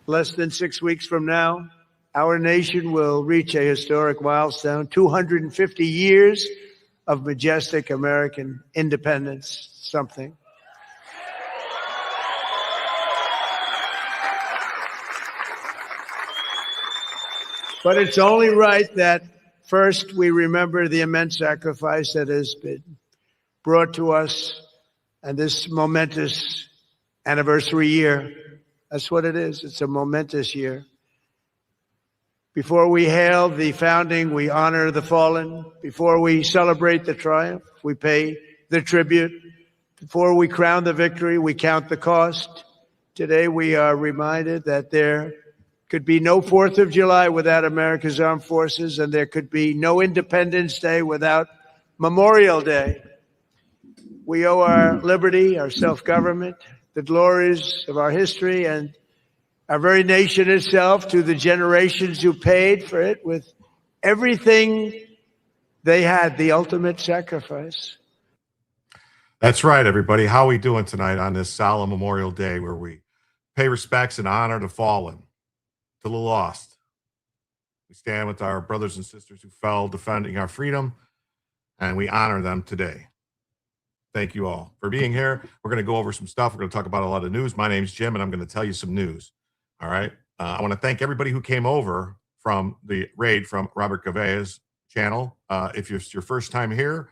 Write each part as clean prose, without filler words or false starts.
Less than 6 weeks from now, our nation will reach a historic milestone, 250 years of majestic American independence, something. But it's only right that first we remember the immense sacrifice that has been brought to us and this momentous anniversary year. That's what it is. It's a momentous year. Before we hail the founding, we honor the fallen. Before we celebrate the triumph, we pay the tribute. Before we crown the victory, we count the cost. Today, we are reminded that there could be no 4th of July without America's armed forces, and there could be no Independence Day without Memorial Day. We owe our liberty, our self-government, the glories of our history, and our very nation itself to the generations who paid for it with everything they had, the ultimate sacrifice. That's right, everybody. How are we doing tonight on this solemn Memorial Day where we pay respects and honor the fallen, to the lost? We stand with our brothers and sisters who fell defending our freedom, and we honor them today. Thank you all for being here. We're going to go over some stuff. We're going to talk about a lot of news. My name's Jim, and I'm going to tell you some news. All right. I want to thank everybody who came over from the raid from Robert Gavea's channel. If it's your first time here,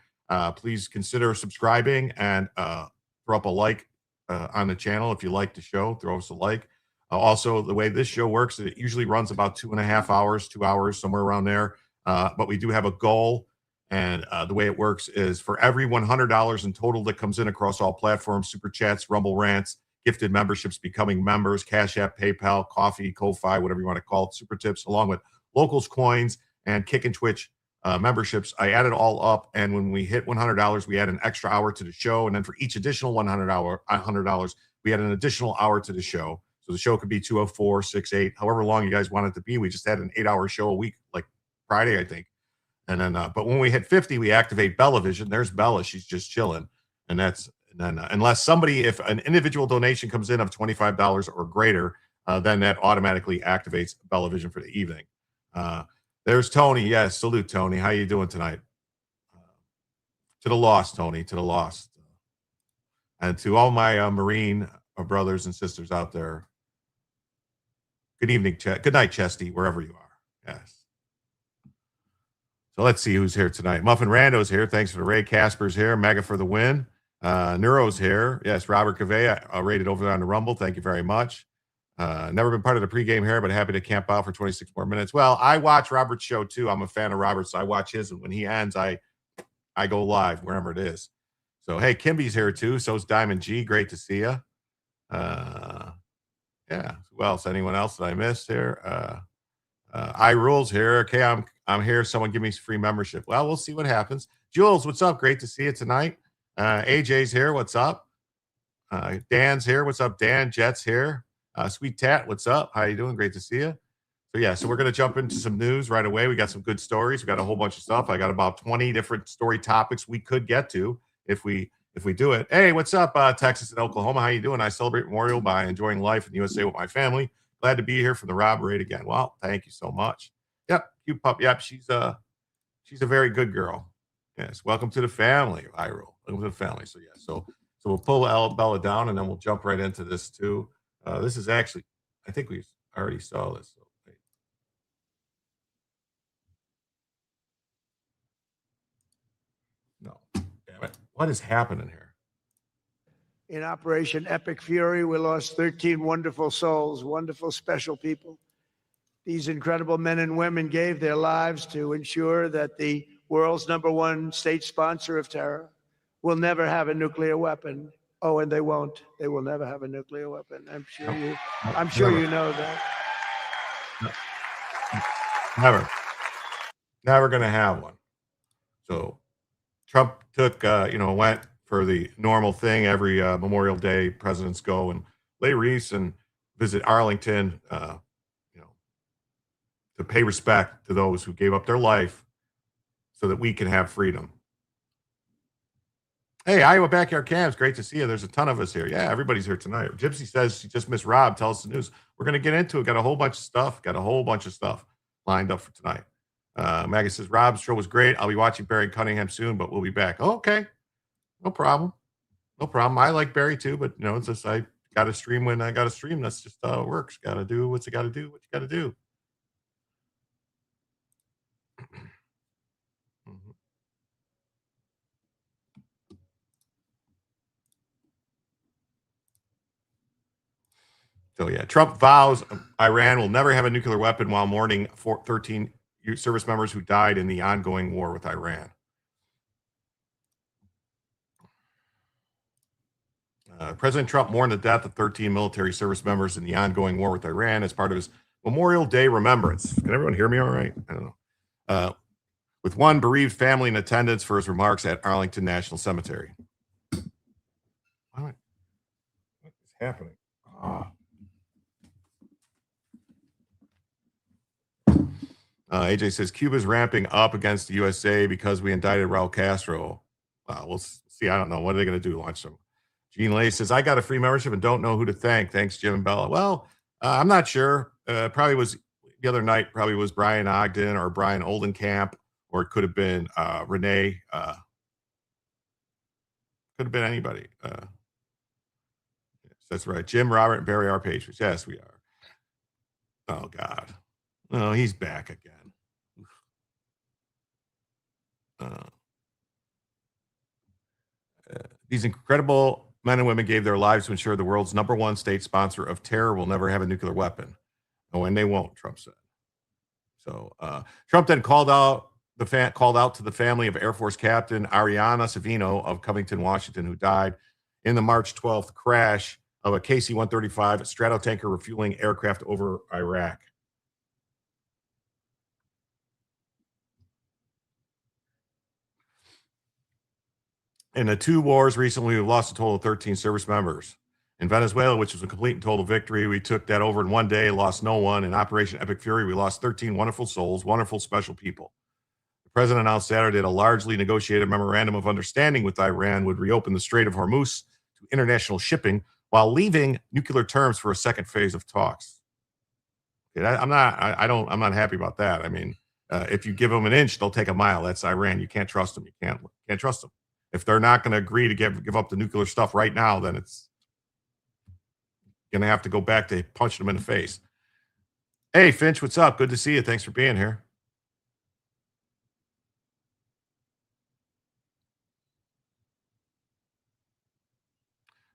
please consider subscribing and throw up a like on the channel. If you like the show, throw us a like. Also, the way this show works, it usually runs about 2.5 hours, 2 hours, somewhere around there. But we do have a goal. And the way it works is for every $100 in total that comes in across all platforms, Super Chats, Rumble Rants, gifted memberships, becoming members, Cash App, PayPal, Coffee, Ko-Fi, whatever you want to call it, Super Tips, along with Locals coins and Kick and Twitch memberships. I added all up, and when we hit $100, we add an extra hour to the show, and then for each additional $100, we add an additional hour to the show. So the show could be 204, 6, 8, however long you guys want it to be. We just had an 8-hour show a week, like Friday, I think. And then, but when we hit 50, we activate Bellavision. There's Bella; she's just chilling, and then unless somebody, if an individual donation comes in of $25 or greater, then that automatically activates Bellavision for the evening. There's Tony. Yes, salute, Tony. How you doing tonight? To the lost, Tony. To the lost, and to all my Marine brothers and sisters out there. Good evening, good night, Chesty, wherever you are. Yes. So let's see who's here tonight. Muffin Rando's here. Thanks for the Ray. Casper's here. Mega for the win. Neuro's here. Yes, Robert Cavey, rated over there on the Rumble. Thank you very much. Never been part of the pregame here, but happy to camp out for 26 more minutes. Well, I watch Robert's show too. I'm a fan of Robert's, so I watch his, and when he ends, I go live wherever it is. So hey, Kimby's here too. So's Diamond G. Great to see you. Yeah. Who else? Anyone else that I missed here? I Rules here. Okay, I'm here. Someone give me free membership. Well, we'll see what happens. Jules, what's up? Great to see you tonight. AJ's here. What's up? Dan's here. What's up, Dan? Jet's here. Sweet Tat, what's up? How you doing? Great to see you. So yeah, so we're going to jump into some news right away. We got some good stories. We got a whole bunch of stuff. I got about 20 different story topics we could get to if we do it. Hey, what's up, Texas and Oklahoma? How you doing? I celebrate Memorial by enjoying life in the USA with my family. Glad to be here for the Rob Raid again. Well, thank you so much. Yep, cute pup. Yep, she's a very good girl. Yes, welcome to the family, Iro. Welcome to the family. So yeah, so we'll pull Bella down, and then we'll jump right into this too. This is actually, I think we already saw this. So wait. No, damn it. What is happening here? In Operation Epic Fury, we lost 13 wonderful souls, wonderful, special people. These incredible men and women gave their lives to ensure that the world's #1 state sponsor of terror will never have a nuclear weapon. Oh, and they won't. They will never have a nuclear weapon. I'm sure you know that. Never going to have one. So Trump took, went for the normal thing. Every Memorial Day, presidents go and lay wreaths and visit Arlington, to pay respect to those who gave up their life so that we can have freedom. Hey, Iowa Backyard Cams, great to see you. There's a ton of us here. Yeah, everybody's here tonight. Gypsy says she just missed Rob. Tell us the news. We're going to get into it. Got a whole bunch of stuff lined up for tonight. Maggie says, Rob's show was great. I'll be watching Barry Cunningham soon, but we'll be back. Oh, okay. No problem. I like Barry too, but it's just I got to stream when I got to stream. That's just how it works. Got to do what you got to do. So yeah, Trump vows Iran will never have a nuclear weapon while mourning 13 service members who died in the ongoing war with Iran. President Trump mourned the death of 13 military service members in the ongoing war with Iran as part of his Memorial Day remembrance. Can everyone hear me all right? I don't know. With one bereaved family in attendance for his remarks at Arlington National Cemetery. What is happening? AJ says Cuba's ramping up against the USA because we indicted Raul Castro. We'll see. I don't know. What are they going to do? Launch some. Gene Lay says, I got a free membership and don't know who to thank. Thanks, Jim and Bella. Well, I'm not sure. Probably was the other night, probably was Brian Ogden or Brian Oldenkamp, or it could have been Renee. Could have been anybody. Yes, that's right. Jim, Robert, and Barry are patriots. Yes, we are. Oh, God. Oh, he's back again. These incredible men and women gave their lives to ensure the world's #1 state sponsor of terror will never have a nuclear weapon. Oh, and they won't, Trump said. So Trump then called out to the family of Air Force Captain Ariana Savino of Covington, Washington, who died in the March 12th crash of a KC-135 Stratotanker refueling aircraft over Iraq. In the 2 wars recently, we've lost a total of 13 service members. In Venezuela, which was a complete and total victory, we took that over in one day, lost no one. In Operation Epic Fury, we lost 13 wonderful souls, wonderful special people. The president announced Saturday that a largely negotiated memorandum of understanding with Iran would reopen the Strait of Hormuz to international shipping while leaving nuclear terms for a second phase of talks. Okay, I'm not happy about that. I mean, if you give them an inch, they'll take a mile. That's Iran. You can't trust them. You can't trust them. If they're not going to agree to give up the nuclear stuff right now, then it's going to have to go back to punching them in the face. Hey, Finch, what's up? Good to see you. Thanks for being here.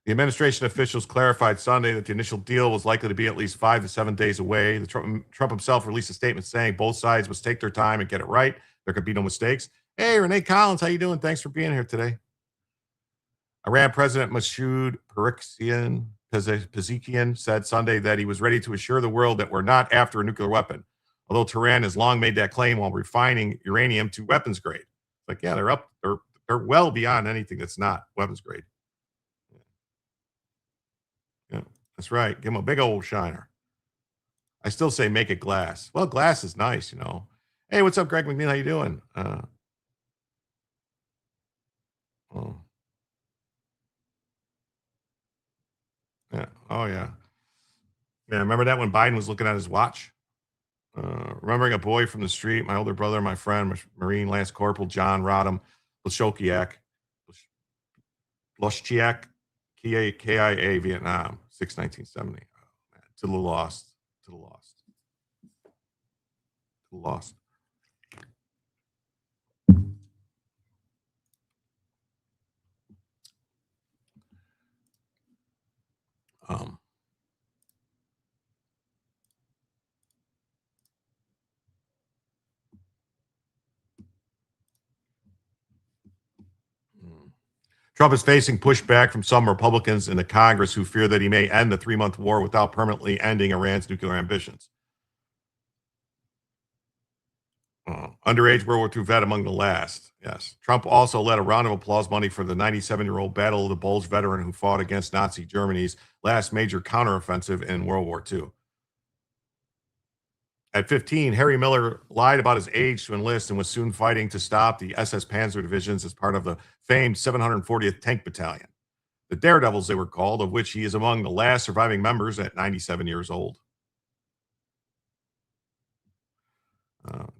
The administration officials clarified Sunday that the initial deal was likely to be at least 5 to 7 days away. Trump himself released a statement saying both sides must take their time and get it right. There could be no mistakes. Hey, Renee Collins, how you doing? Thanks for being here today. Iran President Masoud Pezeshkian said Sunday that he was ready to assure the world that we're not after a nuclear weapon, although Tehran has long made that claim while refining uranium to weapons grade. Like, yeah, they're well beyond anything that's not weapons grade. Yeah, that's right. Give him a big old shiner. I still say make it glass. Well, glass is nice, you know. Hey, what's up, Greg McNeil? How you doing? Yeah. Oh, yeah. Yeah, remember that when Biden was looking at his watch? Remembering a boy from the street, my older brother, my friend, Marine Lance Corporal John Rodham Blashokiak, KIA, Vietnam, 1970. Oh, man. To the lost. Trump is facing pushback from some Republicans in the Congress who fear that he may end the 3-month war without permanently ending Iran's nuclear ambitions. Underage World War II vet among the last. Yes. Trump also led a round of applause money for the 97-year-old Battle of the Bulge veteran who fought against Nazi Germany's last major counteroffensive in World War II. At 15, Harry Miller lied about his age to enlist and was soon fighting to stop the SS Panzer divisions as part of the famed 740th Tank Battalion. The Daredevils, they were called, of which he is among the last surviving members at 97 years old.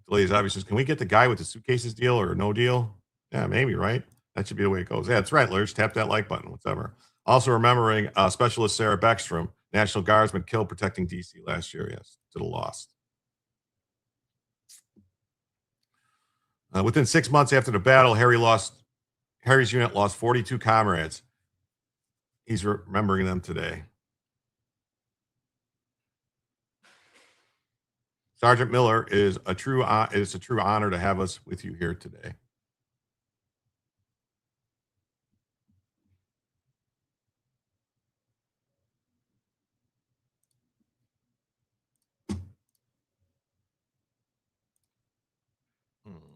Delays obviously. Can we get the guy with the suitcases deal or no deal? Yeah, maybe, right? That should be the way it goes. Yeah, that's right, Lurch. Tap that like button, whatever. Also remembering Specialist Sarah Beckstrom, National Guardsman killed protecting D.C. last year. Yes, to the lost. Within 6 months after the battle, Harry's unit lost 42 comrades. He's remembering them today. Sergeant Miller, it's a true honor to have us with you here today.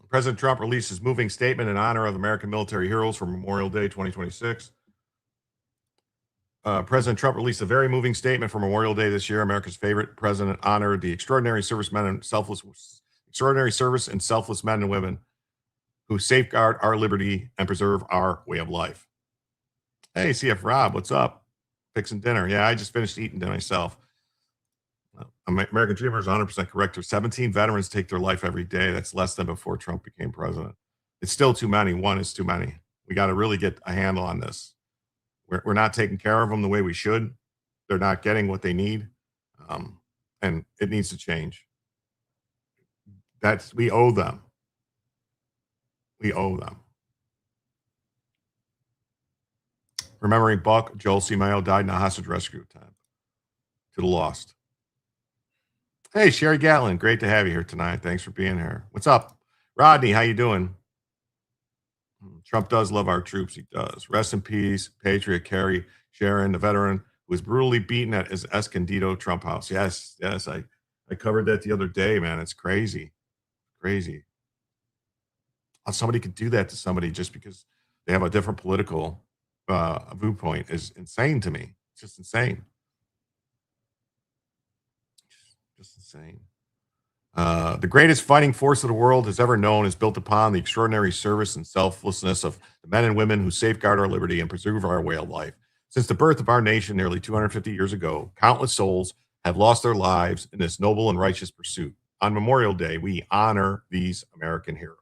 President Trump released his moving statement in honor of American military heroes for Memorial Day 2026. President Trump released a very moving statement for Memorial Day this year. America's favorite president honored the extraordinary service and selfless men and women who safeguard our liberty and preserve our way of life. Hey, CF Rob, what's up? Fixing dinner. Yeah, I just finished eating dinner myself. American Dreamer is 100% correct. 17 veterans take their life every day. That's less than before Trump became president. It's still too many. One is too many. We got to really get a handle on this. We're not taking care of them the way we should. They're not getting what they need, and it needs to change. We owe them. We owe them. Remembering Buck, Joel C. Mayo died in a hostage rescue attempt. To the lost. Hey, Sherry Gatlin, great to have you here tonight. Thanks for being here. What's up? Rodney, how you doing? Trump does love our troops. He does. Rest in peace, Patriot Carrie Sharon, the veteran who was brutally beaten at his Escondido Trump house. Yes. I covered that the other day, man. It's crazy. Crazy. How somebody could do that to somebody just because they have a different political viewpoint is insane to me. It's just insane. Just insane. The greatest fighting force of the world has ever known is built upon the extraordinary service and selflessness of the men and women who safeguard our liberty and preserve our way of life. Since the birth of our nation nearly 250 years ago, countless souls have lost their lives in this noble and righteous pursuit. On Memorial Day, we honor these American heroes.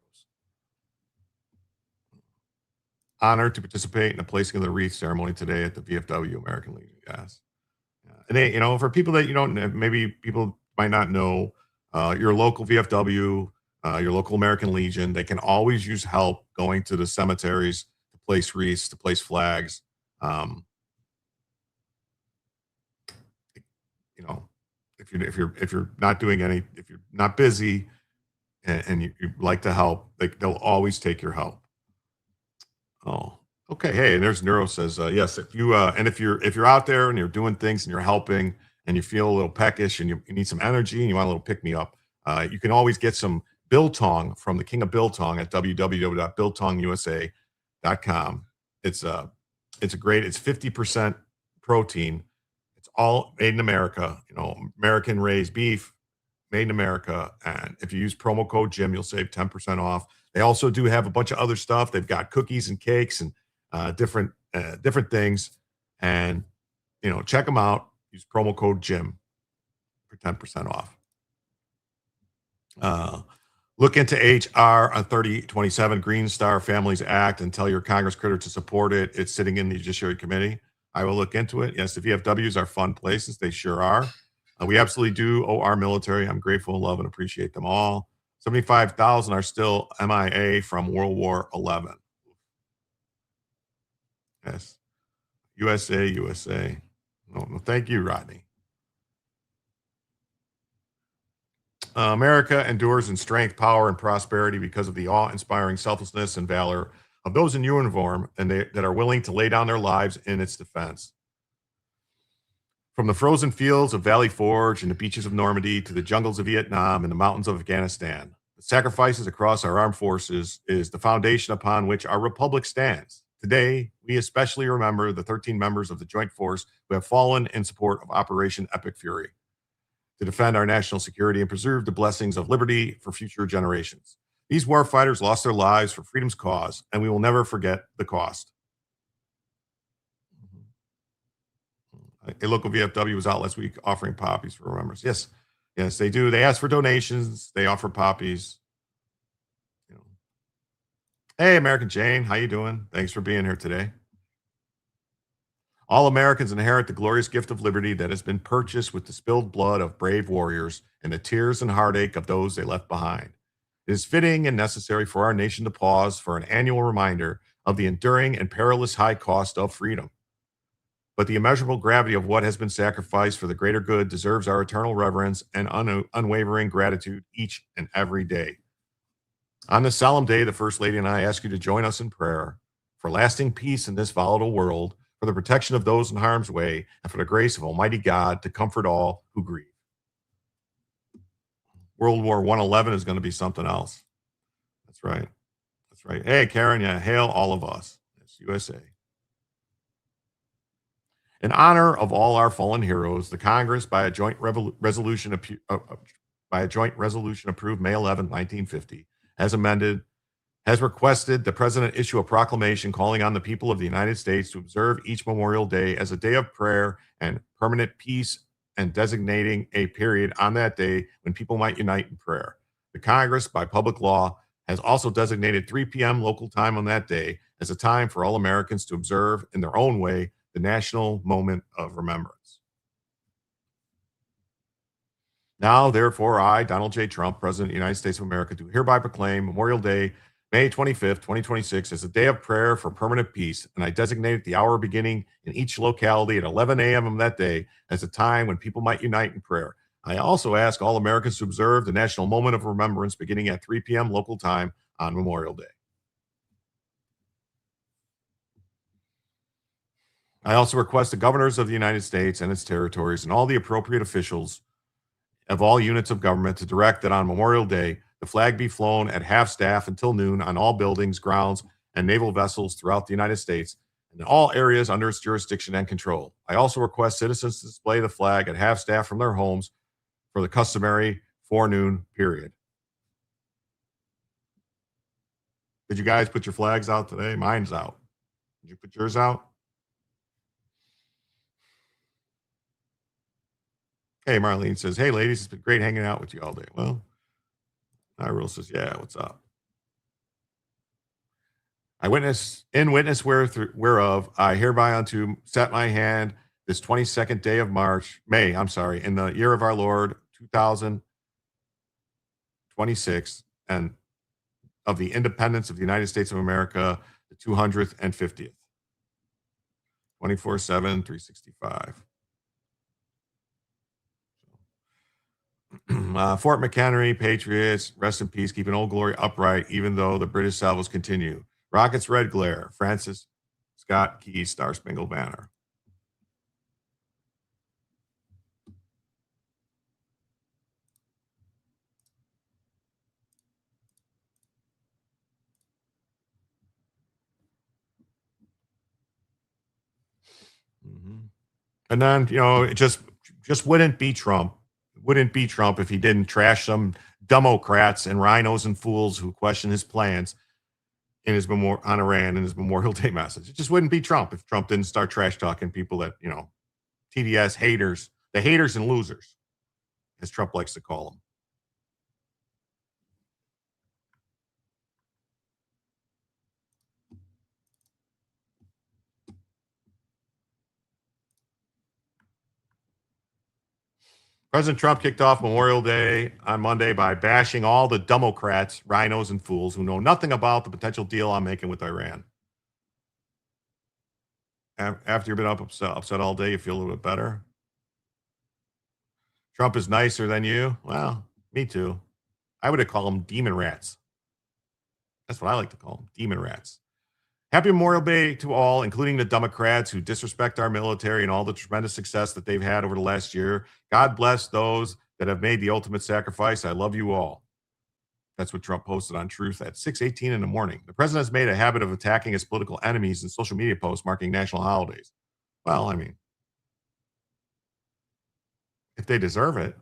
Honored to participate in the placing of the wreath ceremony today at the VFW American Legion. Yes. And they, for people that you don't know, maybe people might not know, your local VFW, your local American Legion, they can always use help going to the cemeteries to place wreaths, to place flags. If you're not doing if you're not busy and you like to help, they'll always take your help. Oh, okay. Hey, and there's Neuro says, yes, if you're out there and you're doing things and you're helping and you feel a little peckish and you need some energy and you want a little pick me up, you can always get some biltong from the King of Biltong at www.biltongusa.com. It's 50% protein. It's all made in America, American raised beef, made in America. And if you use promo code Jim, you'll save 10% off. They also do have a bunch of other stuff. They've got cookies and cakes and different things. And, check them out. Use promo code Jim for 10% off. Look into HR 3027 Green Star Families Act and tell your Congress critter to support it. It's sitting in the Judiciary Committee. I will look into it. Yes, the VFWs are fun places. They sure are. We absolutely do owe our military. I'm grateful, love, and appreciate them all. 75,000 are still MIA from World War XI. Yes. USA. No, thank you, Rodney. America endures in strength, power, and prosperity because of the awe-inspiring selflessness and valor of those in uniform and that are willing to lay down their lives in its defense. From the frozen fields of Valley Forge and the beaches of Normandy to the jungles of Vietnam and the mountains of Afghanistan, the sacrifices across our armed forces is the foundation upon which our republic stands. Today, we especially remember the 13 members of the Joint Force who have fallen in support of Operation Epic Fury to defend our national security and preserve the blessings of liberty for future generations. These warfighters lost their lives for freedom's cause, and we will never forget the cost. A local VFW was out last week offering poppies for remembrance. Yes, they do. They ask for donations. They offer poppies. Hey, American Jane, how you doing? Thanks for being here today. All Americans inherit the glorious gift of liberty that has been purchased with the spilled blood of brave warriors and the tears and heartache of those they left behind. It is fitting and necessary for our nation to pause for an annual reminder of the enduring and perilous high cost of freedom. But the immeasurable gravity of what has been sacrificed for the greater good deserves our eternal reverence and unwavering gratitude each and every day. On this solemn day, the First Lady and I ask you to join us in prayer for lasting peace in this volatile world, for the protection of those in harm's way, and for the grace of Almighty God to comfort all who grieve. World War 111 is going to be something else. That's right. Hey, Karen, hail all of us. It's USA. In honor of all our fallen heroes, the Congress, by a joint resolution approved May 11, 1950, as amended, has requested the President issue a proclamation calling on the people of the United States to observe each Memorial Day as a day of prayer and permanent peace, and designating a period on that day when people might unite in prayer. The Congress, by public law, has also designated 3 p.m. local time on that day as a time for all Americans to observe in their own way the national moment of remembrance. Now, therefore, I, Donald J. Trump, President of the United States of America, do hereby proclaim Memorial Day, May 25th, 2026, as a day of prayer for permanent peace, and I designate the hour beginning in each locality at 11 a.m. on that day as a time when people might unite in prayer. I also ask all Americans to observe the national moment of remembrance beginning at 3 p.m. local time on Memorial Day. I also request the governors of the United States and its territories and all the appropriate officials of all units of government to direct that on Memorial Day, the flag be flown at half-staff until noon on all buildings, grounds, and naval vessels throughout the United States and in all areas under its jurisdiction and control. I also request citizens to display the flag at half-staff from their homes for the customary forenoon period. Did you guys put your flags out today? Mine's out. Did you put yours out? Hey, Marlene says, hey, ladies, it's been great hanging out with you all day. Well, Irul says, yeah, what's up? I witness whereof I hereby unto set my hand this 22nd day of May, in the year of our Lord 2026, and of the independence of the United States of America, the 250th. 24/7, 365. Fort McHenry, Patriots, rest in peace, keep an old glory upright, even though the British salvos continue. Rockets, red glare. Francis Scott Key, Star Spangled Banner. And then, it just wouldn't be Trump. Wouldn't be Trump if he didn't trash some Dumocrats and RINOs and fools who question his plans in his on Iran in his Memorial Day message. It just wouldn't be Trump if Trump didn't start trash talking people that, TDS haters, the haters and losers, as Trump likes to call them. President Trump kicked off Memorial Day on Monday by bashing all the Democrats, RINOs, and fools who know nothing about the potential deal I'm making with Iran. After you've been upset all day, you feel a little bit better. Trump is nicer than you. Well, me too. I would have called them DemonRats. That's what I like to call them, DemonRats. Happy Memorial Day to all, including the Democrats who disrespect our military and all the tremendous success that they've had over the last year. God bless those that have made the ultimate sacrifice. I love you all. That's what Trump posted on Truth at 6:18 in the morning. The president has made a habit of attacking his political enemies in social media posts marking national holidays. Well, I mean, if they deserve it,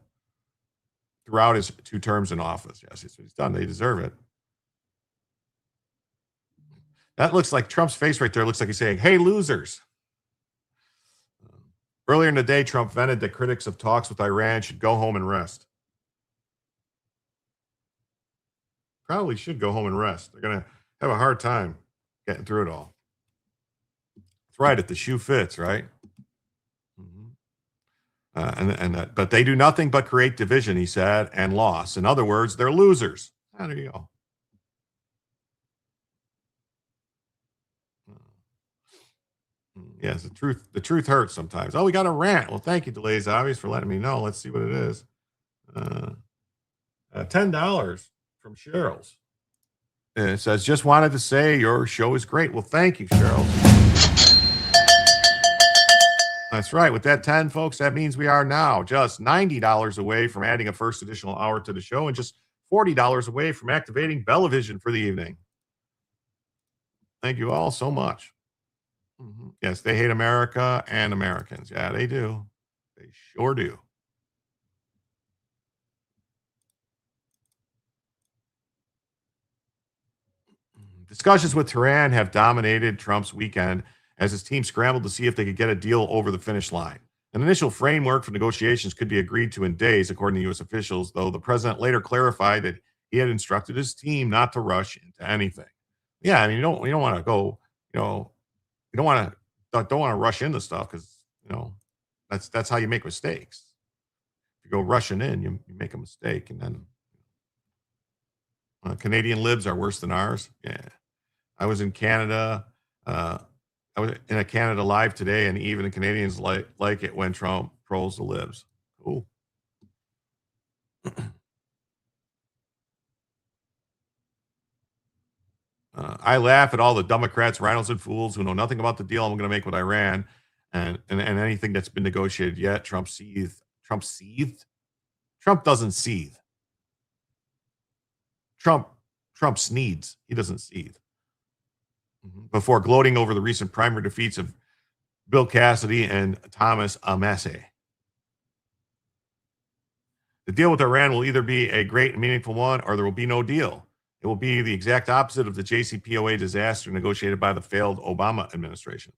throughout his 2 terms in office, yes, that's what he's done. They deserve it. That looks like Trump's face right there. Looks like he's saying, hey, losers. Earlier in the day, Trump vented that critics of talks with Iran should go home and rest. Probably should go home and rest. They're going to have a hard time getting through it all. That's right. If the shoe fits, right? But they do nothing but create division, he said, and loss. In other words, they're losers. Oh, there you go. Yes, the truth hurts sometimes. Oh, we got a rant. Well, thank you, Delays Obvious, for letting me know. Let's see what it is. $10 from Cheryl's. And it says, just wanted to say your show is great. Well, thank you, Cheryl. That's right. With that 10, folks, that means we are now just $90 away from adding a first additional hour to the show and just $40 away from activating Bellavision for the evening. Thank you all so much. Yes, they hate America and Americans. Yeah, they do. They sure do. Discussions with Tehran have dominated Trump's weekend as his team scrambled to see if they could get a deal over the finish line. An initial framework for negotiations could be agreed to in days, according to U.S. officials, though the president later clarified that he had instructed his team not to rush into anything. Yeah, I mean, you don't want to go, you don't want to rush into stuff because, that's how you make mistakes. If you go rushing in, you make a mistake, and then Canadian libs are worse than ours. Yeah. I was in Canada. I was in a Canada Live today, and even the Canadians like it when Trump trolls the libs. Cool. I laugh at all the Democrats, RINOs, and fools who know nothing about the deal I'm going to make with Iran and anything that's been negotiated yet. Trump seethed. Trump seethed? Trump doesn't seethe. Trump sneeds. He doesn't seethe. before gloating over the recent primary defeats of Bill Cassidy and Thomas Massey. The deal with Iran will either be a great and meaningful one, or there will be no deal. It will be the exact opposite of the JCPOA disaster negotiated by the failed Obama administration.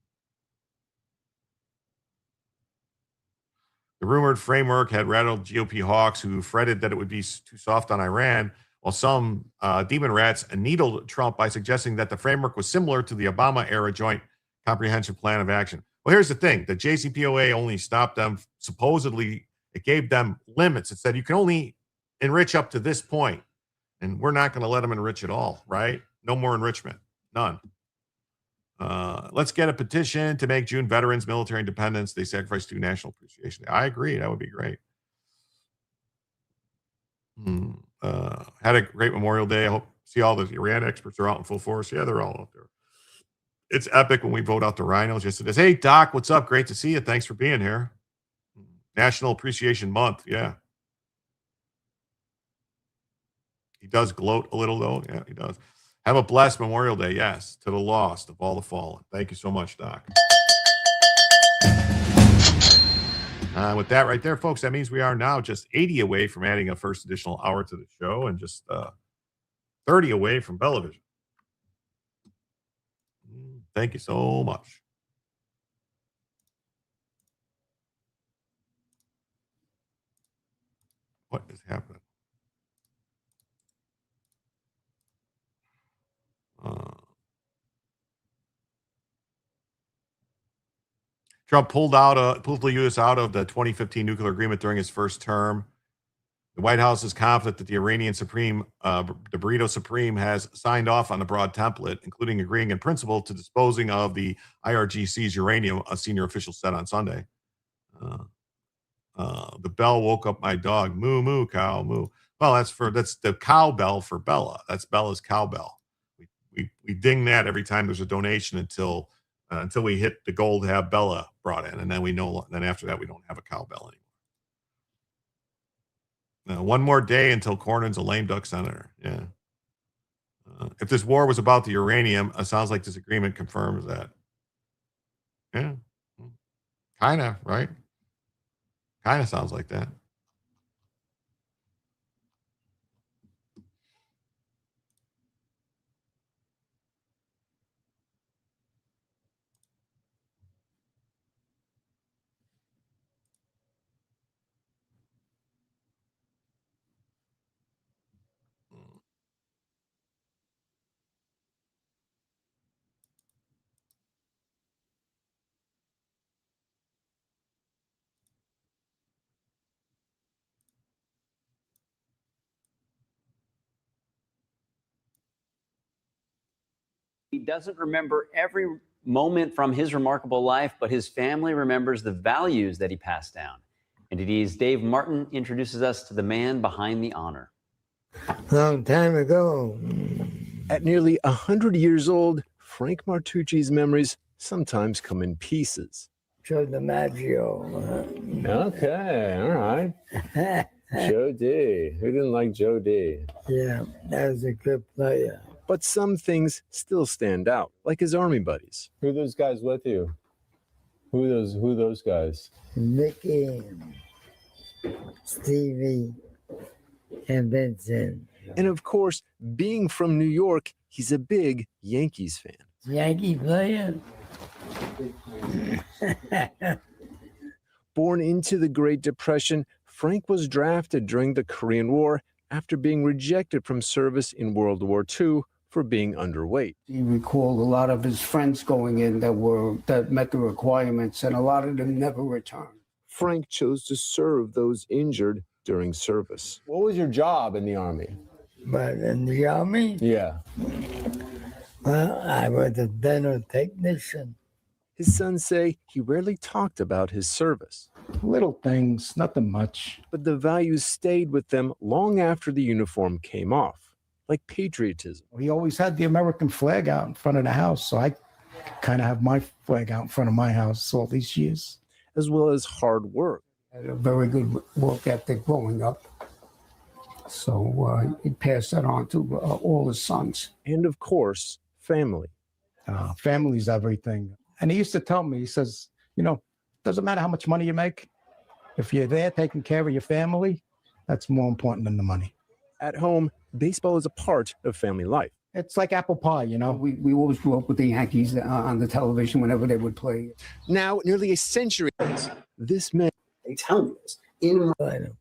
The rumored framework had rattled GOP hawks who fretted that it would be too soft on Iran, while some DemonRats needled Trump by suggesting that the framework was similar to the Obama-era Joint Comprehensive Plan of Action. Well, here's the thing. The JCPOA only stopped them, supposedly, it gave them limits. It said you can only enrich up to this point, and we're not going to let them enrich at all, right? No more enrichment. None. Let's get a petition to make June veterans military independence. They sacrificed to National Appreciation Day. I agree. That would be great. Had a great Memorial Day. I hope see all the Iran experts are out in full force. Yeah, they're all out there. It's epic when we vote out the RINOs. Yes, it is. Hey, Doc, what's up? Great to see you. Thanks for being here. National Appreciation Month. Yeah. He does gloat a little, though. Yeah, he does. Have a blessed Memorial Day. Yes, to the lost of all the fallen. Thank you so much, Doc. With that right there, folks, that means we are now just 80 away from adding a first additional hour to the show and just 30 away from Bellavision. Thank you so much. What is happening? Trump pulled the U.S. out of the 2015 nuclear agreement during his first term. The White House is confident that the Iranian Supreme, the Burrito Supreme, has signed off on the broad template, including agreeing in principle to disposing of the IRGC's uranium, a senior official said on Sunday. The bell woke up my dog. Moo, moo, cow, moo. Well, that's the cowbell for Bella. That's Bella's cowbell. We ding that every time there's a donation until we hit the goal to have Bella brought in, and then after that we don't have a cowbell anymore. One more day until Cornyn's a lame duck senator. Yeah. If this war was about the uranium, it sounds like this agreement confirms that. Yeah. Kind of, right? Kind of sounds like that. He doesn't remember every moment from his remarkable life, but his family remembers the values that he passed down. NTD's Dave Martin introduces us to the man behind the honor. Long time ago. At nearly 100 years old, Frank Martucci's memories sometimes come in pieces. Joe DiMaggio. Okay, all right. Joe D. Who didn't like Joe D? Yeah, that was a good player. But some things still stand out, like his army buddies. Who are those guys with you? Who are those guys? Mickey, Stevie, and Vincent. And of course, being from New York, he's a big Yankees fan. Yankee player. Born into the Great Depression, Frank was drafted during the Korean War after being rejected from service in World War II for being underweight. He recalled a lot of his friends going in that met the requirements, and a lot of them never returned. Frank chose to serve those injured during service. What was your job in the Army? But in the Army, Yeah. well, I was a dental technician. His sons say he rarely talked about his service, Little things, nothing much. but the values stayed with them long after the uniform came off, like patriotism. We always had the American flag out in front of the house, so I kind of have my flag out in front of my house all these years. As well as hard work. Had a very good work ethic growing up. So he passed that on to all his sons. And of course, family. Family's everything. And he used to tell me, he says, doesn't matter how much money you make. If you're there taking care of your family, that's more important than the money. At home, baseball is a part of family life. It's like apple pie, We always grew up with the Yankees on the television whenever they would play. Now, nearly a century, this man. They tell me this.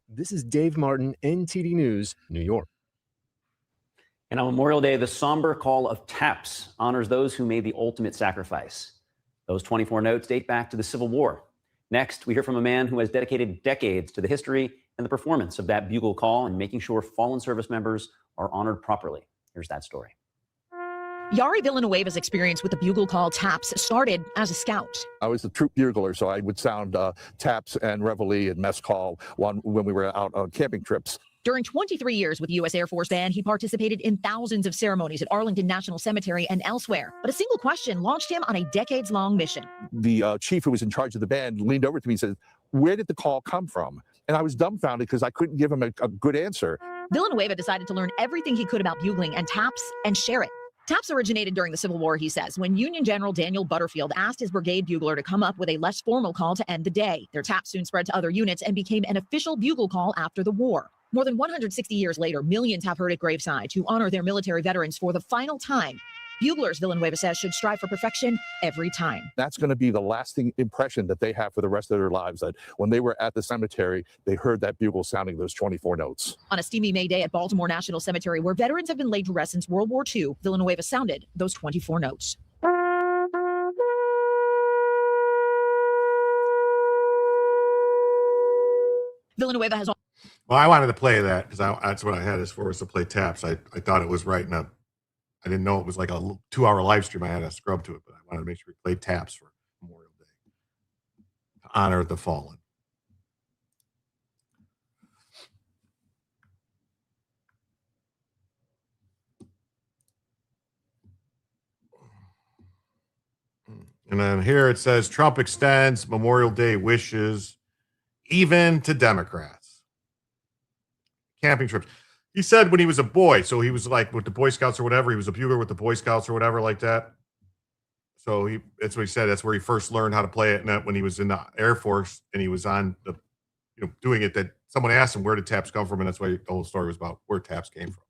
This is Dave Martin, NTD News, New York. And on Memorial Day, the somber call of taps honors those who made the ultimate sacrifice. Those 24 notes date back to the Civil War. Next, we hear from a man who has dedicated decades to the history and the performance of that bugle call and making sure fallen service members are honored properly. Here's that story. Yari Villanueva's experience with the bugle call taps started as a scout. I was the troop bugler, so I would sound taps and reveille and mess call when we were out on camping trips. During 23 years with the U.S. Air Force Band, he participated in thousands of ceremonies at Arlington National Cemetery and elsewhere. But a single question launched him on a decades-long mission. The chief who was in charge of the band leaned over to me and said, "Where did the call come from?" And I was dumbfounded because I couldn't give him a good answer. Villanueva decided to learn everything he could about bugling and taps and share it. Taps originated during the Civil War, he says, when Union General Daniel Butterfield asked his brigade bugler to come up with a less formal call to end the day. Their taps soon spread to other units and became an official bugle call after the war. More than 160 years later, millions have heard at graveside to honor their military veterans for the final time. Buglers, Villanueva says, should strive for perfection every time. That's going to be the lasting impression that they have for the rest of their lives, that when they were at the cemetery, they heard that bugle sounding those 24 notes. On a steamy May day at Baltimore National Cemetery, where veterans have been laid to rest since World War II, Villanueva sounded those 24 notes. Villanueva has... Well, I wanted to play that because that's what I had as far as to play taps. I thought it was right in I didn't know it was like a 2-hour live stream. I had to scrub to it, but I wanted to make sure we played taps for Memorial Day to honor the fallen. And then here it says Trump extends Memorial Day wishes even to Democrats. Camping trips. He said when he was a boy, so he was like with the Boy Scouts or whatever. He was a bugler with the Boy Scouts or whatever like that. So that's what he said. That's where he first learned how to play it. And when he was in the Air Force and he was on the, doing it, that someone asked him, where did taps come from? And that's why the whole story was about where taps came from.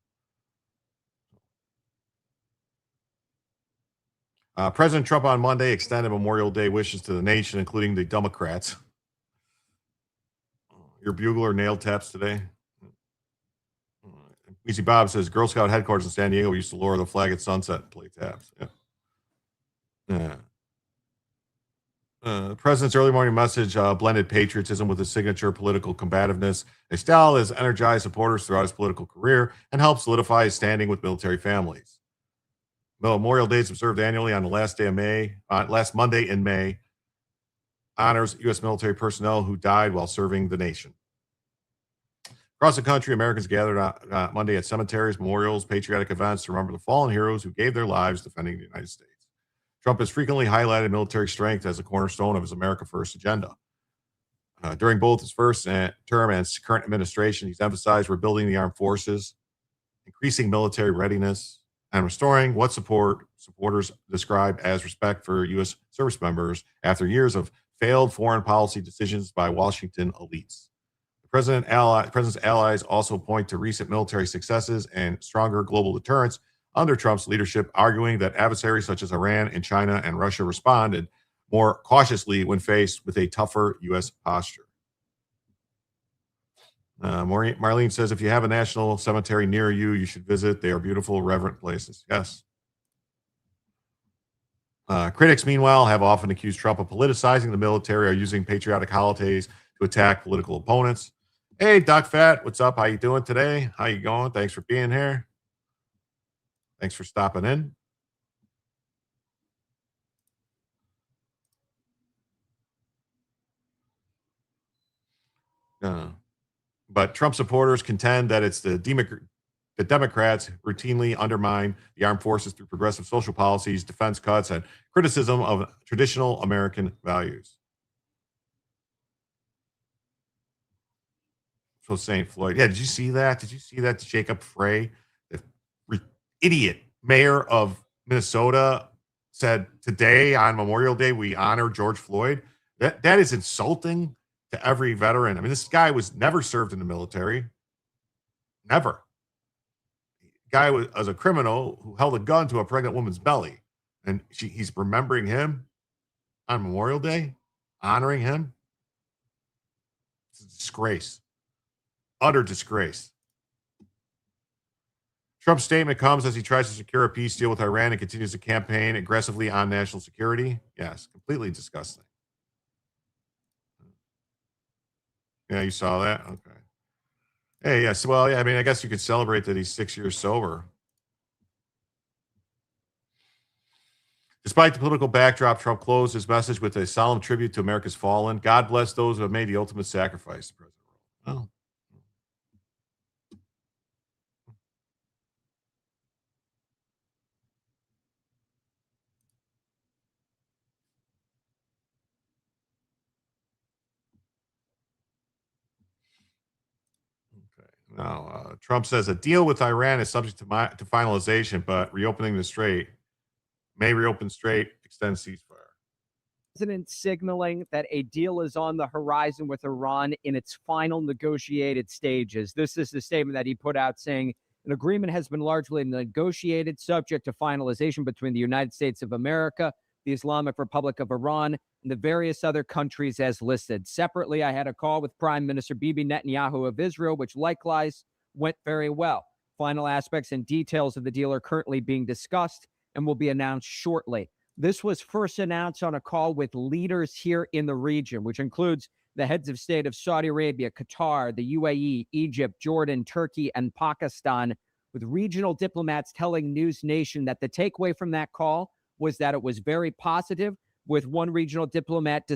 President Trump on Monday extended Memorial Day wishes to the nation, including the Democrats. Your bugler nailed taps today. Easy Bob says Girl Scout headquarters in San Diego used to lower the flag at sunset and play taps. Yeah. The president's early morning message blended patriotism with his signature political combativeness, a style that has energized supporters throughout his political career and helped solidify his standing with military families. Memorial Day is observed annually on the last day of May, last Monday in May, honors U.S. military personnel who died while serving the nation. Across the country, Americans gathered on Monday at cemeteries, memorials, patriotic events to remember the fallen heroes who gave their lives defending the United States. Trump has frequently highlighted military strength as a cornerstone of his America First agenda. During both his first term and his current administration, he's emphasized rebuilding the armed forces, increasing military readiness, and restoring what supporters describe as respect for U.S. service members after years of failed foreign policy decisions by Washington elites. The president's allies also point to recent military successes and stronger global deterrence under Trump's leadership, arguing that adversaries such as Iran and China and Russia responded more cautiously when faced with a tougher U.S. posture. Marlene says, if you have a national cemetery near you, you should visit. They are beautiful, reverent places. Yes. Critics, meanwhile, have often accused Trump of politicizing the military or using patriotic holidays to attack political opponents. Hey, Doc Fat, what's up? How you doing today? How you going? Thanks for being here. Thanks for stopping in. But Trump supporters contend that it's the Democrats routinely undermine the armed forces through progressive social policies, defense cuts, and criticism of traditional American values. So St. Floyd. Yeah, did you see that? Did you see that? Jacob Frey, the idiot mayor of Minnesota, said today on Memorial Day, we honor George Floyd. That is insulting to every veteran. I mean, this guy was never served in the military. Never. Guy was a criminal who held a gun to a pregnant woman's belly. And he's remembering him on Memorial Day, honoring him. It's a disgrace. Utter disgrace. Trump's statement comes as he tries to secure a peace deal with Iran and continues to campaign aggressively on national security. Yes, completely disgusting. Yeah, you saw that? Okay. Hey, yes. Well, yeah, I mean, I guess you could celebrate that he's 6 years sober. Despite the political backdrop, Trump closed his message with a solemn tribute to America's fallen. God bless those who have made the ultimate sacrifice, the president wrote. Oh. Now, Trump says a deal with Iran is subject to finalization, but reopening the strait may reopen strait, extend ceasefire. President signaling that a deal is on the horizon with Iran in its final negotiated stages. This is the statement that he put out saying an agreement has been largely negotiated, subject to finalization between the United States of America, the Islamic Republic of Iran, and the various other countries as listed. Separately, I had a call with Prime Minister Bibi Netanyahu of Israel, which likewise went very well. Final aspects and details of the deal are currently being discussed and will be announced shortly. This was first announced on a call with leaders here in the region, which includes the heads of state of Saudi Arabia, Qatar, the UAE, Egypt, Jordan, Turkey, and Pakistan, with regional diplomats telling News Nation that the takeaway from that call was that it was very positive, with one regional diplomat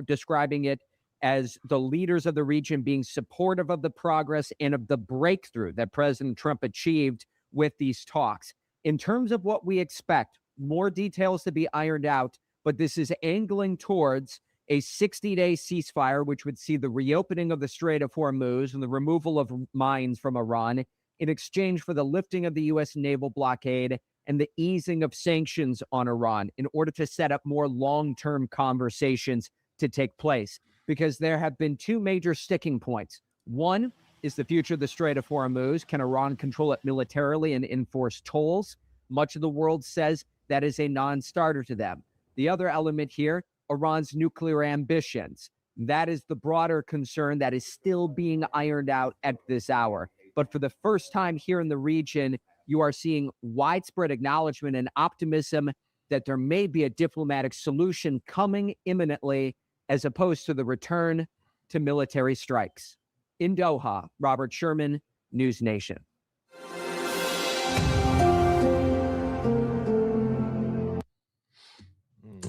describing it as the leaders of the region being supportive of the progress and of the breakthrough that President Trump achieved with these talks. In terms of what we expect, more details to be ironed out, but this is angling towards a 60-day ceasefire, which would see the reopening of the Strait of Hormuz and the removal of mines from Iran in exchange for the lifting of the U.S. naval blockade and the easing of sanctions on Iran in order to set up more long-term conversations to take place. Because there have been two major sticking points. One is the future of the Strait of Hormuz. Can Iran control it militarily and enforce tolls? Much of the world says that is a non-starter to them. The other element here, Iran's nuclear ambitions. That is the broader concern that is still being ironed out at this hour. But for the first time here in the region, you are seeing widespread acknowledgement and optimism that there may be a diplomatic solution coming imminently, as opposed to the return to military strikes. In Doha, Robert Sherman, News Nation.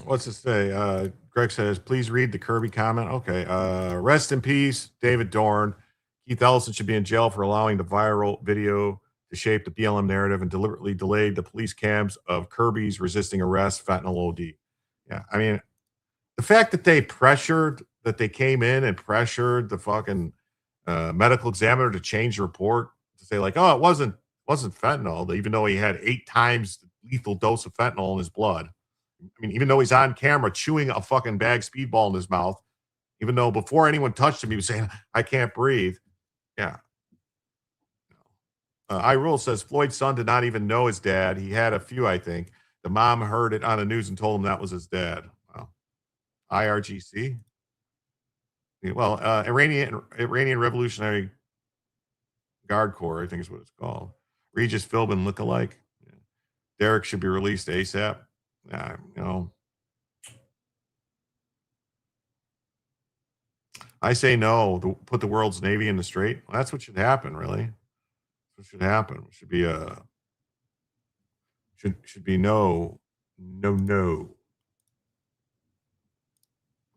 What's it say? Greg says, please read the Kirby comment. Okay. Rest in peace, David Dorn. Keith Ellison should be in jail for allowing the viral video to shape the BLM narrative and deliberately delayed the police cams of Kirby's resisting arrest, fentanyl OD. Yeah, I mean, the fact that they came in and pressured the fucking medical examiner to change the report to say like, oh, it wasn't fentanyl, even though he had 8 times the lethal dose of fentanyl in his blood. I mean, even though he's on camera chewing a fucking bag speedball in his mouth, even though before anyone touched him, he was saying, I can't breathe. Yeah. iRule says Floyd's son did not even know his dad. He had a few, I think. The mom heard it on the news and told him that was his dad. Wow. IRGC? Well, Iranian Revolutionary Guard Corps, I think is what it's called. Regis Philbin lookalike. Yeah. Derek should be released ASAP. I say no. Put the world's Navy in the strait. Well, that's what should happen, really. That's what should happen. It should be should be no.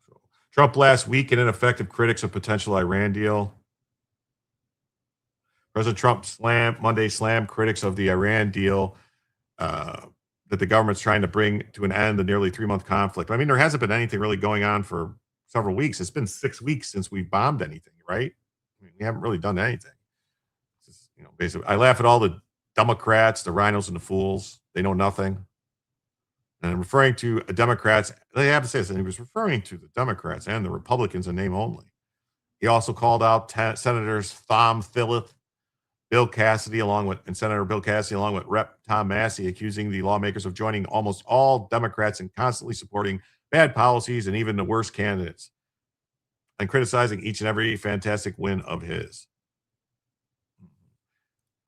So, Trump last week and ineffective critics of potential Iran deal. President Trump Monday slammed critics of the Iran deal that the government's trying to bring to an end the nearly 3-month conflict. I mean, there hasn't been anything really going on for several weeks. It's been 6 weeks since we bombed anything, right? I mean, we haven't really done anything. It's just, basically, I laugh at all the Democrats, the RINOs, and the fools. They know nothing. and referring to Democrats. They have to say this, and he was referring to the Democrats and the Republicans in name only. He also called out Senators Thom Tillis, Senator Bill Cassidy, along with Rep. Tom Massey, accusing the lawmakers of joining almost all Democrats in constantly supporting bad policies and even the worst candidates, and criticizing each and every fantastic win of his.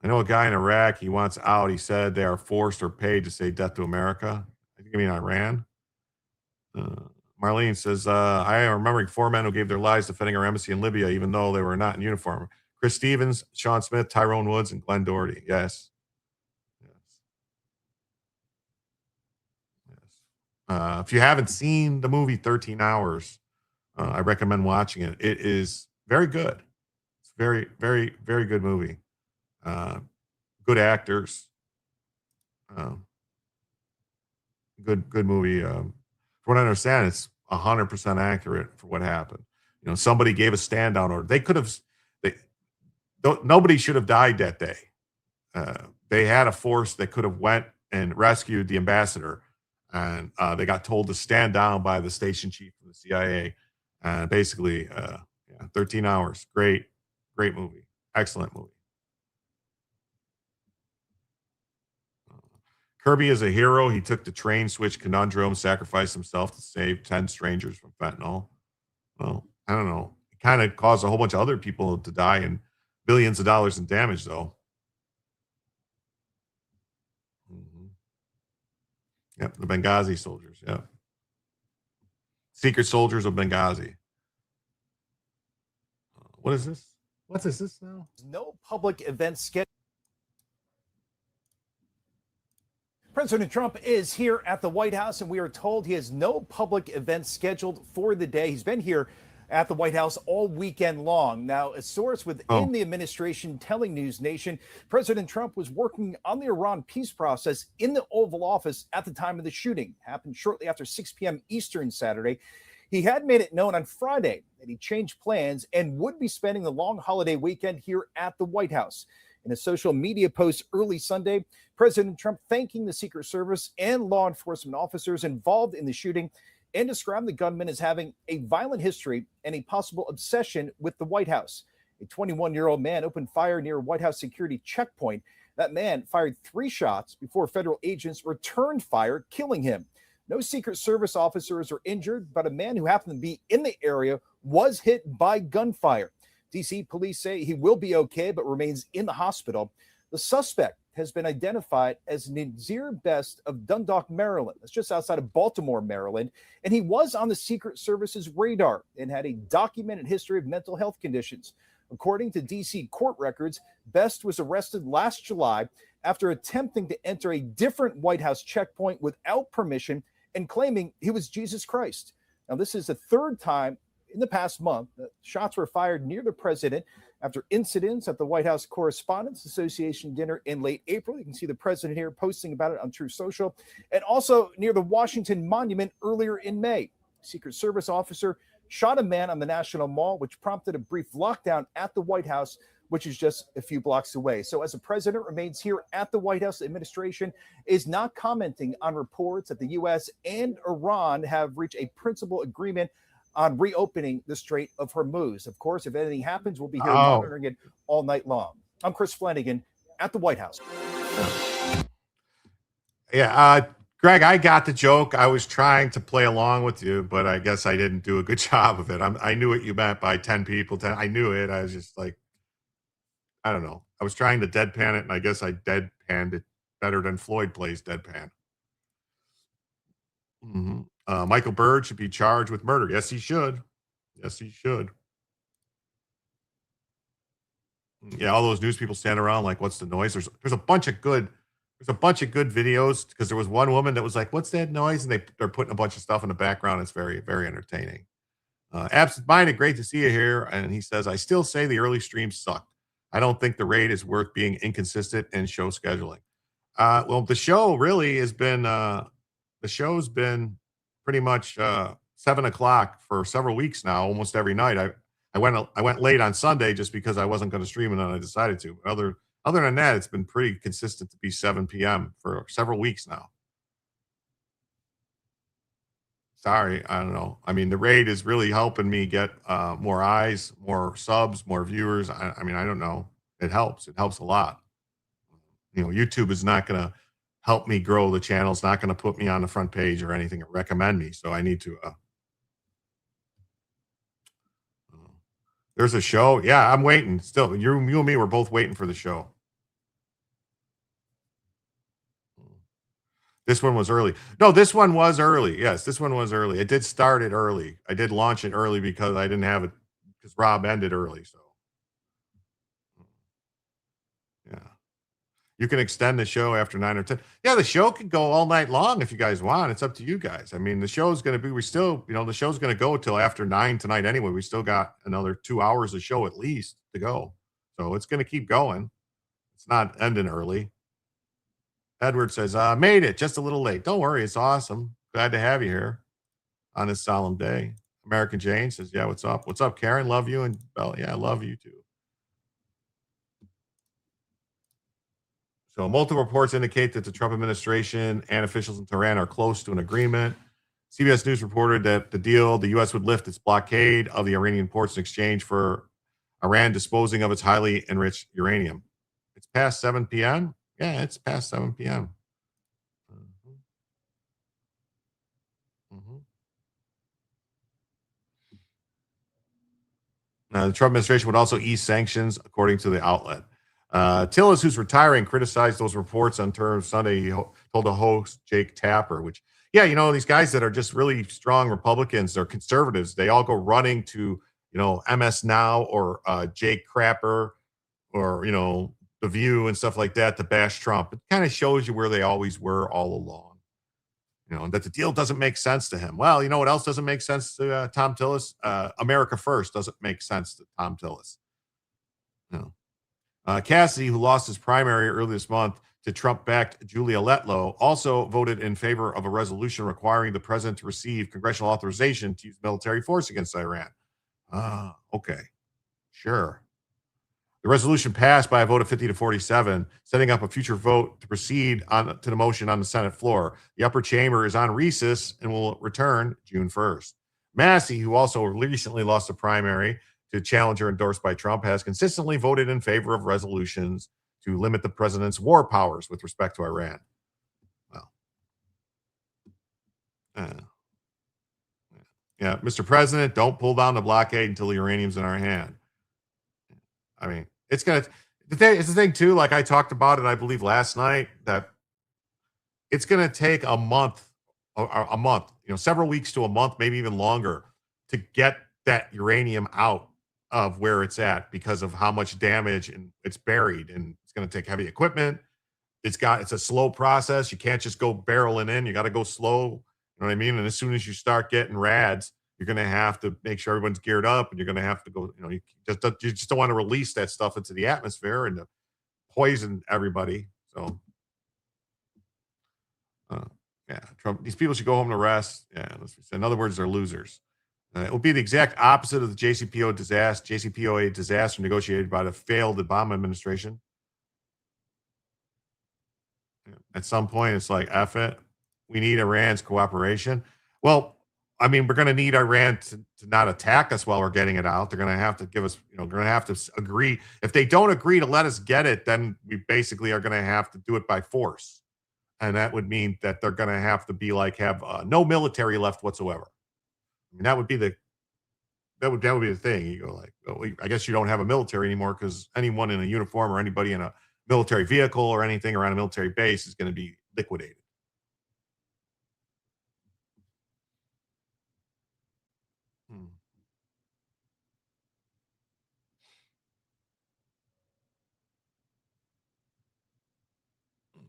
I know a guy in Iraq, he wants out. He said they are forced or paid to say death to America. I think I mean Iran. Marlene says, I am remembering 4 men who gave their lives defending our embassy in Libya, even though they were not in uniform. Chris Stevens, Sean Smith, Tyrone Woods, and Glenn Doherty. Yes. If you haven't seen the movie 13 Hours, I recommend watching it. It is very good. It's very, very, very good movie. Good actors. Good movie. From what I understand, it's 100% accurate for what happened. You know, somebody gave a stand down order. They could have. Nobody should have died that day. They had a force that could have went and rescued the ambassador, and they got told to stand down by the station chief of the CIA. And basically, 13 Hours. Great movie. Excellent movie. Kirby is a hero. He took the train switch conundrum, sacrificed himself to save 10 strangers from fentanyl. Well, I don't know. It kind of caused a whole bunch of other people to die and billions of dollars in damage, though. Yep, the Benghazi soldiers. Yeah. Secret soldiers of Benghazi. What is this? What is this now? No public events scheduled. President Trump is here at the White House, and we are told he has no public events scheduled for the day. He's been here at the White House all weekend long. Now, a source within the administration telling News Nation President Trump was working on the Iran peace process in the Oval Office at the time of the shooting. Happened shortly after 6 p.m. Eastern Saturday. He had made it known on Friday that he changed plans and would be spending the long holiday weekend here at the White House. In a social media post early Sunday, President Trump thanking the Secret Service and law enforcement officers involved in the shooting and described the gunman as having a violent history and a possible obsession with the White House. A 21-year-old man opened fire near a White House security checkpoint. That man fired 3 shots before federal agents returned fire, killing him. No Secret Service officers are injured, but a man who happened to be in the area was hit by gunfire. D.C. police say he will be okay, but remains in the hospital. The suspect has been identified as Nazir Best of Dundalk, Maryland. That's just outside of Baltimore, Maryland. And he was on the Secret Service's radar and had a documented history of mental health conditions. According to D.C. court records, Best was arrested last July after attempting to enter a different White House checkpoint without permission and claiming he was Jesus Christ. Now, this is the 3rd time in the past month that shots were fired near the president after incidents at the White House Correspondents Association dinner in late April. You can see the president here posting about it on Truth Social. And also near the Washington Monument earlier in May. Secret Service officer shot a man on the National Mall, which prompted a brief lockdown at the White House, which is just a few blocks away. So as the president remains here at the White House, the administration is not commenting on reports that the U.S. and Iran have reached a principal agreement on reopening the Strait of Hormuz. Of course, if anything happens, we'll be here monitoring it all night long. I'm Chris Flanagan at the White House. Yeah, Greg, I got the joke. I was trying to play along with you, but I guess I didn't do a good job of it. I knew what you meant by 10 people. 10. I knew it. I was just like, I don't know. I was trying to deadpan it, and I guess I deadpanned it better than Floyd plays deadpan. Michael Byrd should be charged with murder. Yes, he should. Yes, he should. Yeah, all those news people stand around like, what's the noise? There's a bunch of good videos, because there was one woman that was like, what's that noise? And they're putting a bunch of stuff in the background. It's very, very entertaining. Absent-minded, great to see you here. And he says, I still say the early streams sucked. I don't think the raid is worth being inconsistent in show scheduling. Well, the show really has been, the show's been pretty much 7 o'clock for several weeks now, almost every night. I went late on Sunday just because I wasn't going to stream it, and I decided to. But other than that, it's been pretty consistent to be 7 p.m. for several weeks now. Sorry, I don't know. I mean, the raid is really helping me get more eyes, more subs, more viewers. I mean, I don't know. It helps. It helps a lot. YouTube is not going to help me grow the channel. It's not going to put me on the front page or anything or recommend me. So I need to. There's a show. Yeah, I'm waiting. Still, you and me, we're both waiting for the show. This one was early. No, this one was early. Yes, this one was early. It did start it early. I did launch it early because I didn't have it because Rob ended early. So, yeah. You can extend the show after 9 or 10. Yeah, the show can go all night long if you guys want. It's up to you guys. I mean, the show's going to be, the show's going to go till after 9 tonight anyway. We still got another 2 hours of show at least to go. So it's going to keep going. It's not ending early. Edward says, made it just a little late. Don't worry. It's awesome. Glad to have you here on this solemn day. American Jane says, yeah, what's up? What's up, Karen? Love you. And Bella, yeah, I love you too. So multiple reports indicate that the Trump administration and officials in Tehran are close to an agreement. CBS News reported that the U.S. would lift its blockade of the Iranian ports in exchange for Iran disposing of its highly enriched uranium. It's past 7 p.m. Yeah, it's past 7 p.m. Now, the Trump administration would also ease sanctions, according to the outlet. Tillis, who's retiring, criticized those reports on terms Sunday. He told the host, Jake Tapper, which, these guys that are just really strong Republicans, they're conservatives. They all go running to, MS Now or Jake Crapper or, The View and stuff like that to bash Trump. It kind of shows you where they always were all along. That the deal doesn't make sense to him. Well, you know what else doesn't make sense to Tom Tillis? America First doesn't make sense to Tom Tillis. Cassidy, who lost his primary earlier this month to Trump-backed Julia Letlow, also voted in favor of a resolution requiring the president to receive congressional authorization to use military force against Iran. Okay. Sure. The resolution passed by a vote of 50 to 47, setting up a future vote to proceed to the motion on the Senate floor. The upper chamber is on recess and will return June 1st. Massey, who also recently lost a primary to challenger endorsed by Trump, has consistently voted in favor of resolutions to limit the president's war powers with respect to Iran. Well, yeah, Mr. President, don't pull down the blockade until the uranium's in our hand. I mean, it's the thing too, like I talked about it, I believe last night, that it's going to take a month, several weeks to a month, maybe even longer to get that uranium out of where it's at because of how much damage and it's buried, and it's going to take heavy equipment. It's a slow process. You can't just go barreling in. You got to go slow. You know what I mean? And as soon as you start getting rads, you're going to have to make sure everyone's geared up, and you're going to have to go, you just don't want to release that stuff into the atmosphere and to poison everybody. So, Trump, these people should go home to rest. Yeah. In other words, they're losers. It will be the exact opposite of the JCPOA disaster negotiated by the failed Obama administration. At some point, it's like, F it. We need Iran's cooperation. Well, I mean, we're going to need Iran to not attack us while we're getting it out. They're going to have to give us, they're going to have to agree. If they don't agree to let us get it, then we basically are going to have to do it by force. And that would mean that they're going to have to be like, have no military left whatsoever. I mean, that would be the thing. You go like, well, I guess you don't have a military anymore because anyone in a uniform or anybody in a military vehicle or anything around a military base is going to be liquidated.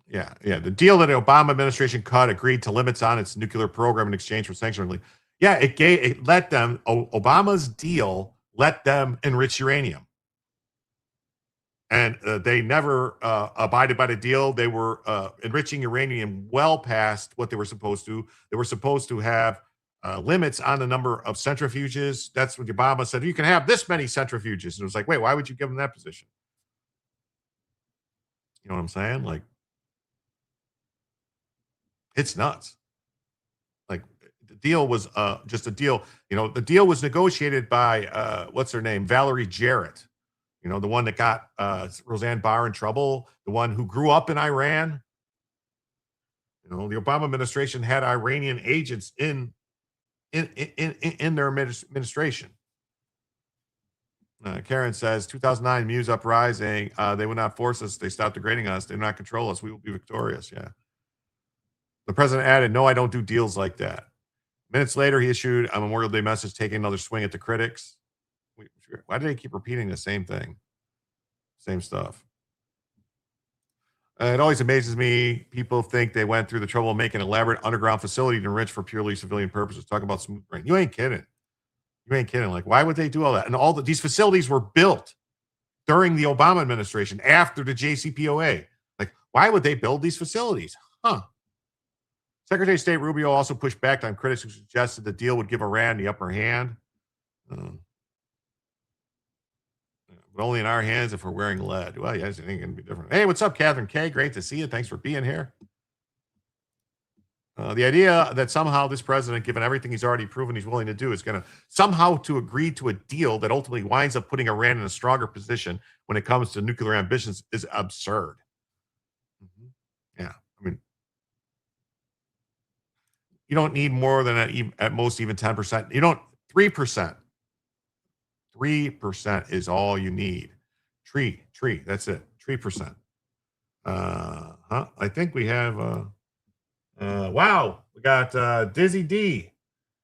Yeah. The deal that the Obama administration cut agreed to limits on its nuclear program in exchange for sanctions relief. Yeah, it let them, Obama's deal let them enrich uranium. And they never abided by the deal. They were enriching uranium well past what they were supposed to. They were supposed to have limits on the number of centrifuges. That's what Obama said. You can have this many centrifuges. And it was like, wait, why would you give them that position? You know what I'm saying? Like, it's nuts. Like, the deal was just a deal. You know, the deal was negotiated by what's her name, Valerie Jarrett. You know, the one that got Roseanne Barr in trouble, the one who grew up in Iran. You know, the Obama administration had Iranian agents in their administration. Karen says, 2009 Muse uprising. They would not force us. They stopped degrading us. They do not control us. We will be victorious. Yeah. The president added, no, I don't do deals like that. Minutes later, he issued a Memorial Day message taking another swing at the critics. Why do they keep repeating the same thing? Same stuff. It always amazes me. People think they went through the trouble of making an elaborate underground facility to enrich for purely civilian purposes. Talk about smooth brain. You ain't kidding. You ain't kidding. Like, why would they do all that? And these facilities were built during the Obama administration after the JCPOA. Like, why would they build these facilities? Huh. Secretary of State Rubio also pushed back on critics who suggested the deal would give Iran the upper hand. But only in our hands if we're wearing lead. Well, yes, it ain't going to be different. Hey, what's up, Catherine K? Great to see you. Thanks for being here. The idea that somehow this president, given everything he's already proven he's willing to do, is going to somehow to agree to a deal that ultimately winds up putting Iran in a stronger position when it comes to nuclear ambitions is absurd. Yeah, I mean, you don't need more than at most even 10%. You don't 3%. 3% is all you need. Tree. That's it. 3%. I think we have. Wow, we got Dizzy D,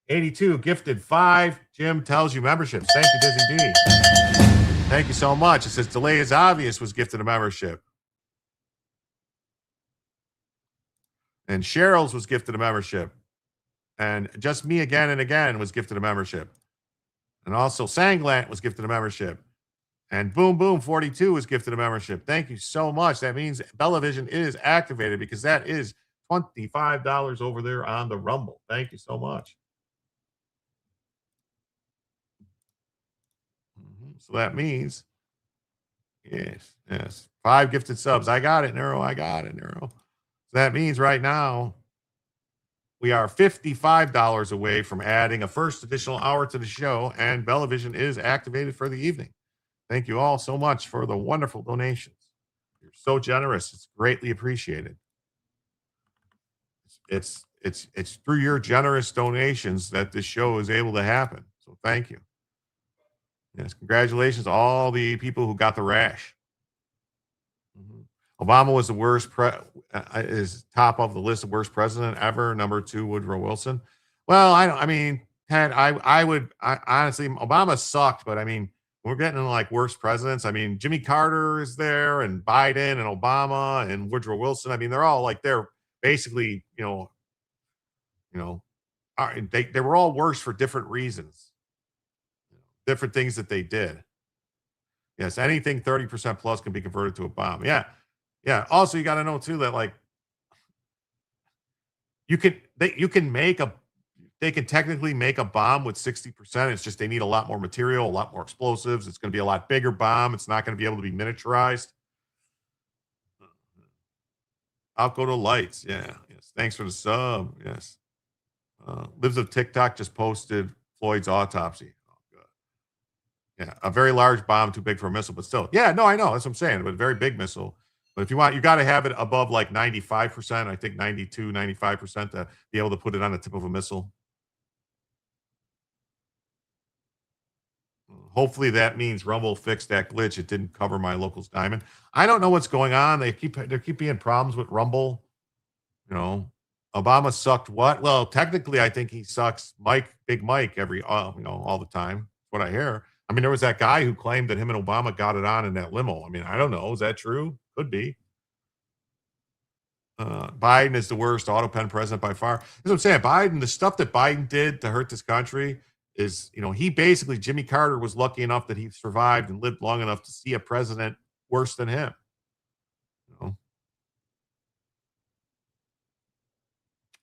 82, gifted 5 Jim Tells You memberships. Thank you, Dizzy D. Thank you so much. It says Delay is Obvious was gifted a membership. And Cheryl's was gifted a membership. And Just Me Again and Again was gifted a membership. And also Sanglant was gifted a membership. And Boom Boom 42 was gifted a membership. Thank you so much. That means Bellavision is activated because that is $25 over there on the Rumble. Thank you so much. So that means, yes, 5 gifted subs. I got it, Neuro. So that means right now we are $55 away from adding a first additional hour to the show, and Bellavision is activated for the evening. Thank you all so much for the wonderful donations. You're so generous. It's greatly appreciated. It's through your generous donations that this show is able to happen. So thank you. Yes, congratulations to all the people who got the rash. Obama was the worst, is top of the list of worst president ever. Number 2, Woodrow Wilson. Well, Ted, I honestly, Obama sucked, but I mean, we're getting into like worst presidents. I mean, Jimmy Carter is there, and Biden, and Obama, and Woodrow Wilson. I mean, they're all like, they're basically, they were all worse for different reasons, different things that they did. Yes, anything 30% plus can be converted to a bomb. Yeah. Also, you got to know too that like they can technically make a bomb with 60%. It's just they need a lot more material, a lot more explosives. It's going to be a lot bigger bomb. It's not going to be able to be miniaturized. I'll go to lights. Yeah. Yes. Thanks for the sub. Yes. Lives of TikTok just posted Floyd's autopsy. Oh, good. Yeah. A very large bomb, too big for a missile, but still. Yeah. No, I know. That's what I'm saying. But a very big missile. But if you want, you got to have it above like 95%. I think 92, 95% to be able to put it on the tip of a missile. Hopefully that means Rumble fixed that glitch. It didn't cover my locals diamond. I don't know what's going on. There keep being problems with Rumble. Obama sucked what? Well, technically, I think he sucks Big Mike all the time. That's what I hear. I mean, there was that guy who claimed that him and Obama got it on in that limo. I mean, I don't know. Is that true? Could be. Biden is the worst auto pen president by far. That's what I'm saying. Biden, the stuff that Biden did to hurt this country is, he basically, Jimmy Carter was lucky enough that he survived and lived long enough to see a president worse than him.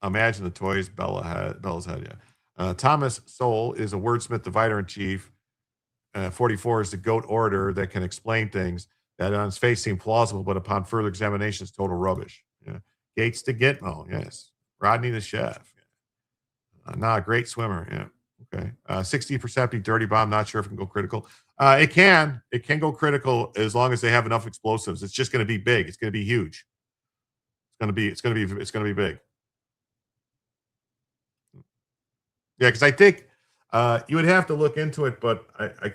Imagine the toys Bella's had. Yeah. Thomas Sowell is a wordsmith divider in chief. 44 is the GOAT orator that can explain things that on its face seem plausible, but upon further examination is total rubbish. Yeah. Gates to Gitmo. Yes. Rodney the chef. Nah, great swimmer. Yeah. Okay. 60% be dirty bomb. Not sure if it can go critical. It can. It can go critical as long as they have enough explosives. It's just going to be big. It's going to be huge. It's going to be big. Yeah, because I think you would have to look into it, but let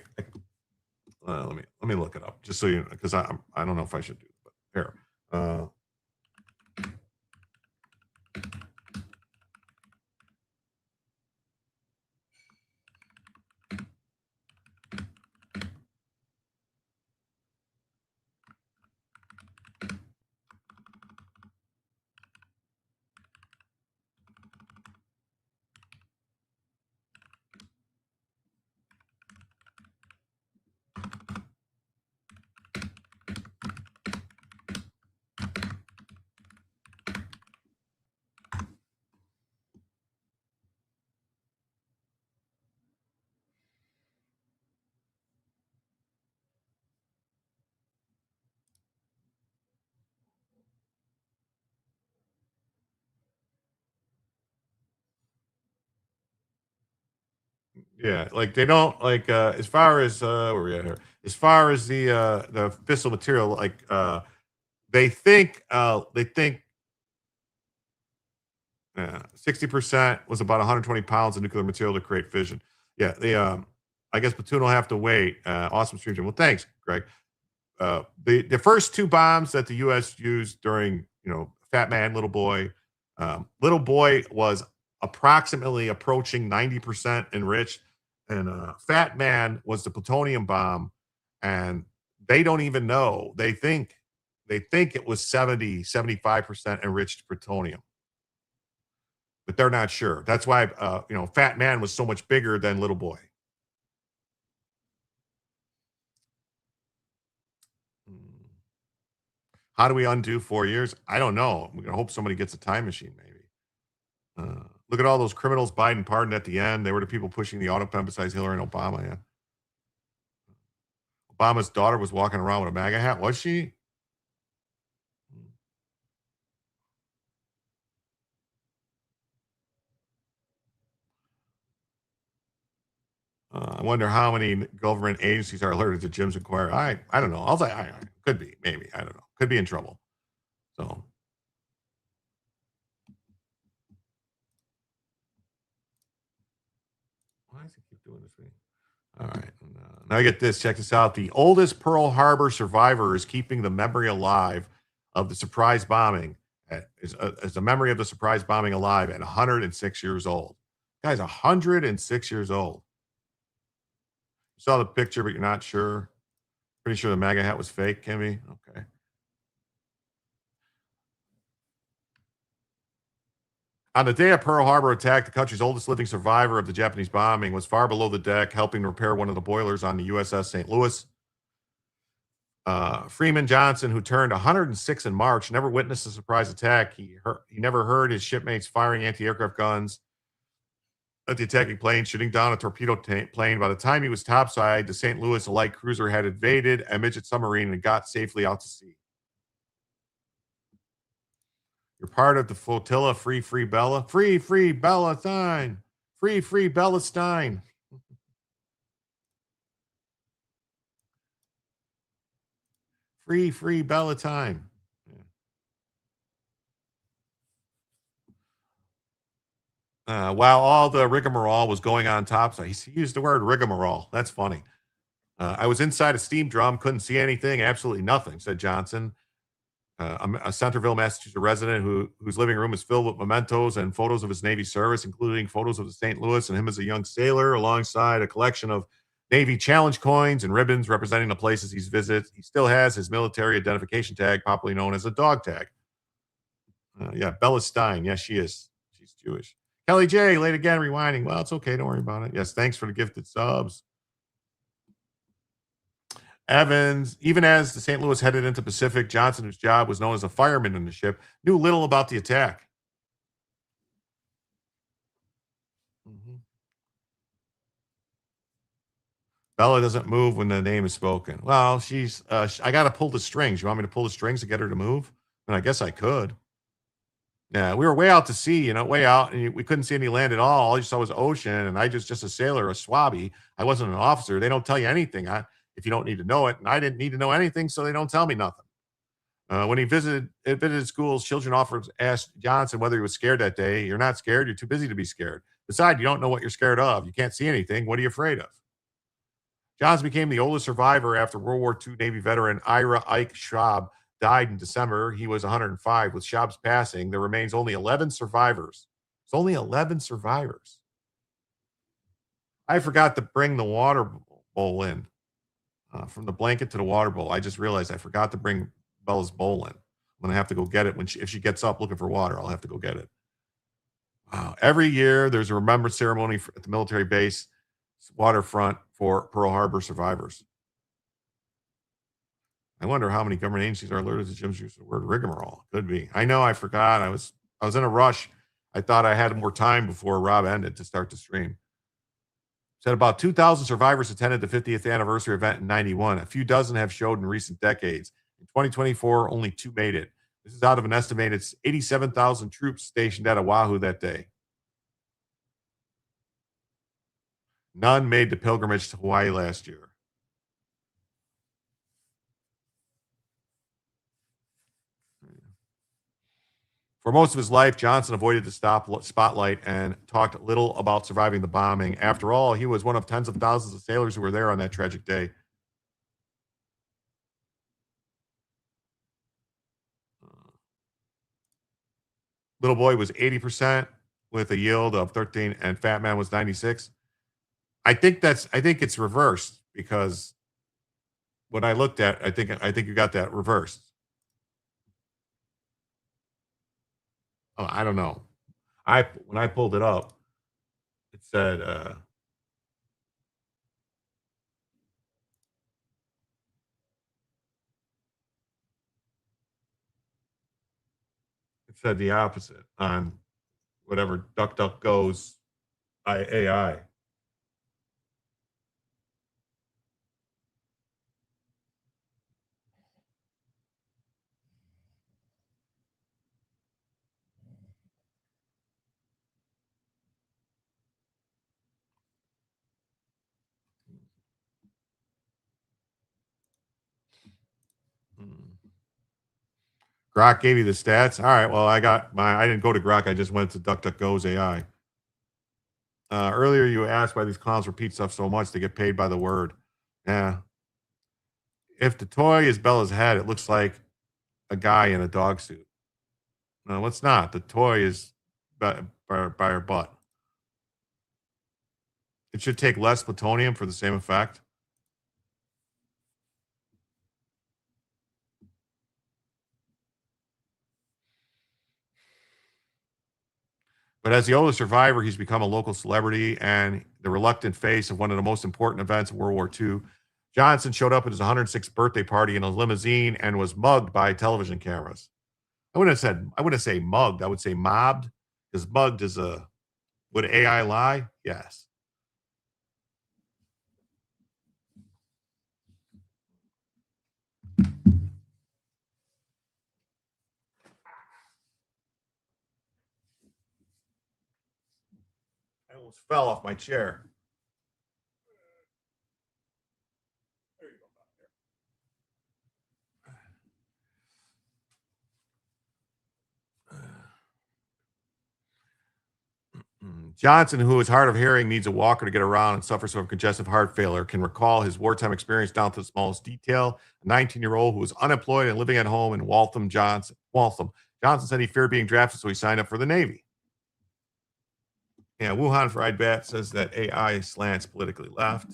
me look it up just so you, because I don't know if I should do it, but here. Yeah, like they don't like as far as where we at here. As far as the fissile material, like they think 60% was about 120 pounds of nuclear material to create fission. Yeah, they I guess Platoon will have to wait. Awesome stream, Jim. Well, thanks, Greg. The first two bombs that the U.S. used during Fat Man, Little Boy was approximately approaching 90% enriched, and Fat Man was the plutonium bomb, and they don't even know. They think it was 75% enriched plutonium, but they're not sure. That's why Fat Man was so much bigger than Little Boy. How do we undo 4 years? I don't know. We're gonna hope somebody gets a time machine, maybe. Look at all those criminals Biden pardoned at the end. They were the people pushing the auto pen besides Hillary and Obama. Yeah. Obama's daughter was walking around with a MAGA hat. Was she? I wonder how many government agencies are alerted to Jim's inquiry. I don't know. I could be, maybe. I don't know. Could be in trouble. So. Why does he keep doing this thing? All right. Now I get this. Check this out. The oldest Pearl Harbor survivor is keeping the memory alive of the surprise bombing. Is the memory of the surprise bombing alive at 106 years old. Guy's 106 years old. You saw the picture, but you're not sure. Pretty sure the MAGA hat was fake, Kimmy. Okay. On the day of Pearl Harbor attack, the country's oldest living survivor of the Japanese bombing was far below the deck, helping repair one of the boilers on the USS St. Louis. Freeman Johnson, who turned 106 in March, never witnessed a surprise attack. He never heard his shipmates firing anti-aircraft guns at the attacking plane, shooting down a torpedo plane. By the time he was topside, the St. Louis, a light cruiser, had invaded a midget submarine and got safely out to sea. You're part of the flotilla. Free Bella. Free Bella Stein. Free Bella Stein. Free Bella time. While all the rigmarole was going on topside, he used the word rigmarole. That's funny. I was inside a steam drum, couldn't see anything, absolutely nothing, said Johnson. A Centerville, Massachusetts resident whose living room is filled with mementos and photos of his Navy service, including photos of the St. Louis and him as a young sailor, alongside a collection of Navy challenge coins and ribbons representing the places he's visited. He still has his military identification tag, popularly known as a dog tag. Yeah, Bella Stein. Yes, she is. She's Jewish. Kelly J, late again, rewinding. Well, it's okay. Don't worry about it. Yes, thanks for the gifted subs. Evans, even as the St. Louis headed into Pacific, Johnson, whose job was known as a fireman in the ship, knew little about the attack. Bella doesn't move when the name is spoken. Well, I got to pull the strings. You want me to pull the strings to get her to move? And I guess I could. Yeah, we were way out to sea, way out, and we couldn't see any land at all. All you saw was ocean, and I just a sailor, a swabby. I wasn't an officer. They don't tell you anything if you don't need to know it, and I didn't need to know anything, so they don't tell me nothing. When he visited schools, children often asked Johnson whether he was scared that day. You're not scared. You're too busy to be scared. Besides, you don't know what you're scared of. You can't see anything. What are you afraid of? Johnson became the oldest survivor after World War II Navy veteran Ira Ike Schwab died in December. He was 105. With Schwab's passing, there remains only 11 survivors. It's only 11 survivors. I forgot to bring the water bowl in. From the blanket to the water bowl. I just realized I forgot to bring Bella's bowl in. I'm going to have to go get it if she gets up looking for water. I'll have to go get it. Wow. Every year, there's a remembrance ceremony at the military base waterfront for Pearl Harbor survivors. I wonder how many government agencies are alerted to Jim's use of the word rigmarole. Could be. I know. I forgot. I was in a rush. I thought I had more time before Rob ended to start the stream. Said about 2,000 survivors attended the 50th anniversary event in 91. A few dozen have showed in recent decades. In 2024, only 2 made it. This is out of an estimated 87,000 troops stationed at Oahu that day. None made the pilgrimage to Hawaii last year. For most of his life, Johnson avoided the spotlight and talked little about surviving the bombing. After all, he was one of tens of thousands of sailors who were there on that tragic day. Little boy was 80% with a yield of 13, and Fat Man was 96. I think it's reversed, because what I looked at, I think you got that reversed. Oh, I don't know. When I pulled it up, it said the opposite on whatever DuckDuckGo's AI. Grok gave you the stats. All right. Well, I didn't go to Grok. I just went to DuckDuckGo's AI. Earlier, you asked why these clowns repeat stuff so much. They get paid by the word. Yeah. If the toy is Bella's head, it looks like a guy in a dog suit. No, it's not. The toy is by her butt. It should take less plutonium for the same effect. But as the oldest survivor, he's become a local celebrity and the reluctant face of one of the most important events of World War II. Johnson showed up at his 106th birthday party in a limousine and was mugged by television cameras. I wouldn't say mugged. I would say mobbed, because mugged is would AI lie? Yes. I almost fell off my chair. There you go. Johnson, who is hard of hearing, needs a walker to get around, and suffers from congestive heart failure, can recall his wartime experience down to the smallest detail. A 19-year-old who was unemployed and living at home in Waltham. Johnson said he feared being drafted, so he signed up for the Navy. Yeah, Wuhan Fried Bat says that AI slants politically left.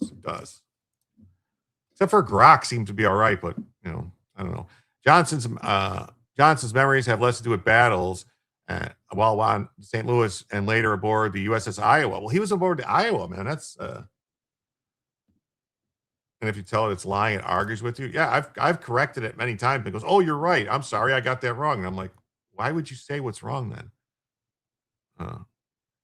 Yes, it does. Except for Grok seemed to be all right, but I don't know. Johnson's memories have less to do with battles while on St. Louis and later aboard the USS Iowa. Well, he was aboard the Iowa, man. That's and if you tell it it's lying, it argues with you. Yeah, I've corrected it many times. It goes, "Oh, you're right. I'm sorry, I got that wrong." And I'm like, "Why would you say what's wrong then?"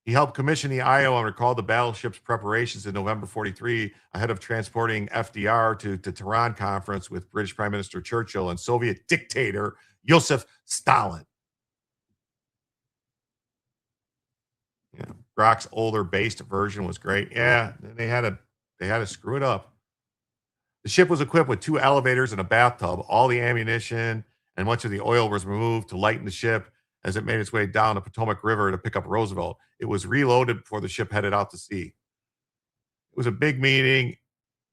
He helped commission the Iowa and recalled the battleship's preparations in November 43 ahead of transporting FDR to Tehran conference with British Prime Minister Churchill and Soviet dictator Joseph Stalin. Yeah, Brock's older based version was great. Yeah, they had to screw it up. The ship was equipped with 2 elevators and a bathtub. All the ammunition and much of the oil was removed to lighten the ship as it made its way down the Potomac River to pick up Roosevelt. It was reloaded before the ship headed out to sea. It was a big meeting.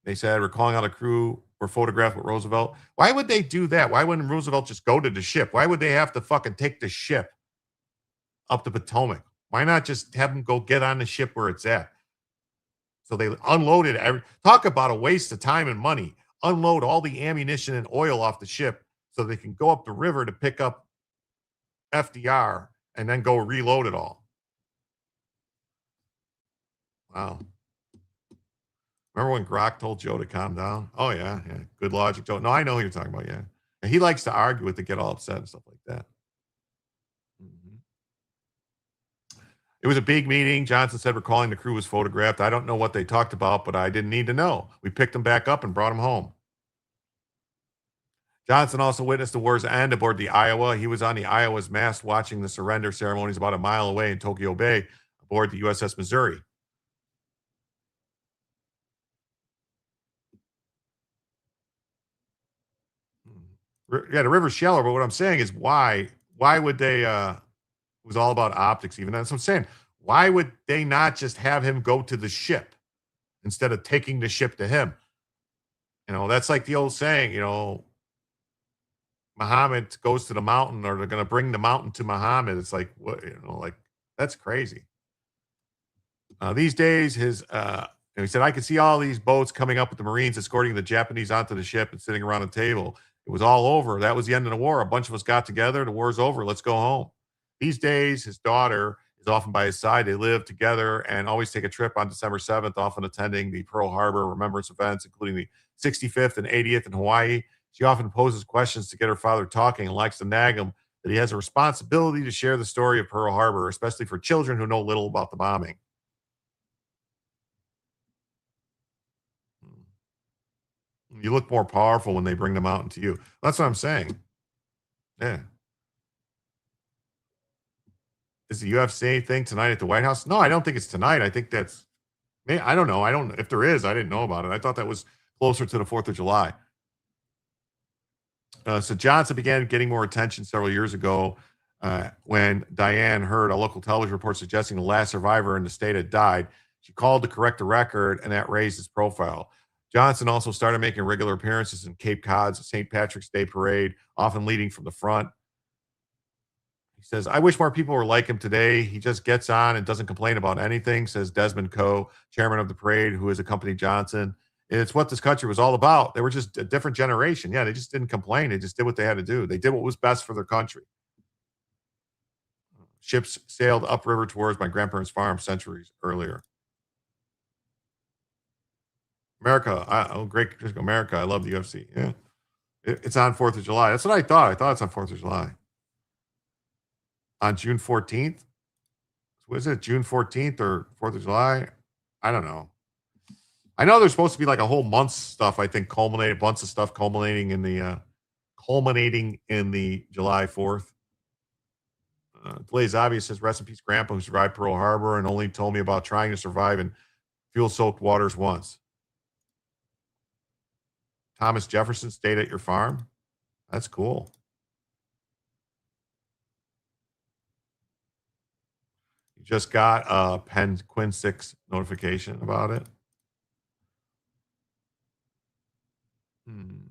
They said, we're calling out a crew. We're photographed with Roosevelt. Why would they do that? Why wouldn't Roosevelt just go to the ship? Why would they have to fucking take the ship up the Potomac? Why not just have them go get on the ship where it's at? So they unloaded talk about a waste of time and money. Unload all the ammunition and oil off the ship so they can go up the river to pick up FDR and then go reload it all. Wow. Remember when Grok told Joe to calm down? Oh, yeah. Good logic, Joe. No, I know who you're talking about, yeah. And he likes to argue with to get all upset and stuff like that. It was a big meeting. Johnson said recalling the crew was photographed. I don't know what they talked about, but I didn't need to know. We picked them back up and brought them home. Johnson also witnessed the war's end aboard the Iowa. He was on the Iowa's mast watching the surrender ceremonies about a mile away in Tokyo Bay aboard the USS Missouri. Yeah, the river's shallow, but what I'm saying is why would they, it was all about optics even. That's what I'm saying. Why would they not just have him go to the ship instead of taking the ship to him? You know, that's like the old saying, you know, Muhammad goes to the mountain or they're going to bring the mountain to Muhammad. It's like, what, you know, like that's crazy. These days, he said, I could see all these boats coming up with the Marines escorting the Japanese onto the ship and sitting around a table. It was all over. That was the end of the war. A bunch of us got together. The war's over. Let's go home. These days, his daughter is often by his side. They live together and always take a trip on December 7th, often attending the Pearl Harbor remembrance events, including the 65th and 80th in Hawaii. She often poses questions to get her father talking and likes to nag him that he has a responsibility to share the story of Pearl Harbor, especially for children who know little about the bombing. You look more powerful when they bring the mountain to you. That's what I'm saying. Yeah. Is the UFC thing tonight at the White House? No, I don't think it's tonight. I think that's, I don't know. If there is, I didn't know about it. I thought that was closer to the 4th of July. So Johnson began getting more attention several years ago when Diane heard a local television report suggesting the last survivor in the state had died. She called to correct the record, and that raised his profile. Johnson also started making regular appearances in Cape Cod's St. Patrick's Day parade, often leading from the front. He says, I wish more people were like him today. He just gets on and doesn't complain about anything, says Desmond Coe, chairman of the parade, who has accompanied Johnson. It's what this country was all about. They were just a different generation. Yeah, they just didn't complain. They just did what they had to do. They did what was best for their country. Ships sailed upriver towards my grandparents' farm centuries earlier. America, great America. I love the UFC. Yeah, it's on 4th of July. That's what I thought. I thought it's on 4th of July. On June 14th. Was it June 14th or 4th of July? I don't know. I know there's supposed to be like a whole month's stuff. I think bunch of stuff culminating in the July 4th. Blaze Obvious says, rest in peace, Grandpa, who survived Pearl Harbor and only told me about trying to survive in fuel-soaked waters once. Thomas Jefferson stayed at your farm? That's cool. You just got a Penn Quinn 6 notification about it.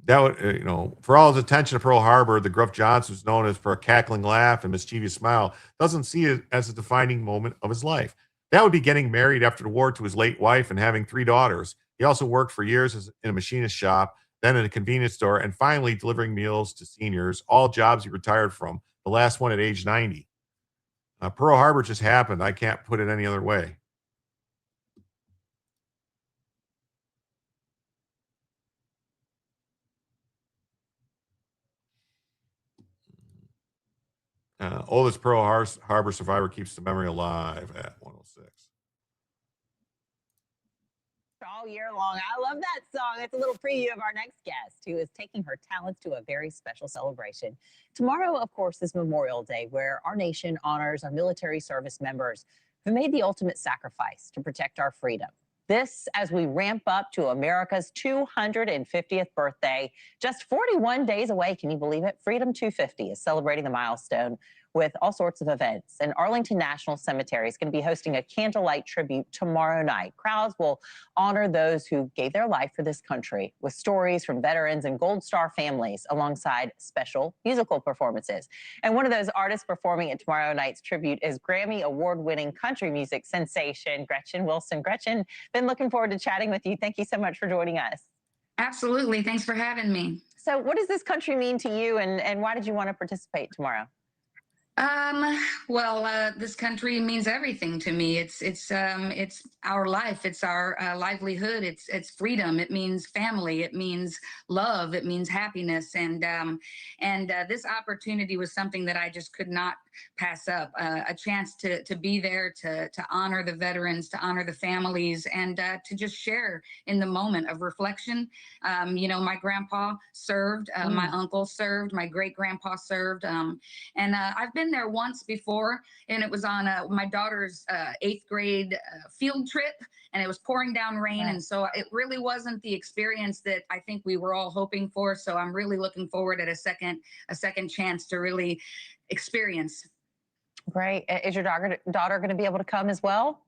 That would, for all his attention to Pearl Harbor, the Gruff Johnson was known as for a cackling laugh and mischievous smile. Doesn't see it as a defining moment of his life. That would be getting married after the war to his late wife and having 3 daughters. He also worked for years in a machinist shop, then in a convenience store, and finally delivering meals to seniors, all jobs he retired from, the last one at age 90. Pearl Harbor just happened. I can't put it any other way. Oldest Pearl Harbor survivor keeps the memory alive at 106. All year long. I love that song. It's a little preview of our next guest, who is taking her talents to a very special celebration. Tomorrow, of course, is Memorial Day, where our nation honors our military service members who made the ultimate sacrifice to protect our freedom. This as we ramp up to America's 250th birthday. Just 41 days away, can you believe it? Freedom 250 is celebrating the milestone with all sorts of events. And Arlington National Cemetery is going to be hosting a candlelight tribute tomorrow night. Crowds will honor those who gave their life for this country with stories from veterans and Gold Star families alongside special musical performances. And one of those artists performing at tomorrow night's tribute is Grammy award-winning country music sensation Gretchen Wilson. Gretchen, been looking forward to chatting with you. Thank you so much for joining us. Absolutely. Thanks for having me. So what does this country mean to you, and why did you want to participate tomorrow? Well, this country means everything to me. It's our life. It's our livelihood. It's freedom. It means family. It means love. It means happiness. And this opportunity was something that I just could not pass up. A chance to be there, to honor the veterans, to honor the families, and to just share in the moment of reflection. You know, my grandpa served, my uncle served, my great grandpa served, and I've been there once before, and it was on my daughter's 8th grade field trip, and it was pouring down rain, and so it really wasn't the experience that I think we were all hoping for. So I'm really looking forward at a second chance to really experience. Great. Is your daughter going to be able to come as well?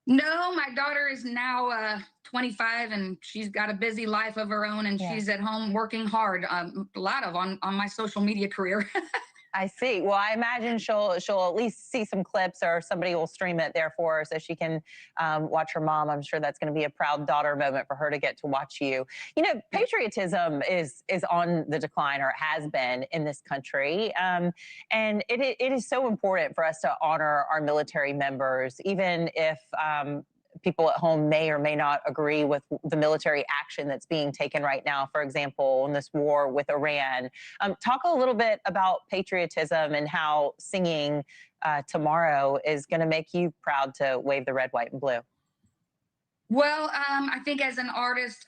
No, my daughter is now 25, and she's got a busy life of her own, and she's at home working hard, a lot of on my social media career. I see. Well, I imagine she'll at least see some clips, or somebody will stream it there for her so she can watch her mom. I'm sure that's going to be a proud daughter moment for her to get to watch you. You know, patriotism is on the decline, or it has been in this country. And it is so important for us to honor our military members, even if people at home may or may not agree with the military action that's being taken right now, for example, in this war with Iran. Talk a little bit about patriotism and how singing tomorrow is going to make you proud to wave the red, white, and blue. Well, I think as an artist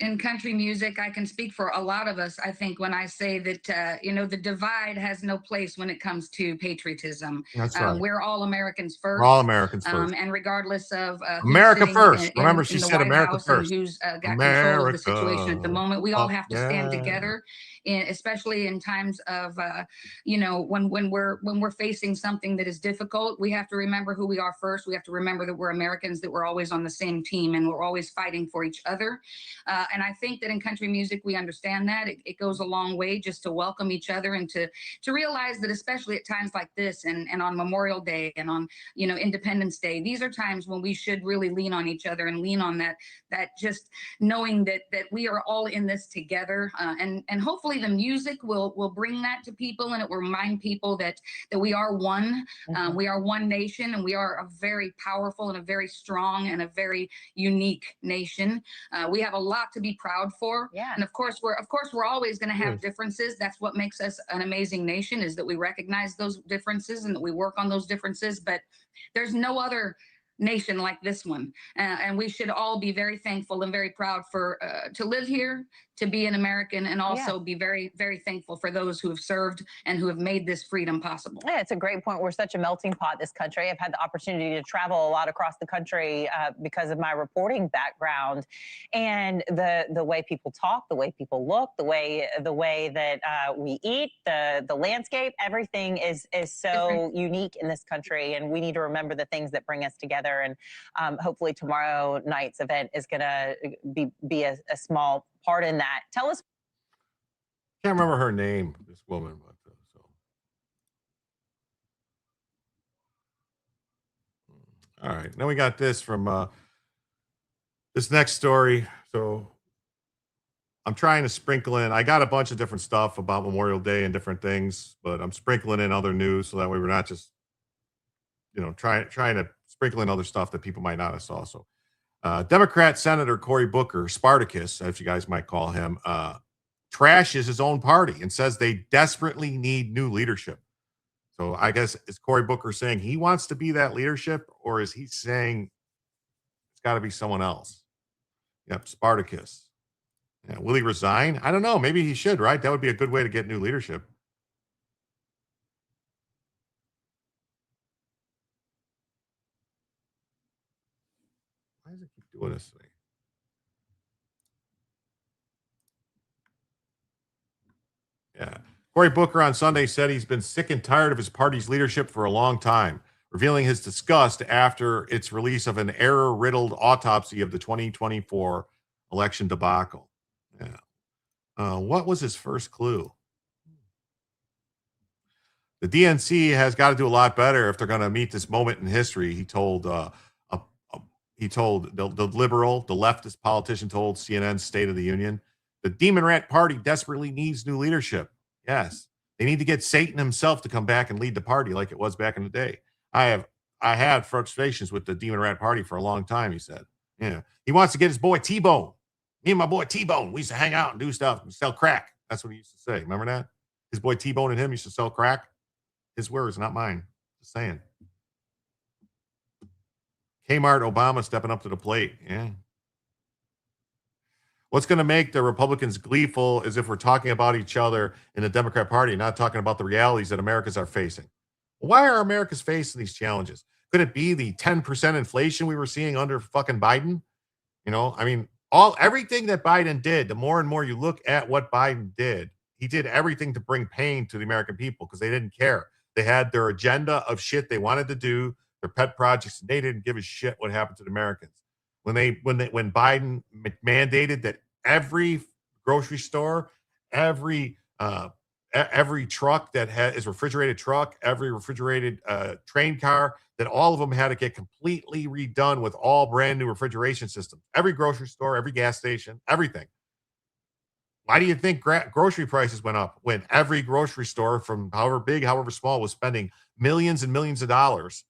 in country music, I can speak for a lot of us. I think when I say that, you know, the divide has no place when it comes to patriotism. That's right. We're all Americans first. We're all Americans first. And regardless of America first. Remember, she in the said White America House first. And who's got control of the situation at the moment, we all have to stand together, especially in times of, you know, when we're facing something that is difficult. We have to remember who we are first. We have to remember that we're Americans, that we're always on the same team, and we're always fighting for each other. And I think that in country music, we understand that. It goes a long way just to welcome each other, and to realize that, especially at times like this, and on Memorial Day, and on, you know, Independence Day, these are times when we should really lean on each other, and lean on that just knowing that we are all in this together. And hopefully the music will bring that to people, and it will remind people that we are one. We are one nation, and we are a very powerful and a very strong and a very unique nation. We have a lot to be proud for. And of course we're always going to have differences. That's what makes us an amazing nation, is that we recognize those differences and that we work on those differences. But there's no other nation like this one, and we should all be very thankful and very proud for to live here, to be an American, and also be very, very thankful for those who have served and who have made this freedom possible. Yeah, it's a great point. We're such a melting pot, this country. I've had the opportunity to travel a lot across the country because of my reporting background, and the way people talk, the way people look, the way that we eat, the landscape, everything is so unique in this country, and we need to remember the things that bring us together. And hopefully tomorrow night's event is going to be a small part in that. Tell us. Can't remember her name, this woman. But, all right. Then we got this from this next story. So I'm trying to sprinkle in. I got a bunch of different stuff about Memorial Day and different things, but I'm sprinkling in other news so that way we're not just, you know, trying to sprinkle in other stuff that people might not have saw. So Democrat Senator Cory Booker, Spartacus, as you guys might call him, trashes his own party and says they desperately need new leadership. So I guess is Cory Booker saying he wants to be that leadership, or is he saying it's got to be someone else? Yep, Spartacus. Yeah, will he resign? I don't know. Maybe he should, right? That would be a good way to get new leadership. Why does it keep doing this to me? Yeah. Cory Booker on Sunday said he's been sick and tired of his party's leadership for a long time, revealing his disgust after its release of an error-riddled autopsy of the 2024 election debacle. Yeah. What was his first clue? The DNC has got to do a lot better if they're going to meet this moment in history. He told the liberal, the leftist politician told CNN's State of the Union, the DemonRat party desperately needs new leadership. Yes, they need to get Satan himself to come back and lead the party like it was back in the day. I had frustrations with the DemonRat party for a long time, he said. Yeah, he wants to get his boy T-Bone. Me and my boy T-Bone, we used to hang out and do stuff and sell crack. That's what he used to say. Remember that? His boy T-Bone and him used to sell crack. His words, not mine. Just saying. Kmart Obama stepping up to the plate. Yeah. What's going to make the Republicans gleeful is if we're talking about each other in the Democrat Party, not talking about the realities that Americans are facing. Why are Americans facing these challenges? Could it be the 10% inflation we were seeing under fucking Biden? You know, I mean, everything that Biden did, the more and more you look at what Biden did, he did everything to bring pain to the American people because they didn't care. They had their agenda of shit they wanted to do, their pet projects, and they didn't give a shit what happened to the Americans. When Biden mandated that every grocery store, every truck that is refrigerated truck, every refrigerated train car, that all of them had to get completely redone with all brand new refrigeration systems. Every grocery store, every gas station, everything. Why do you think grocery prices went up when every grocery store, from however big, however small, was spending millions and millions of dollars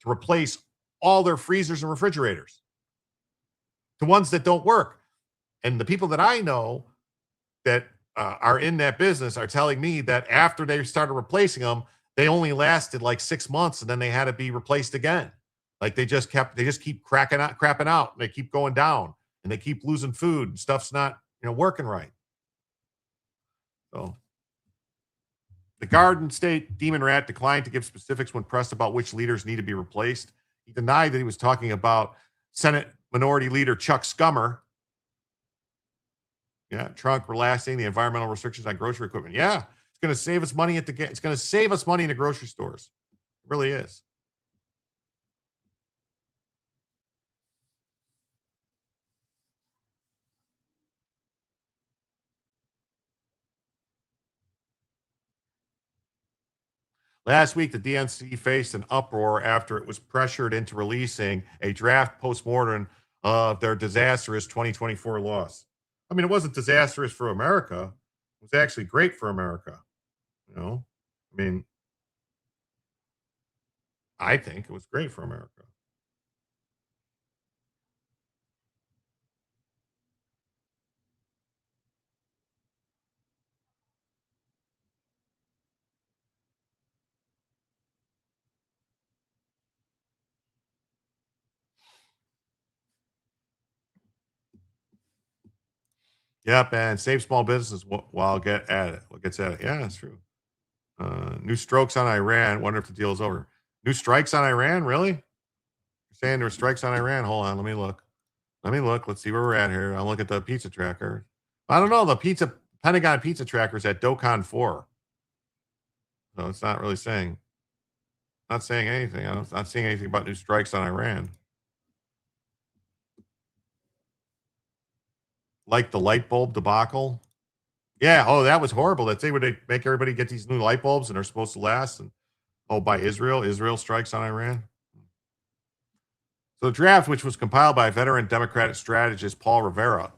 to replace all their freezers and refrigerators? The ones that don't work. And the people that I know that are in that business are telling me that after they started replacing them, they only lasted like 6 months and then they had to be replaced again. Like they just keep crapping out. They keep going down and they keep losing food and stuff's not, working right. So the Garden State DemonRat declined to give specifics when pressed about which leaders need to be replaced. He denied that he was talking about Senate Minority Leader Chuck Schumer. Yeah, Trump relaxing the environmental restrictions on grocery equipment. Yeah, it's going to save us money it's going to save us money in the grocery stores. It really is. Last week, the DNC faced an uproar after it was pressured into releasing a draft postmortem of their disastrous 2024 loss. I mean, it wasn't disastrous for America. It was actually great for America. I mean, I think it was great for America. Yep, and save small businesses while get at it. What gets at it? Yeah, that's true. New strokes on Iran. Wonder if the deal is over. New strikes on Iran? Really? You're saying there were strikes on Iran? Hold on, let me look. Let's see where we're at here. I'll look at the pizza tracker. I don't know. The Pentagon pizza tracker is at DOCON 4. So it's not really saying. Not saying anything. I'm not seeing anything about new strikes on Iran. Like the light bulb debacle. Yeah. Oh, that was horrible. That they would make everybody get these new light bulbs and they're supposed to last. And by Israel strikes on Iran. So the draft, which was compiled by veteran Democratic strategist Paul Rivera,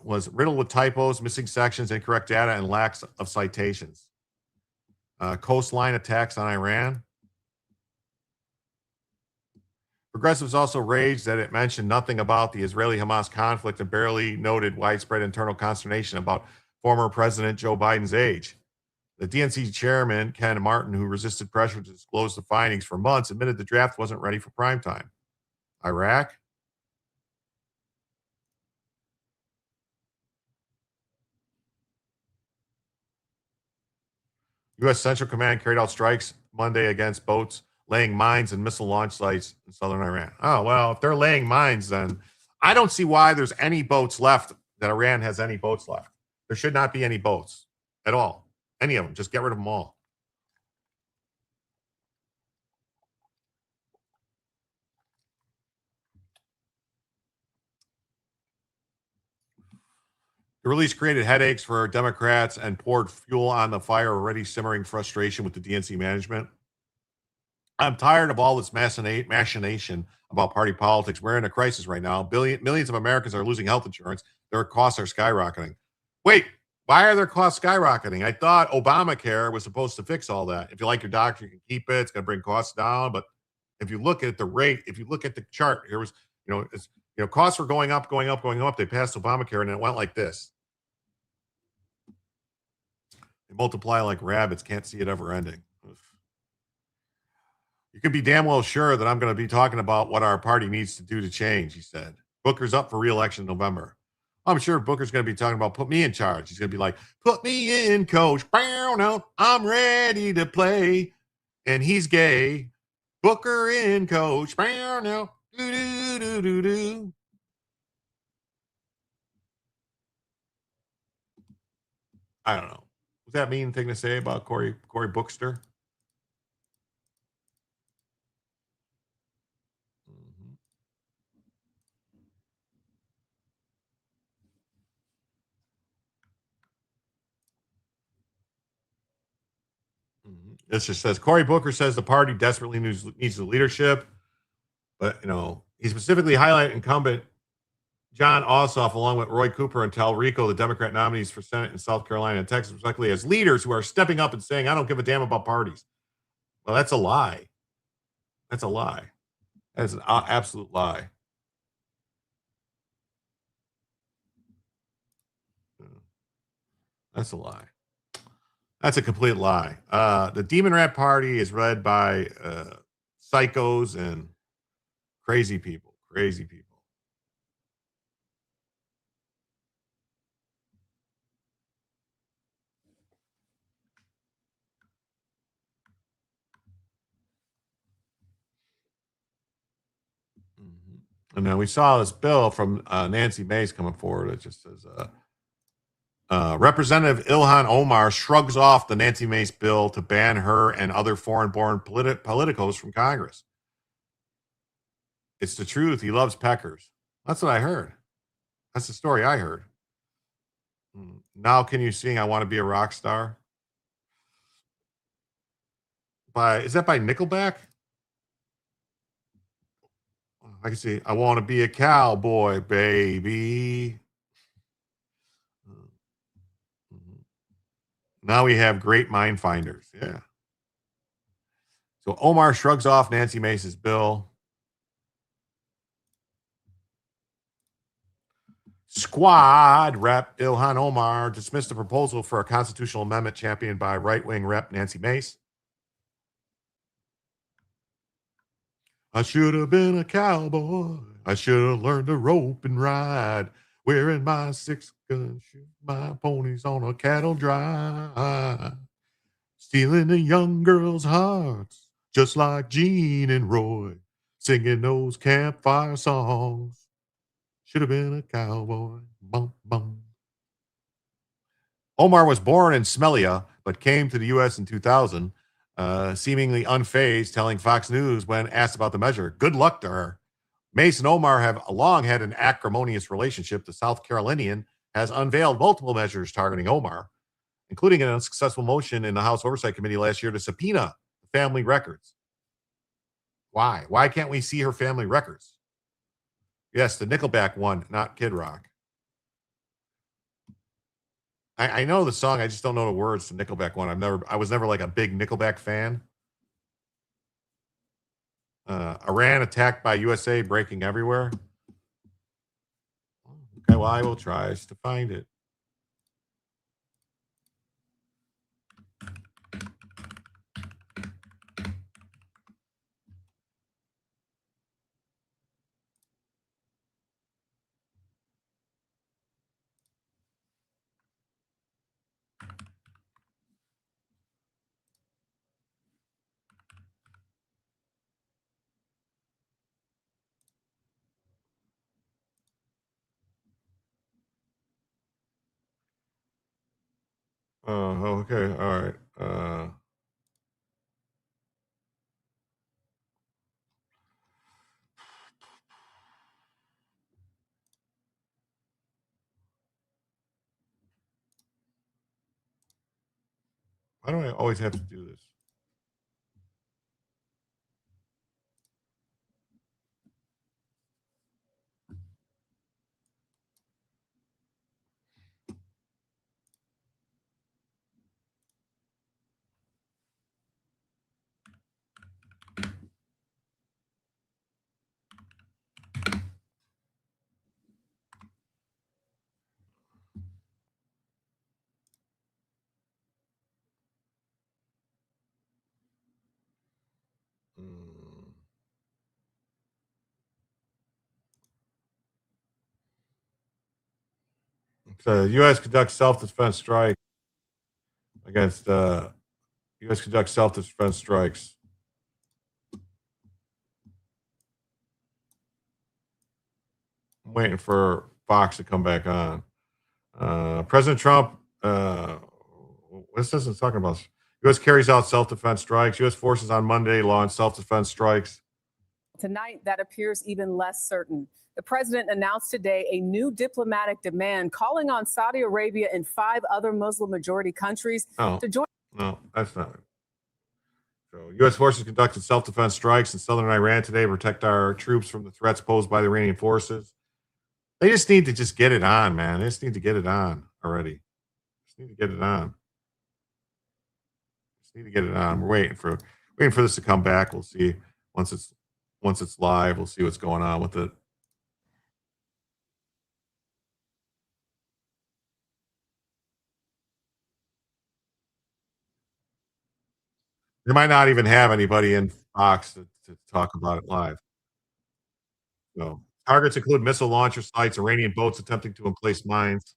was riddled with typos, missing sections, incorrect data, and lacks of citations. Coastline attacks on Iran. Progressives also raged that it mentioned nothing about the Israeli-Hamas conflict and barely noted widespread internal consternation about former President Joe Biden's age. The DNC chairman, Ken Martin, who resisted pressure to disclose the findings for months, admitted the draft wasn't ready for prime time. Iraq? U.S. Central Command carried out strikes Monday against boats laying mines and missile launch sites in southern Iran. Oh, well, if they're laying mines, then I don't see why there's any boats left, that Iran has any boats left. There should not be any boats at all. Any of them. Just get rid of them all. The release created headaches for Democrats and poured fuel on the fire, already simmering frustration with the DNC management. I'm tired of all this machination about party politics. We're in a crisis right now. Millions of Americans are losing health insurance. Their costs are skyrocketing. Wait, why are their costs skyrocketing? I thought Obamacare was supposed to fix all that. If you like your doctor, you can keep it. It's going to bring costs down. But if you look at the rate, if you look at the chart, here was, costs were going up, going up, going up. They passed Obamacare and it went like this. They multiply like rabbits. Can't see it ever ending. You can be damn well sure that I'm going to be talking about what our party needs to do to change, he said. Booker's up for re-election in November. I'm sure Booker's going to be talking about put me in charge. He's going to be like, put me in, coach. I'm ready to play. And he's gay. Booker in, coach. I don't know. Was that a mean thing to say about Cory Bookster? This just says Cory Booker says the party desperately needs the leadership, but he specifically highlighted incumbent John Ossoff along with Roy Cooper and Talrico, the Democrat nominees for Senate in South Carolina and Texas, respectively, as leaders who are stepping up and saying, "I don't give a damn about parties." Well, that's a lie. That's a lie. That is an absolute lie. That's a lie. That's a complete lie. The Demon Rat Party is led by psychos and crazy people. Crazy people. And now we saw this bill from Nancy Mace coming forward. It just says, Representative Ilhan Omar shrugs off the Nancy Mace bill to ban her and other foreign-born politicos from Congress. It's the truth. He loves peckers. That's what I heard. That's the story I heard. Now can you sing I Want to Be a Rock Star? Is that by Nickelback? I can see I want to be a cowboy, baby. Now we have great mind finders. Yeah. So Omar shrugs off Nancy Mace's bill. Squad Rep Ilhan Omar dismissed the proposal for a constitutional amendment championed by right-wing Rep Nancy Mace. I should have been a cowboy. I should have learned to rope and ride. Wearing my 6-gun shoes, my ponies on a cattle drive. Stealing the young girls' hearts, just like Gene and Roy. Singing those campfire songs. Should have been a cowboy. Bum, bum. Omar was born in Smelia, but came to the U.S. in 2000, seemingly unfazed, telling Fox News when asked about the measure, good luck to her. Mace and Omar have long had an acrimonious relationship. The South Carolinian has unveiled multiple measures targeting Omar, including an unsuccessful motion in the House Oversight Committee last year to subpoena family records. Why? Why can't we see her family records? Yes, the Nickelback one, not Kid Rock. I know the song, I just don't know the words to Nickelback one. I was never like a big Nickelback fan. Iran attacked by USA, breaking everywhere. Okay, well, I will try to find it. Okay. All right. Why do I always have to do this? So, U.S. conducts self-defense strike against. U.S. conducts self-defense strikes. I'm waiting for Fox to come back on. President Trump. This isn't talking about. U.S. carries out self-defense strikes. U.S. forces on Monday launched self-defense strikes. Tonight, that appears even less certain. The president announced today a new diplomatic demand calling on Saudi Arabia and 5 other Muslim-majority countries to join. No, that's not it. So, U.S. forces conducted self-defense strikes in southern Iran today to protect our troops from the threats posed by the Iranian forces. They just need to just get it on, man. They just need to get it on already. Just need to get it on. Just need to get it on. We're waiting for this to come back. We'll see once it's live. We'll see what's going on with it. They might not even have anybody in Fox to talk about it live. So, targets include missile launcher sites, Iranian boats attempting to emplace mines.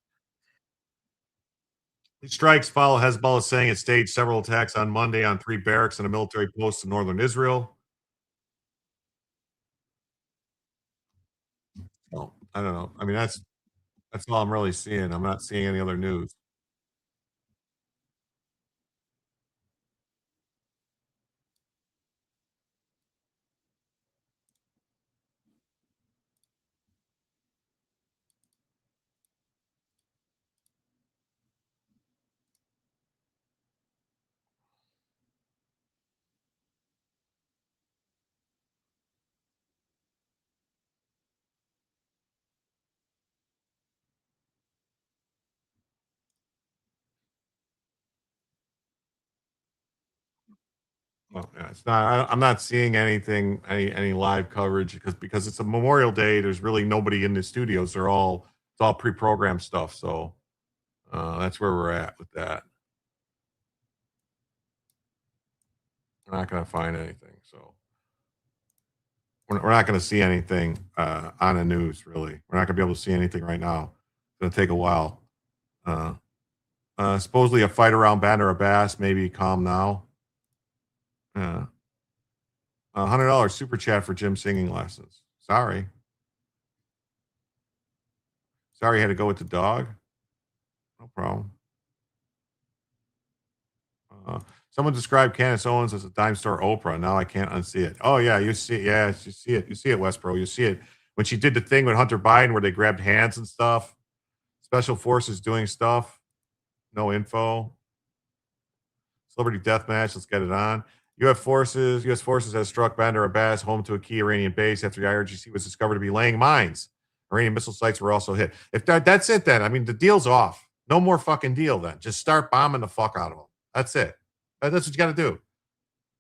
These strikes follow Hezbollah saying it staged several attacks on Monday on 3 barracks and a military post in northern Israel. So, I don't know. I mean, that's all I'm really seeing. I'm not seeing any other news. Well, yeah, it's not. I'm not seeing anything, any live coverage because it's a Memorial Day. There's really nobody in the studios. It's all pre-programmed stuff. So that's where we're at with that. We're not going to find anything. So we're not going to see anything on the news. Really, we're not going to be able to see anything right now. It's going to take a while. Supposedly a fight around Bandar Abbas, maybe calm now. $100 super chat for Jim singing lessons. Sorry, you had to go with the dog. No problem. Someone described Candace Owens as a dime store Oprah. Now I can't unsee it. Oh yeah, you see it. Yeah, you see it. You see it, Westboro. You see it when she did the thing with Hunter Biden where they grabbed hands and stuff. Special forces doing stuff. No info. Celebrity death match. Let's get it on. U.S. forces has struck Bandar Abbas, home to a key Iranian base, after the IRGC was discovered to be laying mines. Iranian missile sites were also hit. If that's it, then I mean the deal's off. No more fucking deal. Then just start bombing the fuck out of them. That's it. That's what you got to do.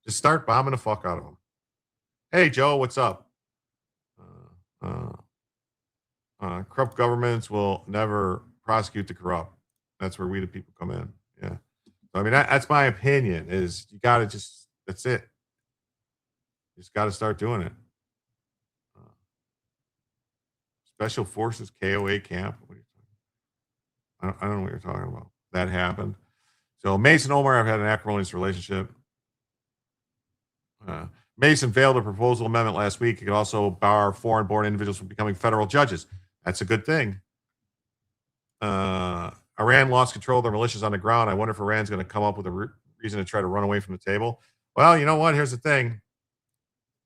Just start bombing the fuck out of them. Hey Joe, what's up? Corrupt governments will never prosecute the corrupt. That's where we the people come in. Yeah. I mean that's my opinion. Is you got to just. That's it. You just got to start doing it. Special Forces KOA camp. I don't know what you're talking about. That happened. So Mason and Omar have had an acrimonious relationship. Mason failed a proposal amendment last week. It could also bar foreign-born individuals from becoming federal judges. That's a good thing. Iran lost control of their militias on the ground. I wonder if Iran's going to come up with a reason to try to run away from the table. Well, you know what? Here's the thing.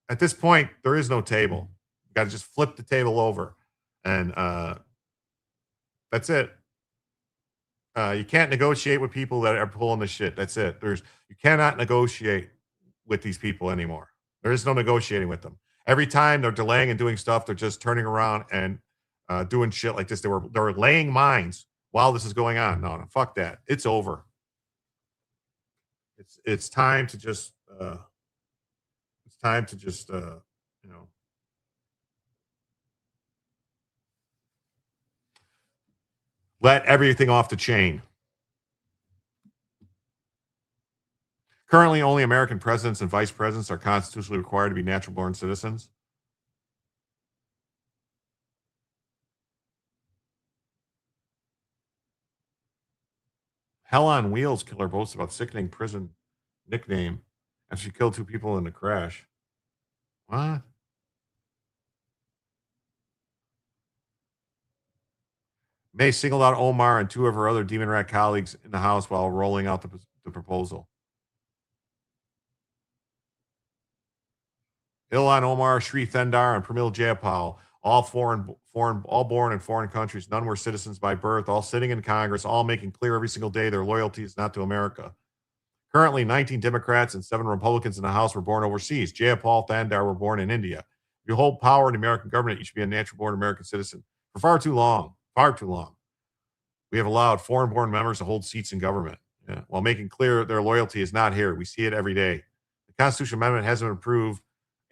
At this point, there is no table. You got to just flip the table over. And that's it. You can't negotiate with people that are pulling the shit. That's it. You cannot negotiate with these people anymore. There is no negotiating with them. Every time they're delaying and doing stuff, they're just turning around and doing shit like this. They were laying mines while this is going on. No, fuck that. It's over. It's time to just let everything off the chain. Currently, only American presidents and vice presidents are constitutionally required to be natural-born citizens. Hell on Wheels killer boasts about sickening prison nickname after she killed 2 people in a crash. What? May singled out Omar and 2 of her other Demon Rat colleagues in the House while rolling out the proposal. Ilhan, Omar, Shri Thendar, and Pramil Jayapal, all born in foreign countries. None were citizens by birth, all sitting in Congress, all making clear every single day their loyalty is not to America. Currently, 19 Democrats and 7 Republicans in the House were born overseas. Jayapal, Thandar were born in India. If you hold power in the American government, you should be a natural-born American citizen. For far too long, we have allowed foreign-born members to hold seats in government, while making clear their loyalty is not here. We see it every day. The Constitutional Amendment hasn't been approved.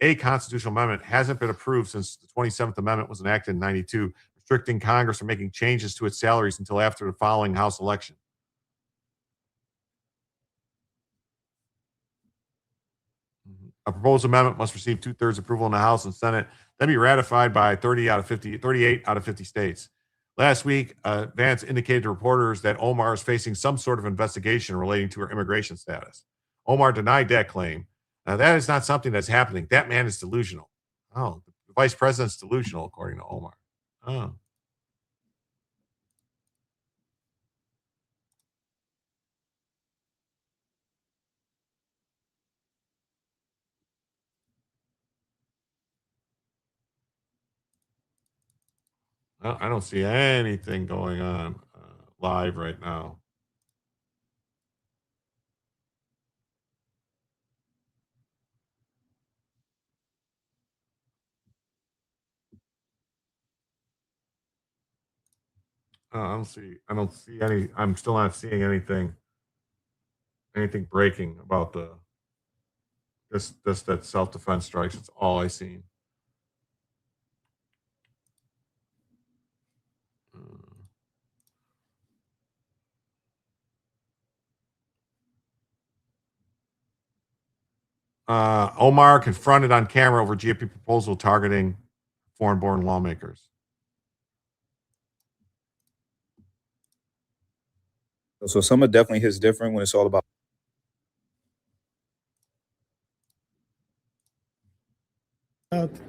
A constitutional amendment hasn't been approved since the 27th Amendment was enacted in 92, restricting Congress from making changes to its salaries until after the following House election. A proposed amendment must receive 2/3 approval in the House and Senate, then be ratified by 38 out of 50 states. Last week, Vance indicated to reporters that Omar is facing some sort of investigation relating to her immigration status. Omar denied that claim. That is not something that's happening. That man is delusional. Oh, the vice president's delusional, according to Omar. Oh. Well, I don't see anything going on live right now. I don't see any. I'm still not seeing anything breaking about that self-defense strikes. It's all I seen. Omar confronted on camera over GOP proposal targeting foreign-born lawmakers. So Summer definitely hits different when it's all about.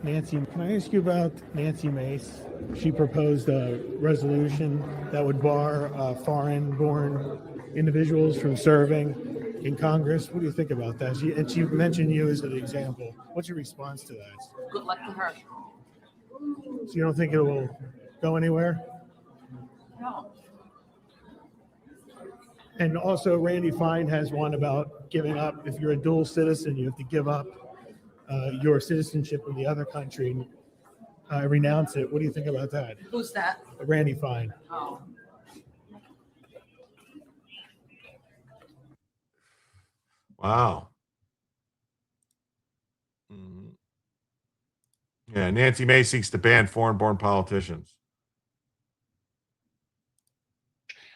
Nancy, can I ask you about Nancy Mace? She proposed a resolution that would bar foreign-born individuals from serving in Congress. What do you think about that? She mentioned you as an example. What's your response to that? Good luck to her. So you don't think it will go anywhere? No. And also, Randy Fine has one about giving up. If you're a dual citizen, you have to give up your citizenship in the other country, renounce it. What do you think about that? Who's that? Randy Fine. Oh. Wow. Yeah, Nancy Mace seeks to ban foreign-born politicians.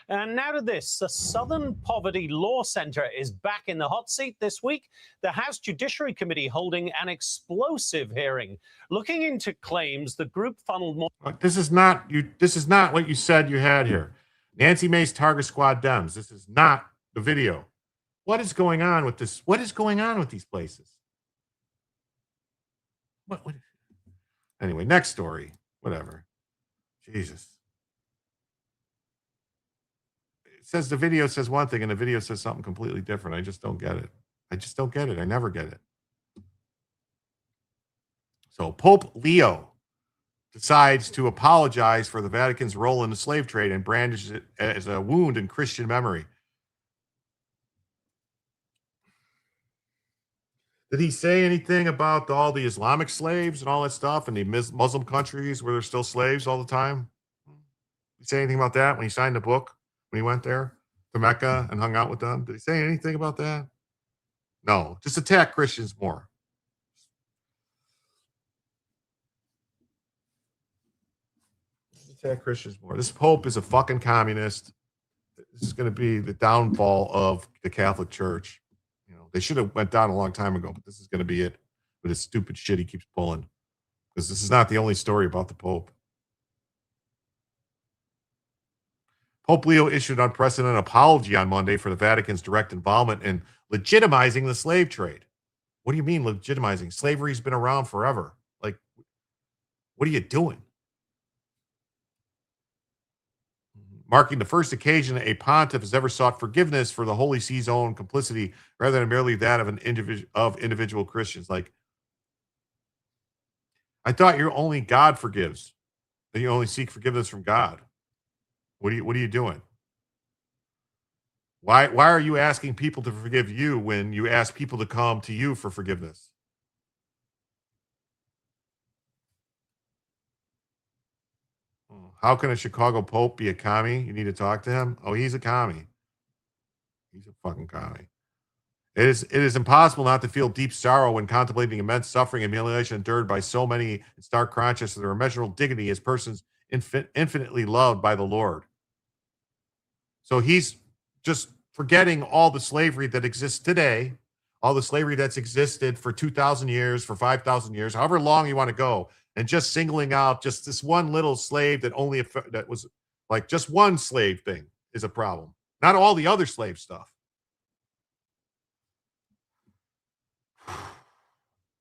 And now to this, the Southern Poverty Law Center is back in the hot seat this week. The House Judiciary Committee holding an explosive hearing, looking into claims the group funneled more. This is not what you said you had here. Nancy Mace Target Squad Dems. This is not the video. What is going on with this? What is going on with these places? What? Anyway, next story. Whatever. Jesus. says the video says one thing and the video says something completely different. I just don't get it. I just don't get it. I never get it. So Pope Leo decides to apologize for the Vatican's role in the slave trade and brandishes it as a wound in Christian memory. Did he say anything about all the Islamic slaves and all that stuff in the Muslim countries where they're still slaves all the time? Did he say anything about that when he signed the book, when he went there to Mecca and hung out with them? Did he say anything about that? No, just attack Christians more. Attack Christians more. This Pope is a fucking communist. This is going to be the downfall of the Catholic Church. You know, they should have went down a long time ago, but this is going to be it with his stupid shit he keeps pulling. Because this is not the only story about the Pope. Pope Leo issued an unprecedented apology on Monday for the Vatican's direct involvement in legitimizing the slave trade. What do you mean legitimizing? Slavery's been around forever. Like, what are you doing? Marking the first occasion a pontiff has ever sought forgiveness for the Holy See's own complicity rather than merely that of individual Christians. Like, I thought you're only God forgives, that you only seek forgiveness from God. What are you doing? Why are you asking people to forgive you when you ask people to come to you for forgiveness? How can a Chicago Pope be a commie? You need to talk to him. Oh, he's a commie. He's a fucking commie. It is impossible not to feel deep sorrow when contemplating immense suffering and humiliation endured by so many in stark consciousness of their immeasurable dignity as persons infinitely loved by the Lord. So he's just forgetting all the slavery that exists today, all the slavery that's existed for 2,000 years, for 5,000 years, however long you want to go, and just singling out just this one little slave that was like just one slave thing is a problem, not all the other slave stuff.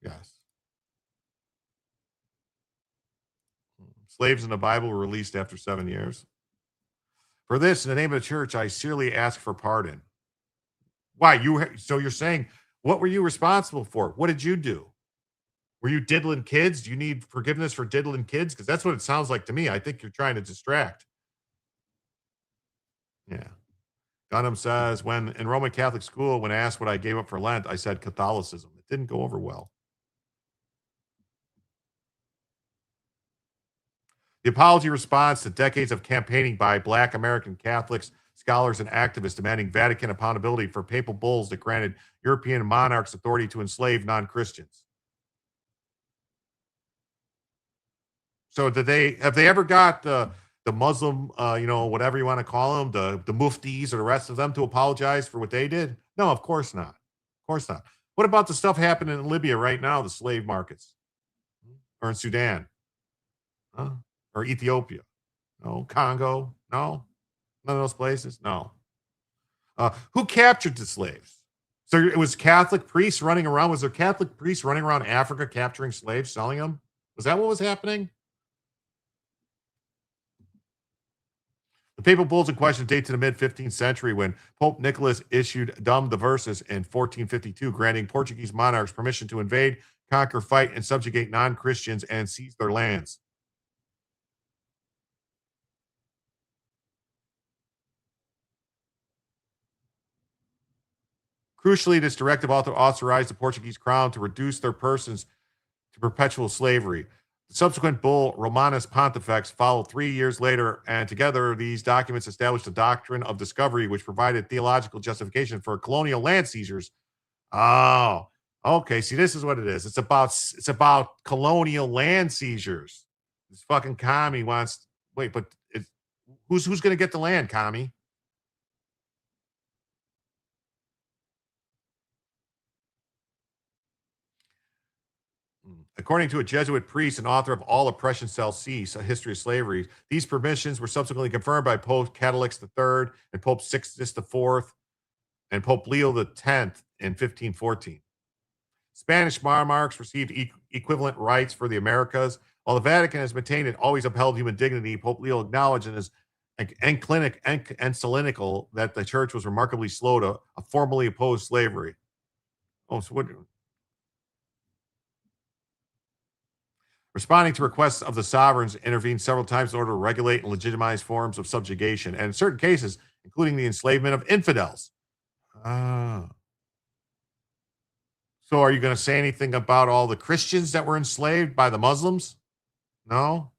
Yes. Slaves in the Bible were released after 7 years. For this, in the name of the church, I sincerely ask for pardon. Why? So you're saying, what were you responsible for? What did you do? Were you diddling kids? Do you need forgiveness for diddling kids? Because that's what it sounds like to me. I think you're trying to distract. Yeah. Dunham says, when in Roman Catholic school, when asked what I gave up for Lent, I said Catholicism. It didn't go over well. The apology responds to decades of campaigning by Black American Catholics, scholars, and activists demanding Vatican accountability for papal bulls that granted European monarchs authority to enslave non-Christians. So have they ever got the Muslim, whatever you want to call them, the muftis or the rest of them to apologize for what they did? No, of course not. Of course not. What about the stuff happening in Libya right now, the slave markets? Or in Sudan? Huh? Or Ethiopia? No. Congo? No. None of those places? No. Who captured the slaves? So it was Catholic priests running around. Was there Catholic priests running around Africa capturing slaves, selling them? Was that what was happening? The papal bulls in question date to the mid-15th century when Pope Nicholas issued Dum Diversas in 1452, granting Portuguese monarchs permission to invade, conquer, fight, and subjugate non-Christians and seize their lands. Crucially, this directive also authorized the Portuguese crown to reduce their persons to perpetual slavery. The subsequent bull, Romanus Pontifex, followed 3 years later, and together these documents established the doctrine of discovery, which provided theological justification for colonial land seizures. Oh, okay. See, this is what it is. It's about colonial land seizures. This fucking commie wants. Wait, but who's going to get the land, commie? According to a Jesuit priest and author of All Oppression Shall Cease, A History of Slavery, these permissions were subsequently confirmed by Pope Catullus III and Pope Sixtus IV and Pope Leo X in 1514. Spanish monarchs received equivalent rights for the Americas. While the Vatican has maintained and always upheld human dignity, Pope Leo acknowledged in his and clinic and cynical that the church was remarkably slow to formally oppose slavery. Oh, so what? Responding to requests of the sovereigns, intervened several times in order to regulate and legitimize forms of subjugation, and in certain cases, including the enslavement of infidels. So are you going to say anything about all the Christians that were enslaved by the Muslims? No?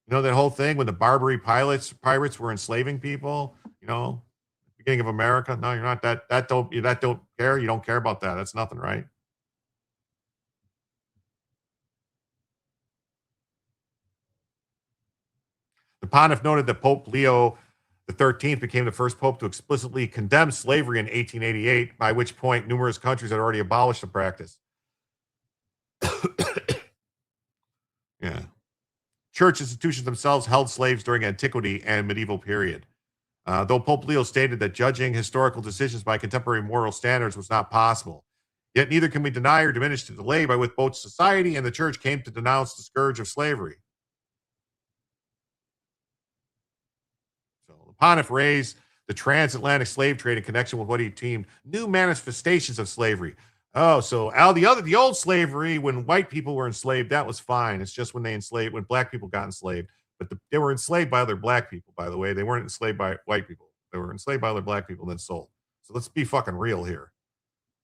You know that whole thing when the Barbary pirates were enslaving people, beginning of America? No, you're not that don't care. You don't care about that. That's nothing, right? The pontiff noted that Pope Leo XIII became the first pope to explicitly condemn slavery in 1888, by which point numerous countries had already abolished the practice. Yeah. Church institutions themselves held slaves during antiquity and medieval period. Though Pope Leo stated that judging historical decisions by contemporary moral standards was not possible, yet neither can we deny or diminish the delay by which both society and the church came to denounce the scourge of slavery. Pontiff raised the transatlantic slave trade in connection with what he deemed new manifestations of slavery. Oh, so the old slavery, when white people were enslaved, that was fine. It's just when black people got enslaved. But they were enslaved by other black people, by the way. They weren't enslaved by white people. They were enslaved by other black people and then sold. So let's be fucking real here.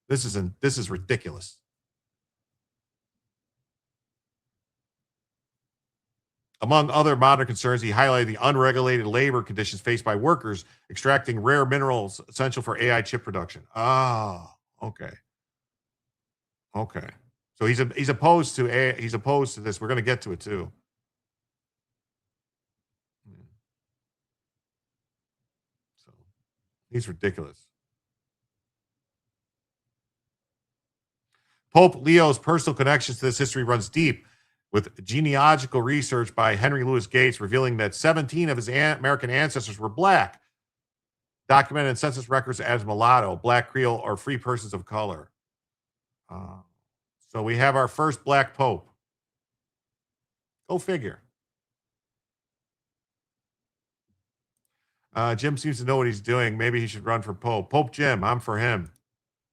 This is ridiculous. Among other modern concerns, he highlighted the unregulated labor conditions faced by workers extracting rare minerals essential for AI chip production. Okay. So he's opposed to this. We're going to get to it too. So he's ridiculous. Pope Leo's personal connections to this history runs deep, with genealogical research by Henry Louis Gates revealing that 17 of his American ancestors were black, documented in census records as mulatto, black Creole, or free persons of color. So we have our first black pope. Go figure. Jim seems to know what he's doing. Maybe he should run for pope. Pope Jim, I'm for him.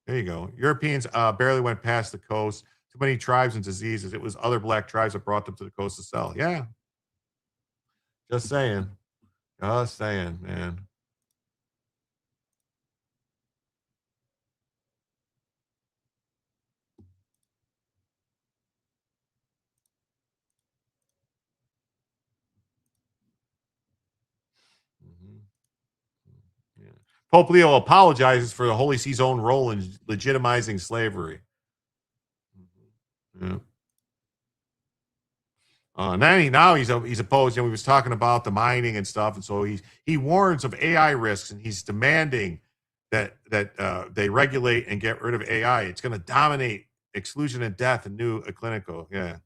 There you go. Europeans barely went past the coast. Too many tribes and diseases. It was other black tribes that brought them to the coast to sell. Yeah. Just saying, man. Yeah. Pope Leo apologizes for the Holy See's own role in legitimizing slavery. Yeah. Now he's opposed. We was talking about the mining and stuff, and so he warns of AI risks, and he's demanding that they regulate and get rid of AI. It's going to dominate exclusion and death and new clinical. Yeah.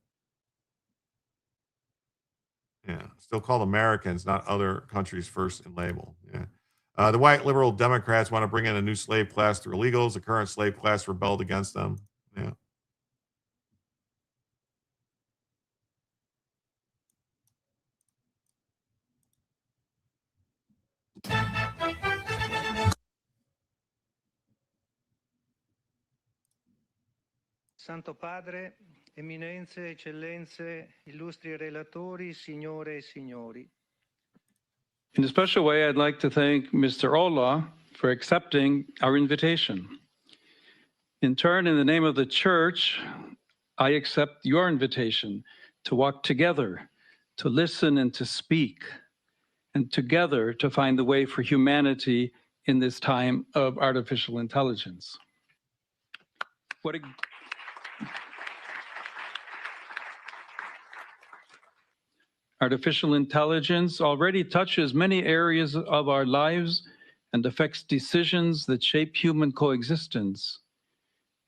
Still called Americans, not other countries first in label. Yeah. The white liberal Democrats want to bring in a new slave class through illegals. The current slave class rebelled against them. Yeah. Santo Padre, Eminenze, Eccellenze, illustri relatori, signore e signori. In a special way, I'd like to thank Mr. Ola for accepting our invitation. In turn, in the name of the Church, I accept your invitation to walk together, to listen and to speak, and together to find the way for humanity in this time of artificial intelligence. Artificial intelligence already touches many areas of our lives and affects decisions that shape human coexistence.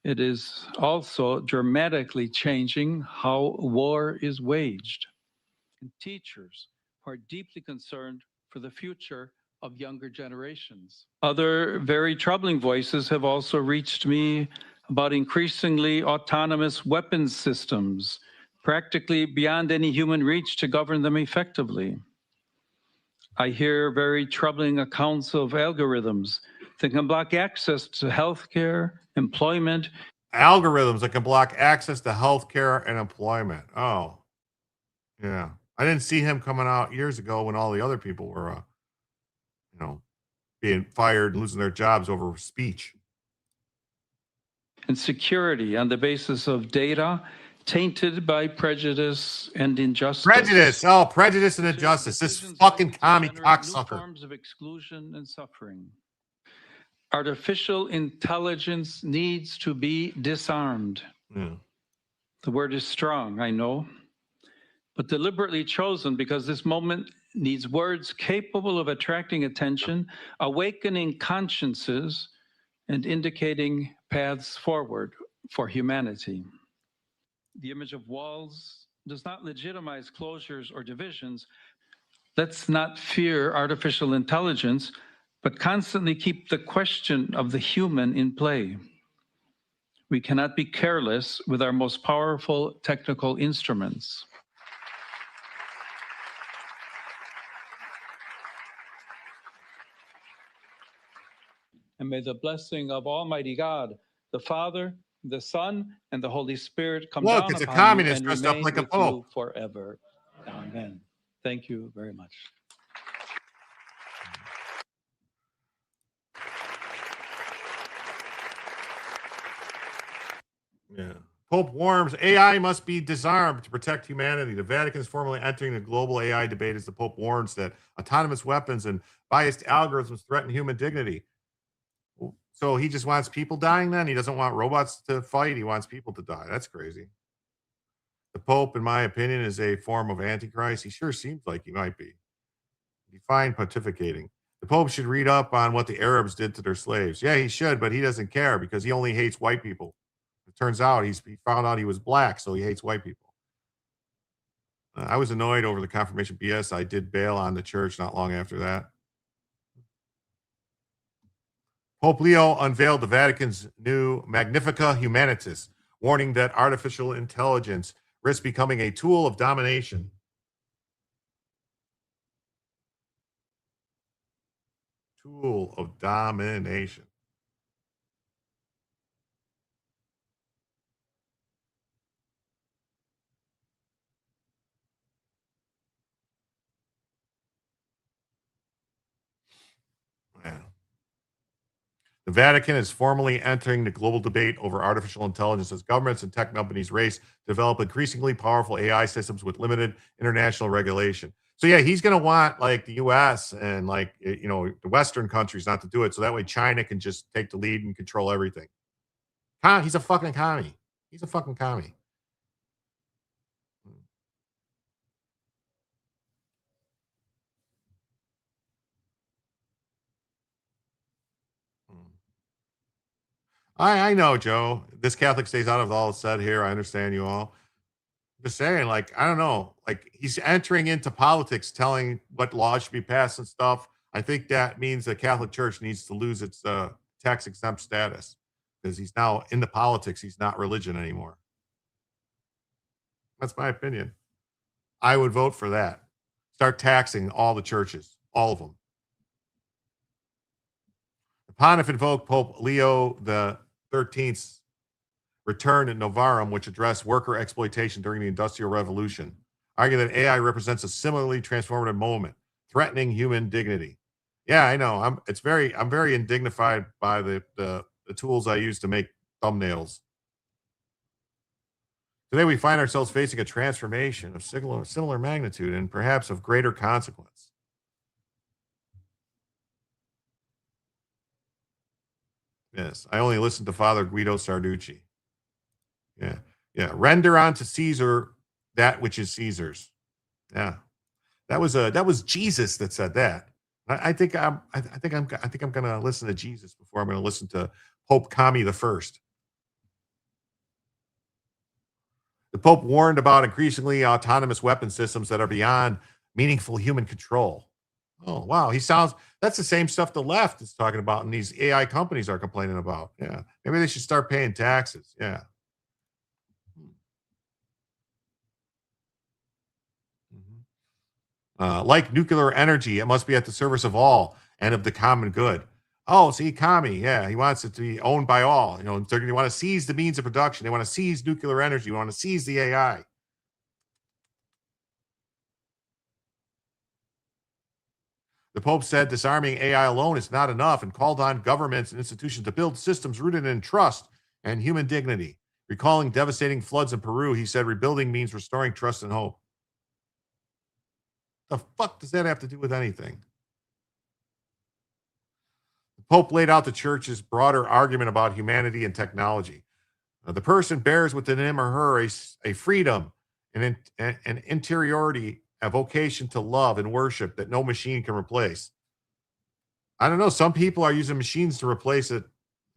It is also dramatically changing how war is waged. And teachers are deeply concerned for the future of younger generations. Other very troubling voices have also reached me about increasingly autonomous weapons systems, practically beyond any human reach to govern them effectively. I hear very troubling accounts of algorithms that can block access to healthcare, employment. Algorithms that can block access to healthcare and employment. Oh, yeah. I didn't see him coming out years ago when all the other people were, being fired and losing their jobs over speech. And security on the basis of data tainted by prejudice and injustice. Prejudice. Oh, prejudice and injustice. This fucking commie cocksucker. Forms of exclusion and suffering. Artificial intelligence needs to be disarmed. Yeah. The word is strong, I know, but deliberately chosen because this moment needs words capable of attracting attention, awakening consciences, and indicating paths forward for humanity. The image of walls does not legitimize closures or divisions. Let's not fear artificial intelligence, but constantly keep the question of the human in play. We cannot be careless with our most powerful technical instruments. And may the blessing of Almighty God, the Father, the Son, and the Holy Spirit come down Look, it's a upon communist you and dressed up remain like a with pope. you forever. Amen. Thank you very much. Yeah. Pope warns AI must be disarmed to protect humanity. The Vatican is formally entering the global AI debate as the Pope warns that autonomous weapons and biased algorithms threaten human dignity. So he just wants people dying then? He doesn't want robots to fight. He wants people to die. That's crazy. The Pope, in my opinion, is a form of Antichrist. He sure seems like he might be. Define pontificating. The Pope should read up on what the Arabs did to their slaves. Yeah, he should, but he doesn't care because he only hates white people. It turns out he found out he was black, so he hates white people. I was annoyed over the confirmation BS. I did bail on the church not long after that. Pope Leo unveiled the Vatican's new Magnifica Humanitas, warning that artificial intelligence risks becoming a tool of domination. Tool of domination. Yeah. The Vatican is formally entering the global debate over artificial intelligence as governments and tech companies race to develop increasingly powerful AI systems with limited international regulation. So yeah, he's going to want like the US and like, the Western countries not to do it. So that way China can just take the lead and control everything. He's a fucking commie. He's a fucking commie. I know, Joe. This Catholic stays out of all said here. I understand you all. Just saying, like, I don't know. Like, he's entering into politics, telling what laws should be passed and stuff. I think that means the Catholic Church needs to lose its tax-exempt status because he's now into politics. He's not religion anymore. That's my opinion. I would vote for that. Start taxing all the churches, all of them. The Pontiff invoked Pope Leo the 13th's return at Novarum, which addressed worker exploitation during the Industrial Revolution, arguing that AI represents a similarly transformative moment, threatening human dignity. Yeah, I know. I'm very indignified by the tools I use to make thumbnails. Today, we find ourselves facing a transformation of similar magnitude and perhaps of greater consequence. Yes, I only listen to Father Guido Sarducci. Yeah. Render unto Caesar that which is Caesar's. Yeah, that was Jesus that said that. I think I'm going to listen to Jesus before I'm going to listen to Pope Kami the First. The Pope warned about increasingly autonomous weapon systems that are beyond meaningful human control. Oh, wow. That's the same stuff the left is talking about and these AI companies are complaining about. Yeah. Maybe they should start paying taxes. Yeah. Like nuclear energy, it must be at the service of all and of the common good. Oh, see, commie, yeah, he wants it to be owned by all. You know, they want to seize the means of production. They want to seize nuclear energy. They want to seize the AI. The Pope said disarming AI alone is not enough and called on governments and institutions to build systems rooted in trust and human dignity. Recalling devastating floods in Peru, he said rebuilding means restoring trust and hope. The fuck does that have to do with anything? The Pope laid out the church's broader argument about humanity and technology. The person bears within him or her a freedom and an interiority, a vocation to love and worship that no machine can replace. I don't know. Some people are using machines to replace it.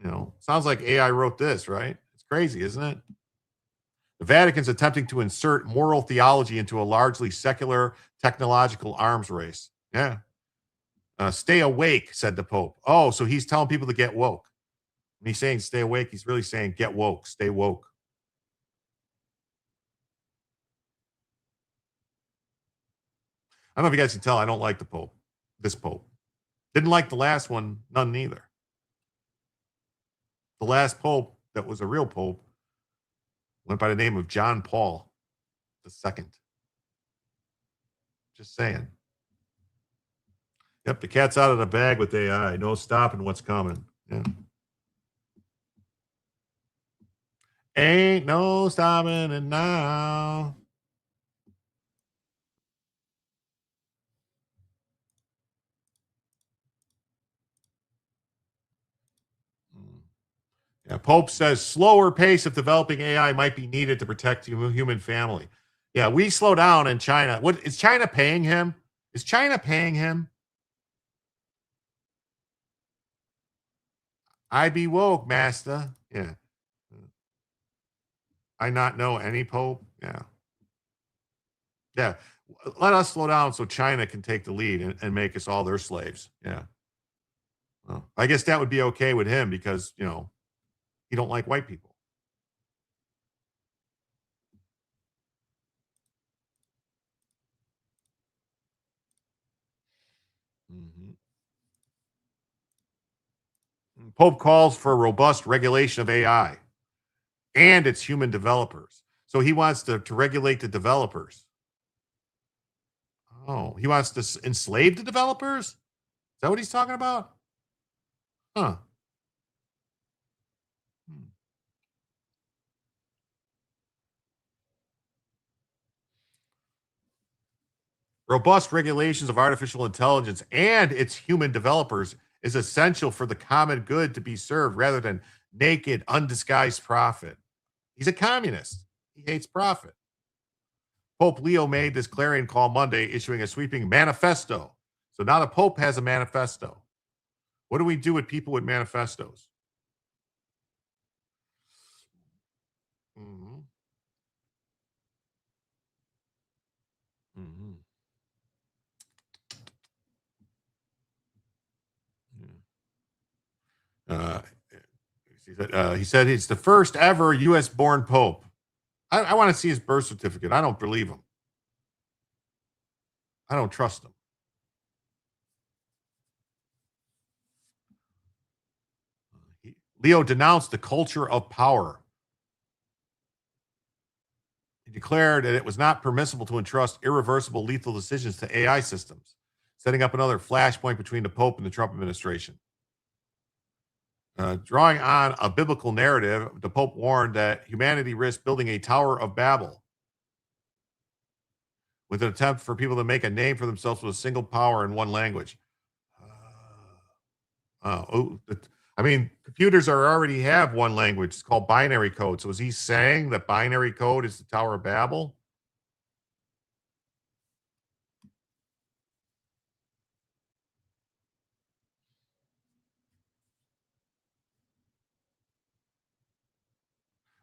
You know, sounds like AI wrote this, right? It's crazy, isn't it? The Vatican's attempting to insert moral theology into a largely secular technological arms race. Yeah. Stay awake, said the Pope. Oh, so he's telling people to get woke. When he's saying stay awake, he's really saying get woke, stay woke. I don't know if you guys can tell, I don't like the Pope, this Pope. Didn't like the last one, none neither. The last Pope that was a real Pope went by the name of John Paul II. Just saying. Yep, the cat's out of the bag with AI. No stopping what's coming. Yeah. Ain't no stopping it now. Yeah, Pope says slower pace of developing AI might be needed to protect the human family. Yeah, we slow down in China. What is China paying him? Is China paying him? I be woke, master. Yeah. I not know any Pope. Yeah. Yeah. Let us slow down so China can take the lead and make us all their slaves. Yeah. Well, I guess that would be okay with him because, you know, he don't like white people. Mm-hmm. Pope calls for robust regulation of AI and its human developers. So he wants to regulate the developers. Oh, he wants to enslave the developers? Is that what he's talking about? Huh. Robust regulations of artificial intelligence and its human developers is essential for the common good to be served rather than naked, undisguised profit. He's a communist. He hates profit. Pope Leo made this clarion call Monday, issuing a sweeping manifesto. So now the Pope has a manifesto. What do we do with people with manifestos? Mm-hmm. Mm-hmm. He said he's the first ever U.S. born Pope. I want to see his birth certificate. I don't believe him. I don't trust him. Leo denounced the culture of power. He declared that it was not permissible to entrust irreversible lethal decisions to AI systems, setting up another flashpoint between the Pope and the Trump administration. Drawing on a biblical narrative, the Pope warned that humanity risked building a Tower of Babel with an attempt for people to make a name for themselves with a single power in one language. I mean, computers already have one language. It's called binary code. So is he saying that binary code is the Tower of Babel?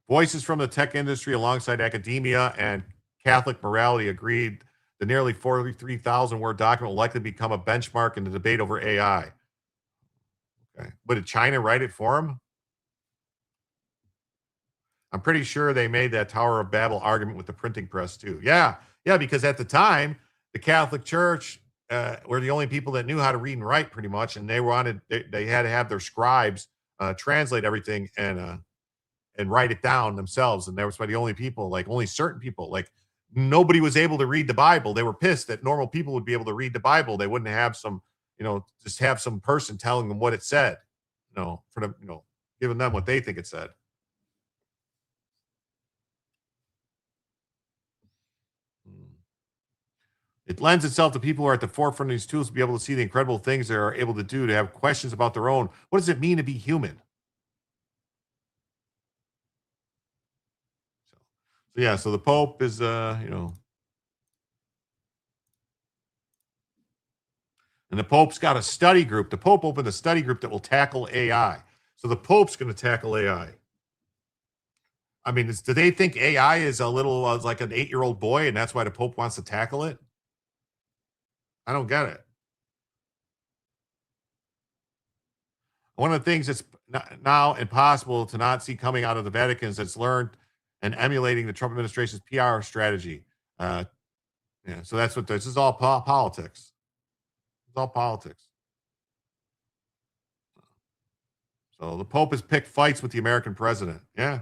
Voices from the tech industry alongside academia and Catholic morality agreed the nearly 43,000 word document will likely become a benchmark in the debate over AI. Okay. But did China write it for him? I'm pretty sure they made that Tower of Babel argument with the printing press too. Yeah, because at the time, the Catholic Church were the only people that knew how to read and write, pretty much, and they had to have their scribes translate everything and write it down themselves. And they were the only people, like only certain people, like nobody was able to read the Bible. They were pissed that normal people would be able to read the Bible. They wouldn't have some, just have some person telling them what it said, for them, giving them what they think it said. It lends itself to people who are at the forefront of these tools to be able to see the incredible things they are able to do, to have questions about their own. What does it mean to be human? So yeah, so the Pope is, and the Pope's got a study group. The Pope opened a study group that will tackle AI. So the Pope's going to tackle AI. I mean, do they think AI is a little like an 8-year-old boy, and that's why the Pope wants to tackle it? I don't get it. One of the things that's now impossible to not see coming out of the Vatican is that's learned and emulating the Trump administration's PR strategy. Yeah, so that's what this is, all politics. It's all politics. So the Pope has picked fights with the American president. Yeah.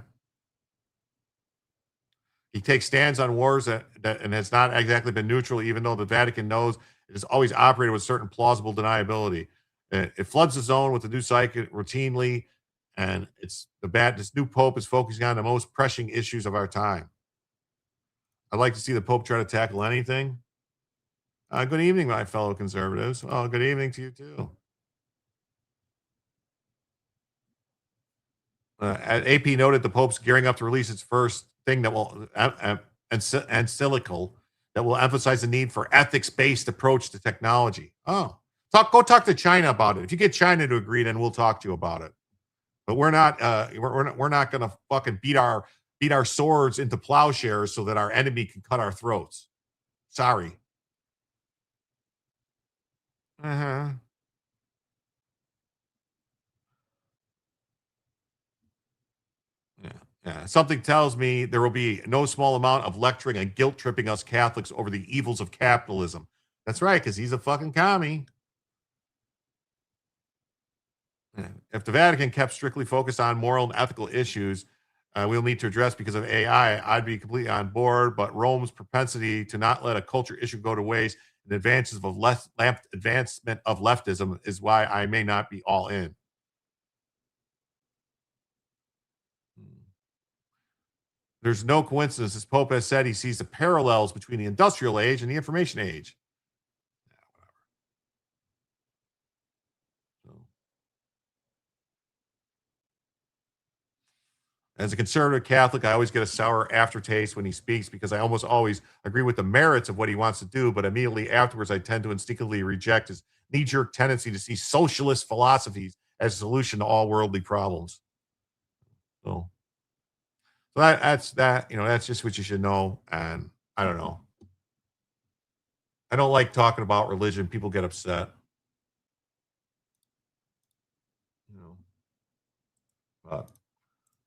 He takes stands on wars that and has not exactly been neutral, even though the Vatican knows it has always operated with certain plausible deniability. It floods the zone with the new cycle routinely, and this new Pope is focusing on the most pressing issues of our time. I'd like to see the Pope try to tackle anything. Good evening, my fellow conservatives. Oh, good evening to you too. AP noted the Pope's gearing up to release its first thing that will encyclical that will emphasize the need for ethics-based approach to technology. Oh, go talk to China about it. If you get China to agree, then we'll talk to you about it. But we're not going to fucking beat our swords into plowshares so that our enemy can cut our throats. Sorry. Uh-huh. Yeah. Something tells me there will be no small amount of lecturing and guilt tripping us Catholics over the evils of capitalism. That's right, because he's a fucking commie. Yeah. If the Vatican kept strictly focused on moral and ethical issues we'll need to address because of AI, I'd be completely on board. But Rome's propensity to not let a culture issue go to waste and advances of advancement of leftism is why I may not be all in. There's no coincidence. This Pope has said he sees the parallels between the industrial age and the information age. As a conservative Catholic, I always get a sour aftertaste when he speaks because I almost always agree with the merits of what he wants to do, but immediately afterwards, I tend to instinctively reject his knee-jerk tendency to see socialist philosophies as a solution to all worldly problems. So that's that. That's just what you should know. And I don't know. I don't like talking about religion. People get upset. But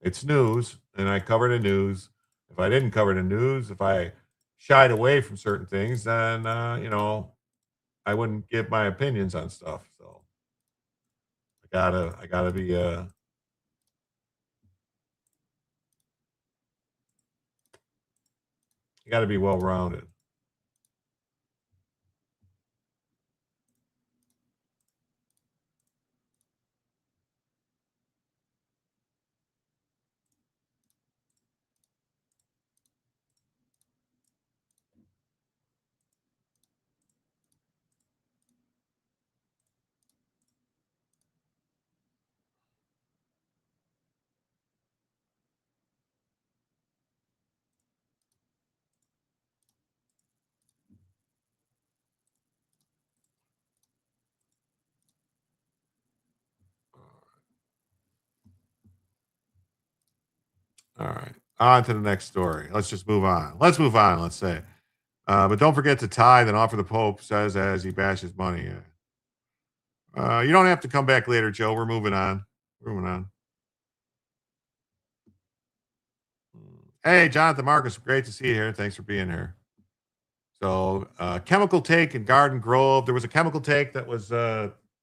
it's news, and I cover the news. If I didn't cover the news, if I shied away from certain things, then I wouldn't give my opinions on stuff. So I gotta be you gotta be well rounded. All right. On to the next story. Let's just move on. Let's say. But don't forget to tithe and offer the Pope, says as he bashes money. You don't have to come back later, Joe. We're moving on. Hey, Jonathan Marcus, great to see you here. Thanks for being here. So, chemical tank in Garden Grove. There was a chemical tank that was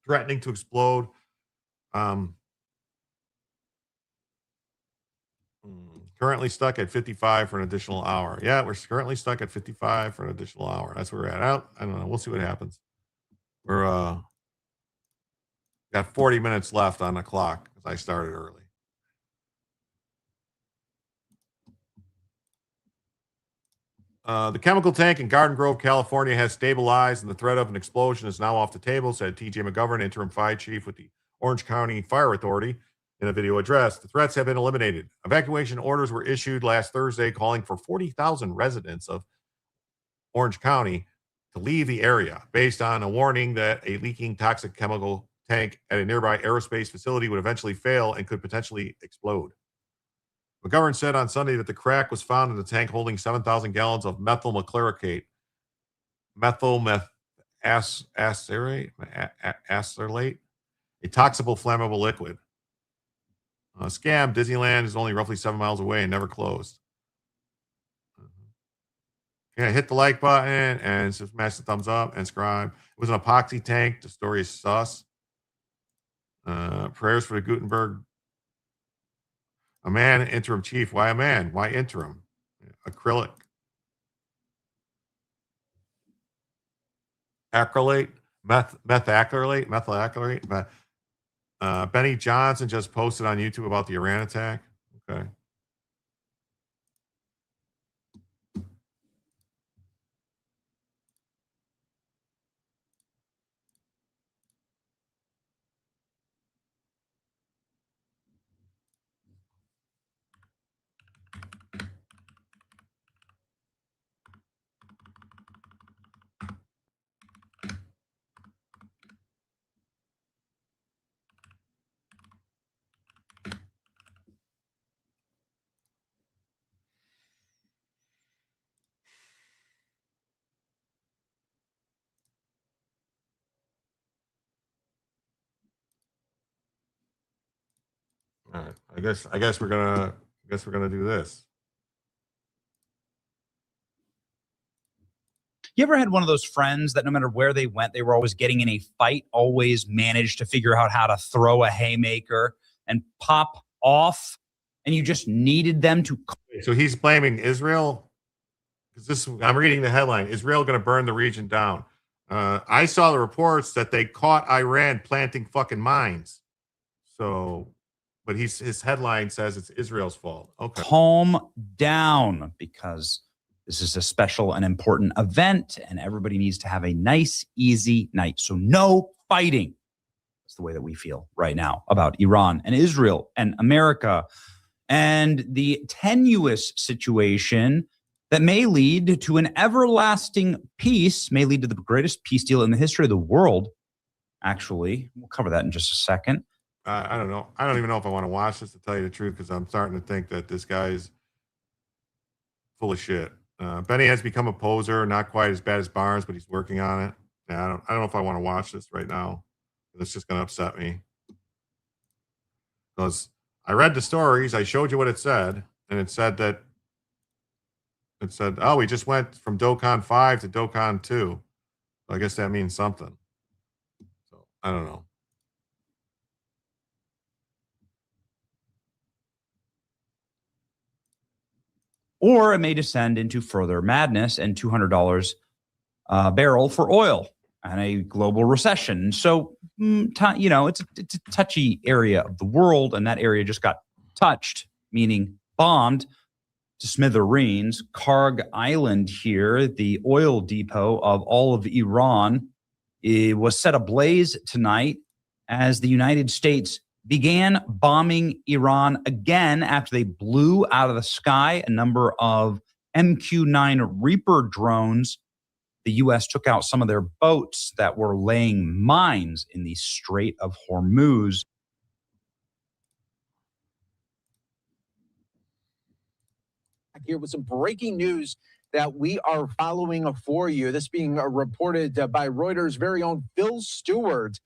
threatening to explode. Currently stuck at 55 for an additional hour. Yeah, we're currently stuck at 55 for an additional hour. That's where we're at. I don't know. We'll see what happens. We're got 40 minutes left on the clock because I started early. The chemical tank in Garden Grove, California has stabilized, and the threat of an explosion is now off the table, said T.J. McGovern, interim fire chief with the Orange County Fire Authority, in a video address. The threats have been eliminated. Evacuation orders were issued last Thursday, calling for 40,000 residents of Orange County to leave the area, based on a warning that a leaking toxic chemical tank at a nearby aerospace facility would eventually fail and could potentially explode. McGovern said on Sunday that the crack was found in the tank holding 7,000 gallons of methyl acrylate, acrylate, a toxical flammable liquid. Scam, Disneyland is only roughly 7 miles away and never closed. Yeah, hit the like button and smash the thumbs up and subscribe. It was an epoxy tank. The story is sus. Prayers for the Gutenberg. A man, interim chief. Why a man? Why interim? Acrylic. Acrylate. Methacrylate. Benny Johnson just posted on YouTube about the Iran attack. Okay. All right. I guess we're gonna do this. You ever had one of those friends that no matter where they went, they were always getting in a fight, always managed to figure out how to throw a haymaker and pop off, and you just needed them to. So he's blaming Israel? Because I'm reading the headline: Israel going to burn the region down. I saw the reports that they caught Iran planting fucking mines. So, but his headline says it's Israel's fault. Okay. Calm down, because this is a special and important event, and everybody needs to have a nice, easy night. So no fighting. That's the way that we feel right now about Iran and Israel and America and the tenuous situation that may lead to an everlasting peace, may lead to the greatest peace deal in the history of the world. Actually, we'll cover that in just a second. I don't know. I don't even know if I want to watch this, to tell you the truth, because I'm starting to think that this guy's full of shit. Benny has become a poser, not quite as bad as Barnes, but he's working on it. Yeah, I don't know if I want to watch this right now. It's just going to upset me. Because I read the stories, I showed you what it said, and it said, oh, we just went from DOCON 5 to DOCON 2. So I guess that means something. So I don't know. Or it may descend into further madness and $200 a barrel for oil and a global recession. So, it's a touchy area of the world, and that area just got touched, meaning bombed to smithereens. Karg Island here, the oil depot of all of Iran, it was set ablaze tonight as the United States began bombing Iran again after they blew out of the sky a number of MQ-9 Reaper drones. The U.S. took out some of their boats that were laying mines in the Strait of Hormuz. Here with some breaking news that we are following for you. This being reported by Reuters' very own Phil Stewart.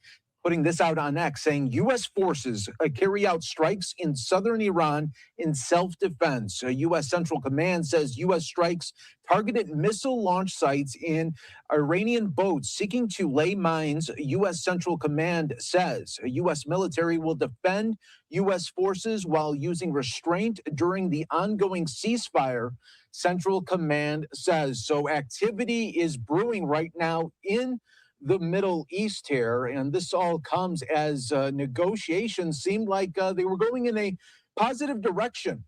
putting this out on X, saying U.S. forces carry out strikes in southern Iran in self-defense. U.S. Central Command says U.S. strikes targeted missile launch sites in Iranian boats seeking to lay mines. U.S. Central Command says U.S. military will defend U.S. forces while using restraint during the ongoing ceasefire, Central Command says. So activity is brewing right now in the Middle East here, and this all comes as negotiations seemed like they were going in a positive direction.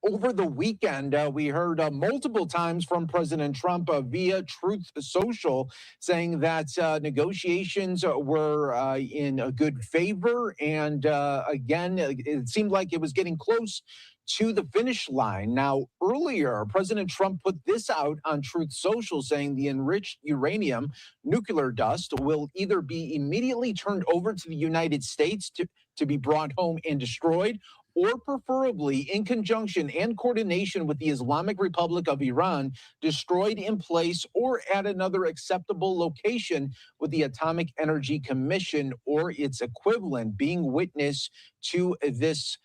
Over the weekend, we heard multiple times from President Trump via Truth Social saying that negotiations were in a good favor. And again, it seemed like it was getting close to the finish line. Now, earlier, President Trump put this out on Truth Social saying the enriched uranium, nuclear dust, will either be immediately turned over to the United States to be brought home and destroyed, or preferably in conjunction and coordination with the Islamic Republic of Iran, destroyed in place or at another acceptable location with the Atomic Energy Commission or its equivalent being witness to this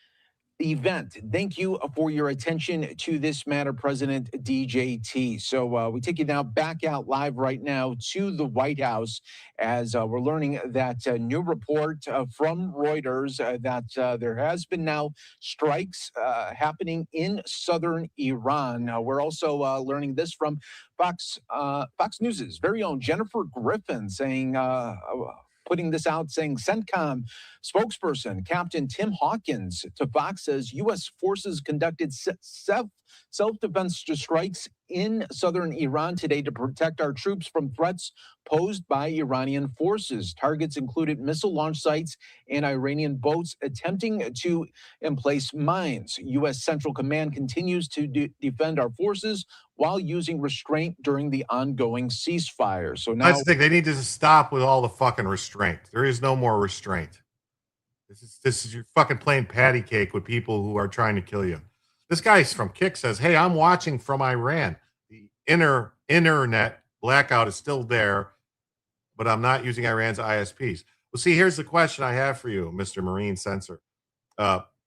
event. Thank you for your attention to this matter, President DJT. So we take you now back out live right now to the White House as we're learning that new report from Reuters that there has been now strikes happening in southern Iran. We're also learning this from Fox News' very own Jennifer Griffin saying, putting this out, saying CENTCOM spokesperson Captain Tim Hawkins to Fox says U.S. forces conducted self-defense strikes in southern Iran today to protect our troops from threats posed by Iranian forces. Targets included missile launch sites and Iranian boats attempting to emplace mines. U.S. Central Command continues to defend our forces while using restraint during the ongoing ceasefire. So now that's the thing. They need to stop with all the fucking restraint. There is no more restraint. This is you're fucking playing patty cake with people who are trying to kill you. This guy from Kick says, "Hey, I'm watching from Iran. The internet blackout is still there, but I'm not using Iran's ISPs." Well, see, here's the question I have for you, Mr. Marine Censor.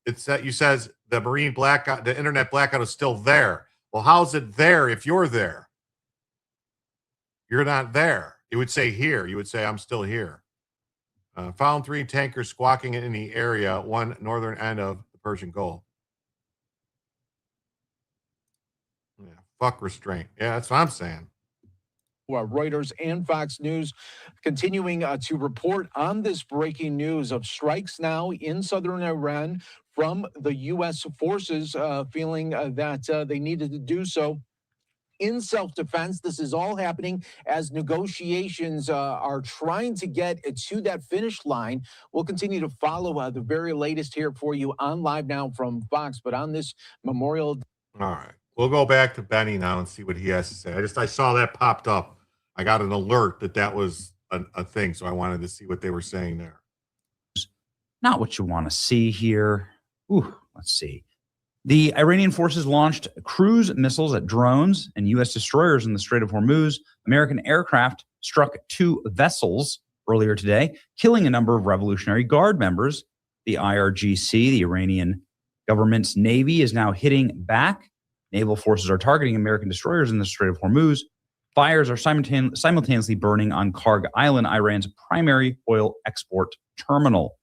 It's that you says the Marine blackout, the internet blackout is still there. Well, how's it there if you're there? You're not there. You would say here. You would say, I'm still here. Found 3 tankers squawking in the area, one northern end of the Persian Gulf. Yeah, fuck restraint. Yeah, that's what I'm saying. Reuters and Fox News continuing to report on this breaking news of strikes now in southern Iran from the U.S. forces, feeling that they needed to do so in self-defense. This is all happening as negotiations are trying to get to that finish line. We'll continue to follow the very latest here for you on Live Now from Fox, but on this Memorial Day. All right. We'll go back to Benny now and see what he has to say. I saw that popped up. I got an alert that was a thing, so I wanted to see what they were saying there. Not what you want to see here. Ooh, let's see. The Iranian forces launched cruise missiles at drones and U.S. destroyers in the Strait of Hormuz. American aircraft struck 2 vessels earlier today, killing a number of Revolutionary Guard members. The IRGC, the Iranian government's navy, is now hitting back. Naval forces are targeting American destroyers in the Strait of Hormuz. Fires are simultaneously burning on Karg Island, Iran's primary oil export terminal.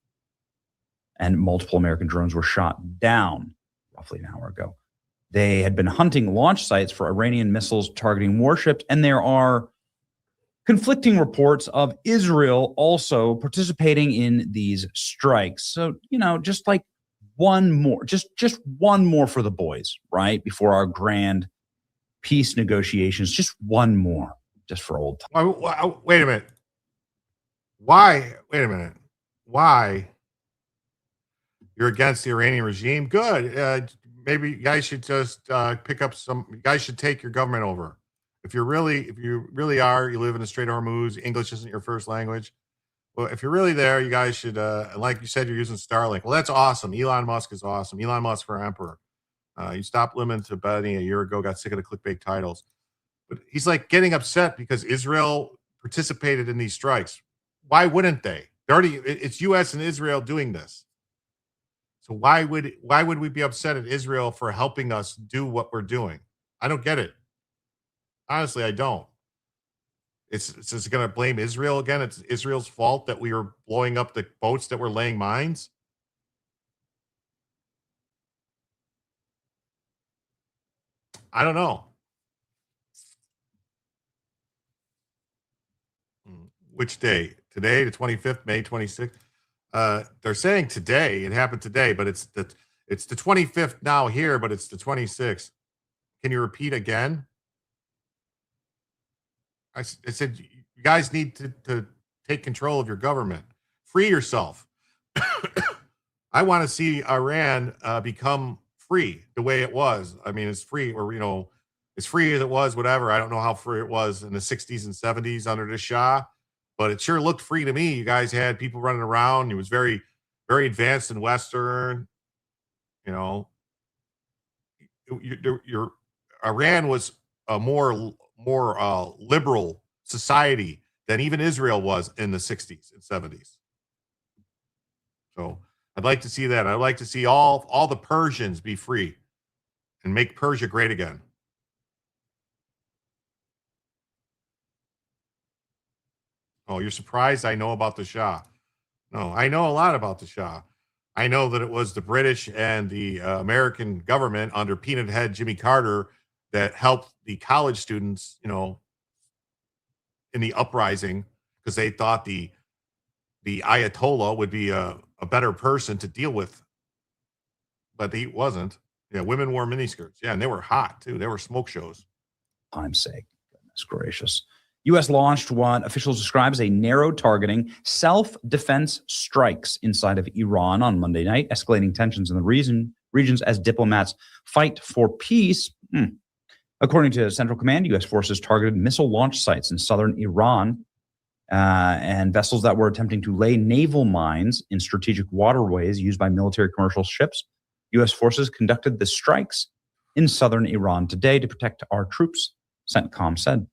And multiple American drones were shot down roughly an hour ago. They had been hunting launch sites for Iranian missiles targeting warships, and there are conflicting reports of Israel also participating in these strikes. So, just like one more, just one more for the boys, right? Before our grand peace negotiations, just one more, just for old time. Wait a minute. Why? Wait a minute. Why? You're against the Iranian regime? Good. Maybe you guys should just pick up some. You guys should take your government over. If you really are, you live in the Strait of Hormuz. English isn't your first language. Well, if you're really there, you guys should. Like you said, you're using Starlink. Well, that's awesome. Elon Musk is awesome. Elon Musk for emperor. You stopped listening to Benny a year ago. Got sick of the clickbait titles, but he's like getting upset because Israel participated in these strikes. Why wouldn't they? It's U.S. and Israel doing this. So why would we be upset at Israel for helping us do what we're doing? I don't get it. Honestly, I don't. It's going to blame Israel again. It's Israel's fault that we were blowing up the boats that were laying mines. I don't know. Which day? Today, the 25th, May 26th. They're saying today. It happened today, but it's the 25th now here, but it's the 26th. Can you repeat again? I said you guys need to take control of your government. Free yourself. I want to see Iran become free the way it was. I mean, it's free, or as free as it was, whatever. I don't know how free it was in the 60s and 70s under the Shah, but it sure looked free to me. You guys had people running around. It was very, very advanced and Western. Your Iran was a more liberal society than even Israel was in the 60s and 70s. So I'd like to see that. I'd like to see all the Persians be free and make Persia great again. Oh, you're surprised I know about the Shah? No, I know a lot about the Shah. I know that it was the British and the American government under peanut head Jimmy Carter that helped the college students, in the uprising, because they thought the Ayatollah would be a better person to deal with, but he wasn't. Yeah, women wore miniskirts. Yeah, and they were hot too. They were smoke shows. Time's sake, goodness gracious. U.S. launched what officials describe as a narrow targeting self-defense strikes inside of Iran on Monday night, escalating tensions in the regions as diplomats fight for peace. According to Central Command, U.S. forces targeted missile launch sites in southern Iran and vessels that were attempting to lay naval mines in strategic waterways used by military commercial ships. U.S. forces conducted the strikes in southern Iran today to protect our troops, CENTCOM said.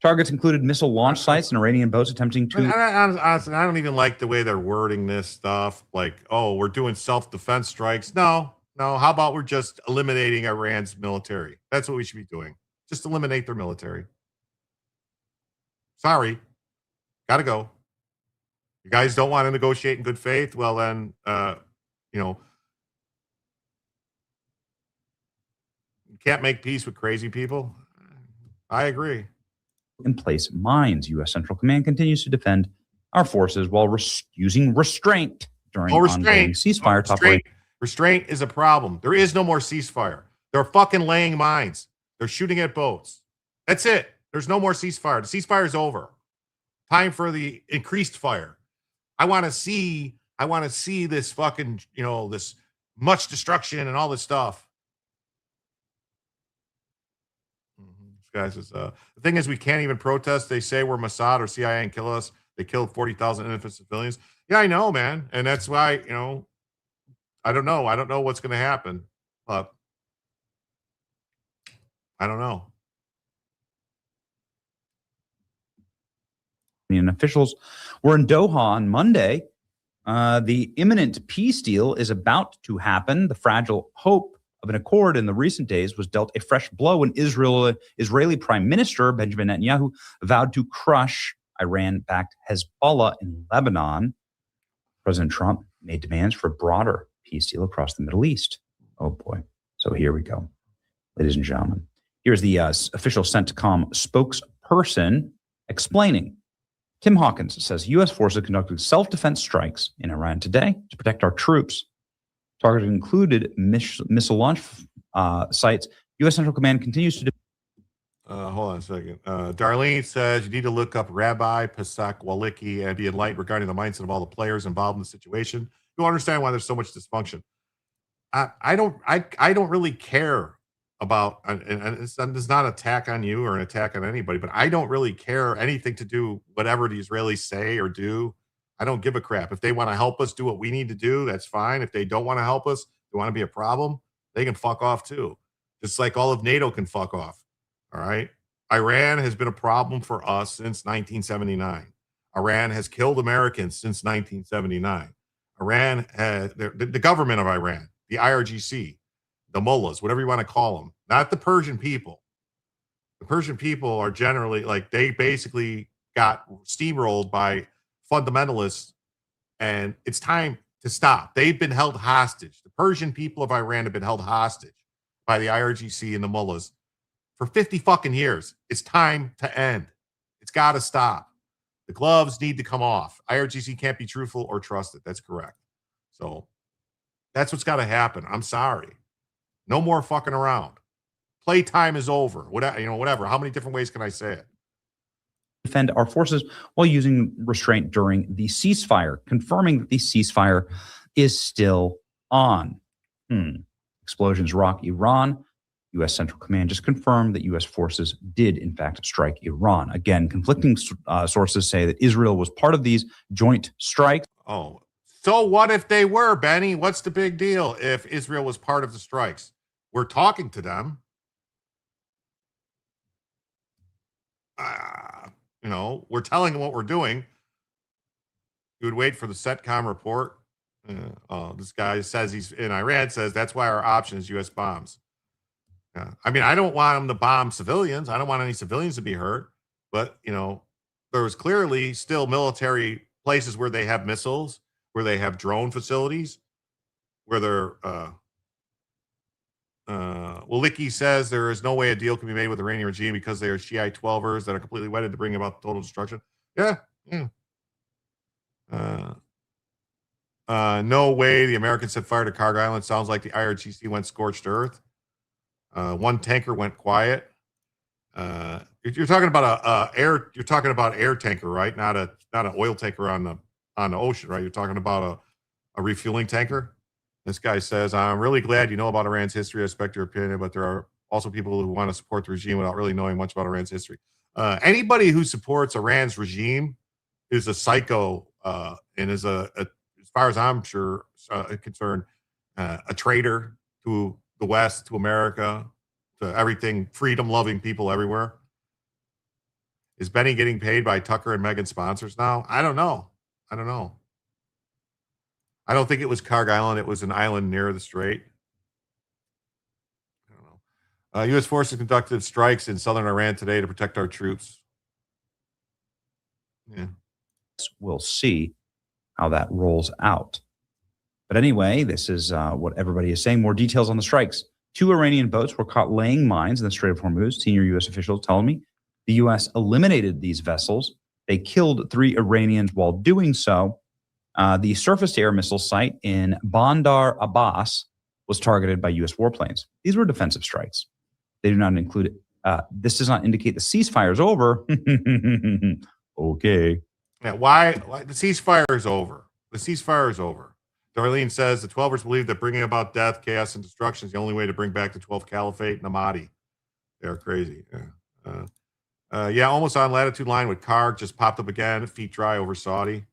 Targets included missile launch sites and Iranian boats attempting to... Honestly, I don't even like the way they're wording this stuff. Like, oh, we're doing self-defense strikes. No. How about we're just eliminating Iran's military? That's what we should be doing. Just eliminate their military. Sorry. Gotta go. You guys don't want to negotiate in good faith? Well, then, you can't make peace with crazy people. I agree. In place mines. U.S. Central Command continues to defend our forces while using restraint during ongoing ceasefire. Restraint is a problem. There is no more ceasefire. They're fucking laying mines. They're shooting at boats. That's it. There's no more ceasefire. The ceasefire is over. Time for the increased fire. I want to see this fucking, this much destruction and all this stuff. Guys, the thing is, we can't even protest. They say we're Mossad or CIA and kill us. They killed 40,000 innocent civilians. Yeah, I know, man. And that's why, I don't know. I don't know what's going to happen, but I don't know. And officials were in Doha on Monday. The imminent peace deal is about to happen. The fragile hope of an accord in the recent days was dealt a fresh blow when Israeli Prime Minister Benjamin Netanyahu vowed to crush Iran-backed Hezbollah in Lebanon. President Trump made demands for a broader peace deal across the Middle East. Oh boy. So here we go. Ladies and gentlemen, here's the official CENTCOM spokesperson explaining. Tim Hawkins says U.S. forces conducted self-defense strikes in Iran today to protect our troops. Targeted included missile launch sites. U.S. Central Command continues to... Hold on a second. Darlene says you need to look up Rabbi Pesach Walicki and be enlightened regarding the mindset of all the players involved in the situation. You'll understand why there's so much dysfunction. I don't really care about, and it's not an attack on you or an attack on anybody, but I don't really care anything to do whatever the Israelis say or do. I don't give a crap. If they want to help us do what we need to do, that's fine. If they don't want to help us, they want to be a problem, they can fuck off too. Just like all of NATO can fuck off. All right. Iran has been a problem for us since 1979. Iran has killed Americans since 1979. Iran has the government of Iran, the IRGC, the mullahs, whatever you want to call them, not the Persian people. The Persian people are generally like they basically got steamrolled by fundamentalists, and it's time to stop. They've been held hostage. The Persian people of Iran have been held hostage by the IRGC and the mullahs for 50 fucking years. It's time to end. It's got to stop. The gloves need to come off. IRGC can't be truthful or trusted. That's correct. So that's what's got to happen. I'm sorry. No more fucking around. Playtime is over. Whatever. How many different ways can I say it? Defend our forces while using restraint during the ceasefire, confirming that the ceasefire is still on. Explosions rock Iran. U.S. Central Command just confirmed that U.S. forces did, in fact, strike Iran. Again, conflicting sources say that Israel was part of these joint strikes. Oh, so what if they were, Benny? What's the big deal if Israel was part of the strikes? We're talking to them. We're telling them what we're doing. You would wait for the CENTCOM report. This guy says he's in Iran, says that's why our option is U.S. bombs. I mean, I don't want them to bomb civilians. I don't want any civilians to be hurt. But, there was clearly still military places where they have missiles, where they have drone facilities, where they're Waliki says there is no way a deal can be made with the Iranian regime because they are Shiite 12ers that are completely wedded to bring about total destruction. Yeah. No way the Americans set fire to Cargo Island. Sounds like the IRGC went scorched earth. One tanker went quiet. You're talking about You're talking about air tanker, right? Not an oil tanker on the ocean, right? You're talking about a refueling tanker. This guy says, I'm really glad you know about Iran's history. I respect your opinion, but there are also people who want to support the regime without really knowing much about Iran's history. Anybody who supports Iran's regime is a psycho and is as far as I'm concerned, a traitor to the West, to America, to everything, freedom-loving people everywhere. Is Benny getting paid by Tucker and Meghan sponsors now? I don't know. I don't think it was Carg Island. It was an island near the strait. I don't know. U.S. forces conducted strikes in southern Iran today to protect our troops. Yeah. We'll see how that rolls out. But anyway, this is what everybody is saying. More details on the strikes. 2 Iranian boats were caught laying mines in the Strait of Hormuz. Senior U.S. officials telling me the U.S. eliminated these vessels. They killed 3 Iranians while doing so. The surface-to-air missile site in Bandar Abbas was targeted by U.S. warplanes. These were defensive strikes. They do not include this does not indicate the ceasefire is over. Okay. Yeah, why the ceasefire is over. The ceasefire is over. Darlene says the 12ers believe that bringing about death, chaos, and destruction is the only way to bring back the 12th Caliphate and the Mahdi. They're crazy. Almost on latitude line with Karg, just popped up again, feet dry over Saudi.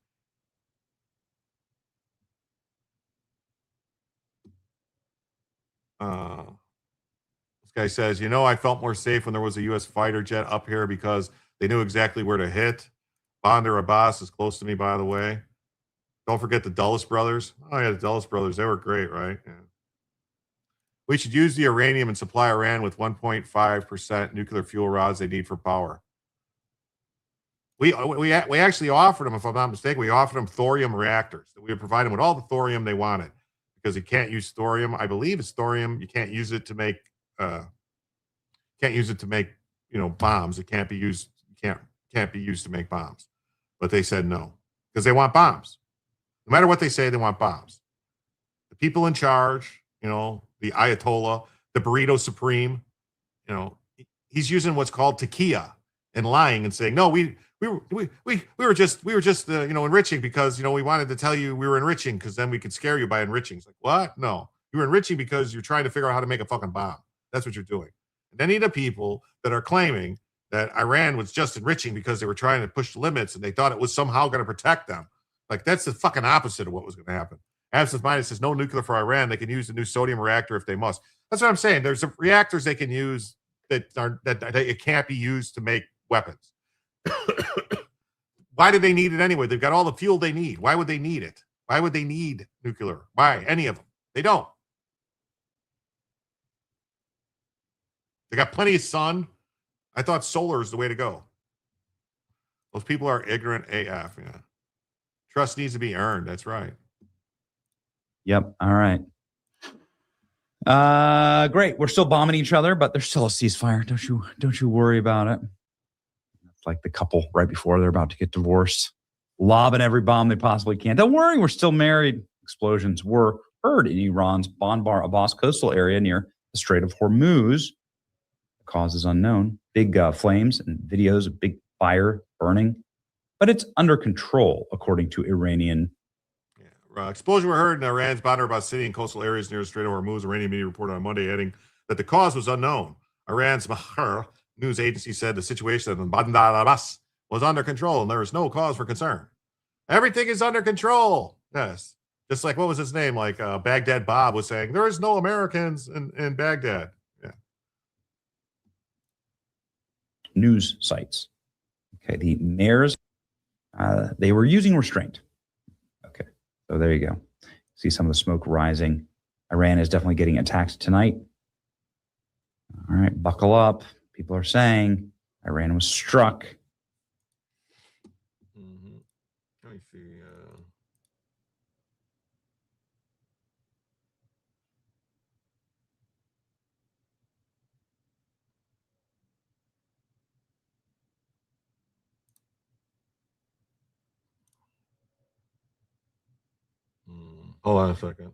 This guy says, I felt more safe when there was a U.S. fighter jet up here because they knew exactly where to hit. Bandar Abbas is close to me, by the way. Don't forget the Dulles brothers. Oh, yeah, the Dulles brothers. They were great, right? Yeah. We should use the uranium and supply Iran with 1.5% nuclear fuel rods they need for power. We actually offered them, if I'm not mistaken, we offered them thorium reactors. We would provide them with all the thorium they wanted because you can't use thorium. I believe it's thorium. You can't use it to make bombs. It can't be used. Can't be used to make bombs. But they said no because they want bombs. No matter what they say, they want bombs. The people in charge, the Ayatollah, the burrito supreme, he's using what's called takia and lying and saying, no, we were just enriching because, we wanted to tell you we were enriching because then we could scare you by enriching. It's like, what? No, you were enriching because you're trying to figure out how to make a fucking bomb. That's what you're doing. And any of the people that are claiming that Iran was just enriching because they were trying to push the limits and they thought it was somehow going to protect them. Like, that's the fucking opposite of what was going to happen. Absence Minded says no nuclear for Iran. They can use the new sodium reactor if they must. That's what I'm saying. There's reactors they can use that it can't be used to make weapons. Why do they need it anyway? They've got all the fuel they need. Why would they need it? Why would they need nuclear? Why? Any of them. They don't. They got plenty of sun. I thought solar is the way to go. Those people are ignorant AF. Yeah. Trust needs to be earned. That's right. Yep. All right. Great. We're still bombing each other, but there's still a ceasefire. Don't you worry about it. It's like the couple right before they're about to get divorced, lobbing every bomb they possibly can. Don't worry, we're still married. Explosions were heard in Iran's Bandar Abbas coastal area near the Strait of Hormuz. The cause is unknown. Big flames and videos of big fire burning, but it's under control, according to Iranian. Explosions were heard in Iran's Bandar Abbas city and coastal areas near the Strait of Hormuz. Iranian media reported on Monday, adding that the cause was unknown. Iran's Mahar news agency said the situation in Bandar Abbas was under control and there is no cause for concern. Everything is under control. Yes. Just like, what was his name? Like Baghdad Bob was saying, there is no Americans in Baghdad. Yeah. News sites. Okay. The mayors, they were using restraint. Okay. So there you go. See some of the smoke rising. Iran is definitely getting attacked tonight. All right. Buckle up. People are saying Iran was struck. Let me see. Hold on a second.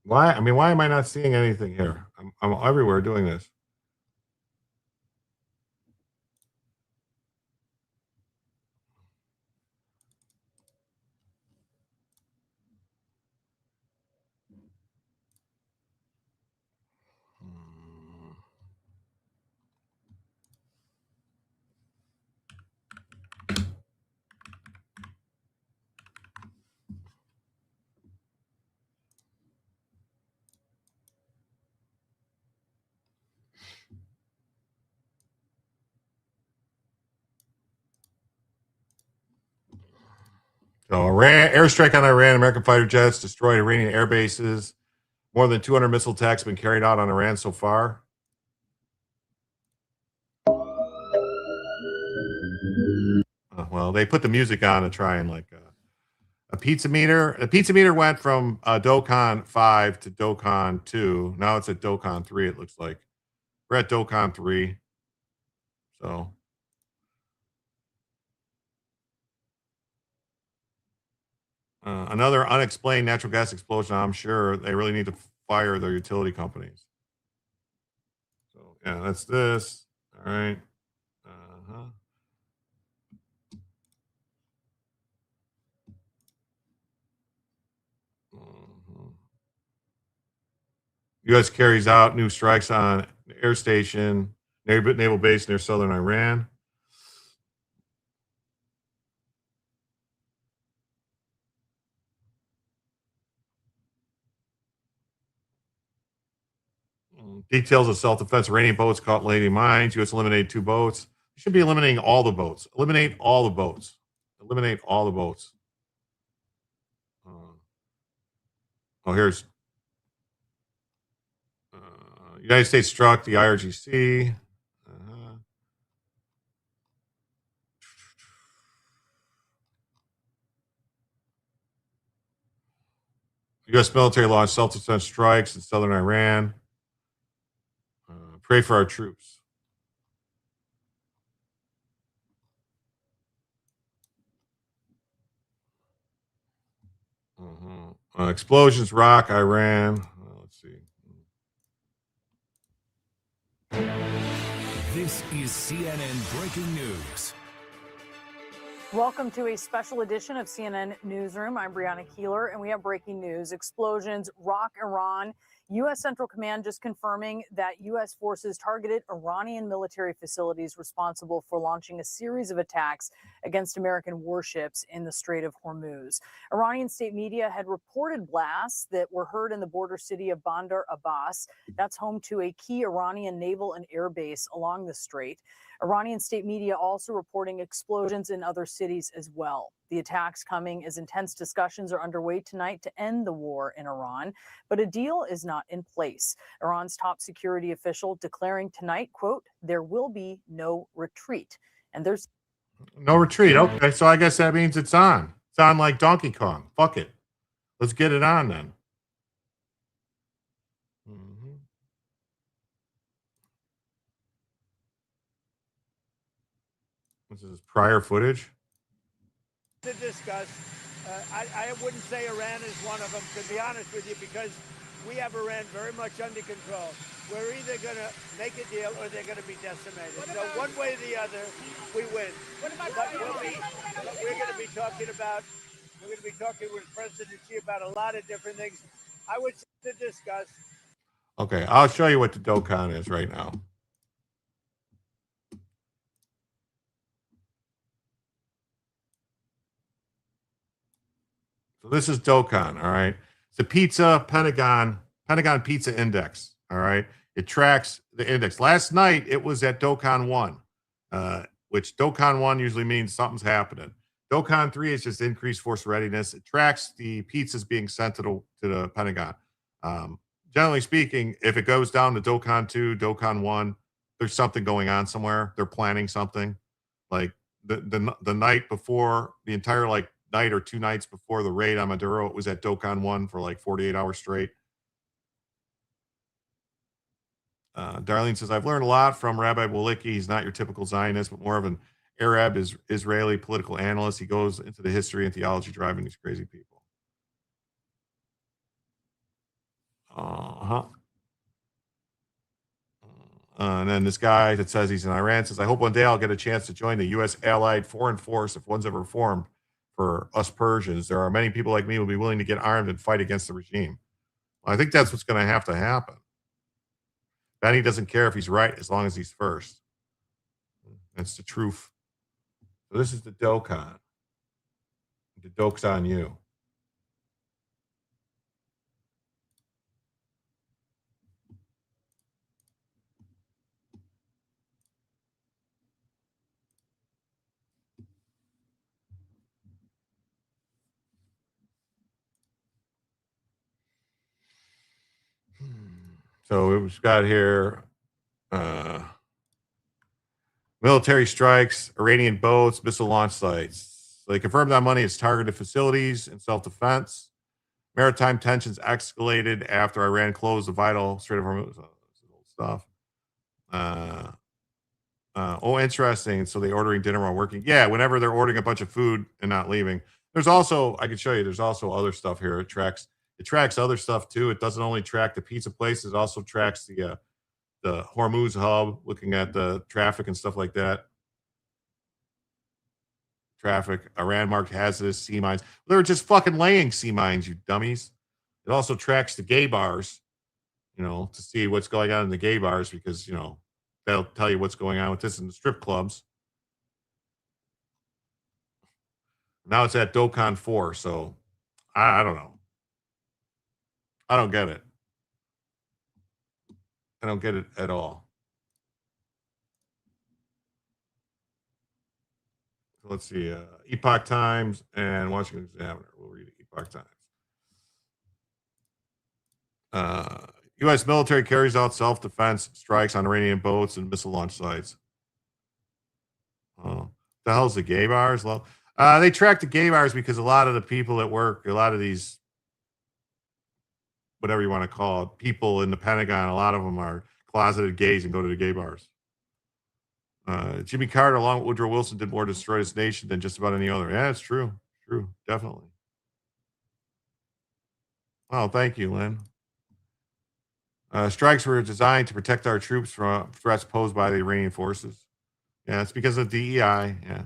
Why? I mean, why am I not seeing anything here? I'm everywhere doing this. So Iran airstrike on Iran, American fighter jets destroyed Iranian air bases. More than 200 missile attacks have been carried out on Iran so far. Well, they put the music on to try and like a pizza meter. The pizza meter went from DOCON 5 to DOCON 2. Now it's at DOCON 3, it looks like. We're at DOCON 3. So another unexplained natural gas explosion. I'm sure they really need to fire their utility companies. So yeah, that's this. All right. U.S. carries out new strikes on air station, naval base near southern Iran. Details of self-defense. Iranian boats caught landing mines. U.S. eliminated 2 boats. You should be eliminating all the boats. Eliminate all the boats. Eliminate all the boats. Here's United States struck the IRGC. U.S. military launched self-defense strikes in southern Iran. Pray for our troops. Explosions rock Iran. Let's see. This is CNN Breaking News. Welcome to a special edition of CNN Newsroom. I'm Brianna Keeler, and we have breaking news. Explosions rock Iran. U.S. Central Command just confirming that U.S. forces targeted Iranian military facilities responsible for launching a series of attacks against American warships in the Strait of Hormuz. Iranian state media had reported blasts that were heard in the border city of Bandar Abbas. That's home to a key Iranian naval and air base along the strait. Iranian state media also reporting explosions in other cities as well. The attacks coming as intense discussions are underway tonight to end the war in Iran, but a deal is not in place. Iran's top security official declaring tonight, quote, there will be no retreat. And there's No retreat. Okay, so I guess that means it's on. It's on like Donkey Kong. Fuck it. Let's get it on then. This is prior footage. To discuss. I wouldn't say Iran is one of them, to be honest with you, because we have Iran very much under control. We're either going to make a deal or they're going to be decimated. So one way or the other, we win. But we're going to be talking with President Xi about a lot of different things. I would say to discuss. Okay, I'll show you what the Dokkan is right now. So this is Dokkan, all right? It's a pizza Pentagon Pizza Index, all right? It tracks the index. Last night, it was at Dokkan 1, which Dokkan 1 usually means something's happening. Dokkan 3 is just increased force readiness. It tracks the pizzas being sent to the Pentagon. Generally speaking, if it goes down to Dokkan 2, Dokkan 1, there's something going on somewhere. They're planning something. Like the night before, the entire night or 2 nights before the raid on Maduro, it was at Dokkan 1 for like 48 hours straight. Darlene says, I've learned a lot from Rabbi Wolicki. He's not your typical Zionist, but more of an Arab Israeli political analyst. He goes into the history and theology driving these crazy people. And then this guy that says he's in Iran says, I hope one day I'll get a chance to join the U.S. allied foreign force if one's ever formed for us Persians. There are many people like me who will be willing to get armed and fight against the regime. Well, I think that's what's going to happen. Benny doesn't care if he's right as long as he's first. That's the truth. So this is the Dokkan. The Dok's on you. So we've got here military strikes, Iranian boats, missile launch sites. So they confirmed that money is targeted facilities and self-defense. Maritime tensions escalated after Iran closed the vital Strait of Hormuz. Stuff. Interesting. So they're ordering dinner while working. Yeah, whenever they're ordering a bunch of food and not leaving. There's also, I can show you, there's also other stuff here. It tracks other stuff too. It doesn't only track the pizza places, it also tracks the Hormuz hub, looking at the traffic and stuff like that. Traffic. Iran marked hazardous sea mines. They're just fucking laying sea mines, you dummies. It also tracks the gay bars, to see what's going on in the gay bars, because, that'll tell you what's going on with this in the strip clubs. Now it's at Dokkan 4, so I don't know. I don't get it. I don't get it at all. So let's see. Epoch Times and Washington Examiner. We'll read Epoch Times. U.S. military carries out self-defense strikes on Iranian boats and missile launch sites. Oh, the hell's the gay bars? Well, they track the gay bars because a lot of the people at work, a lot of these, whatever you want to call it, people in the Pentagon, a lot of them are closeted gays and go to the gay bars. Jimmy Carter, along with Woodrow Wilson, did more to destroy his nation than just about any other. Yeah, it's true. True. Definitely. Oh, thank you, Lynn. Strikes were designed to protect our troops from threats posed by the Iranian forces. Yeah, it's because of DEI. Yeah.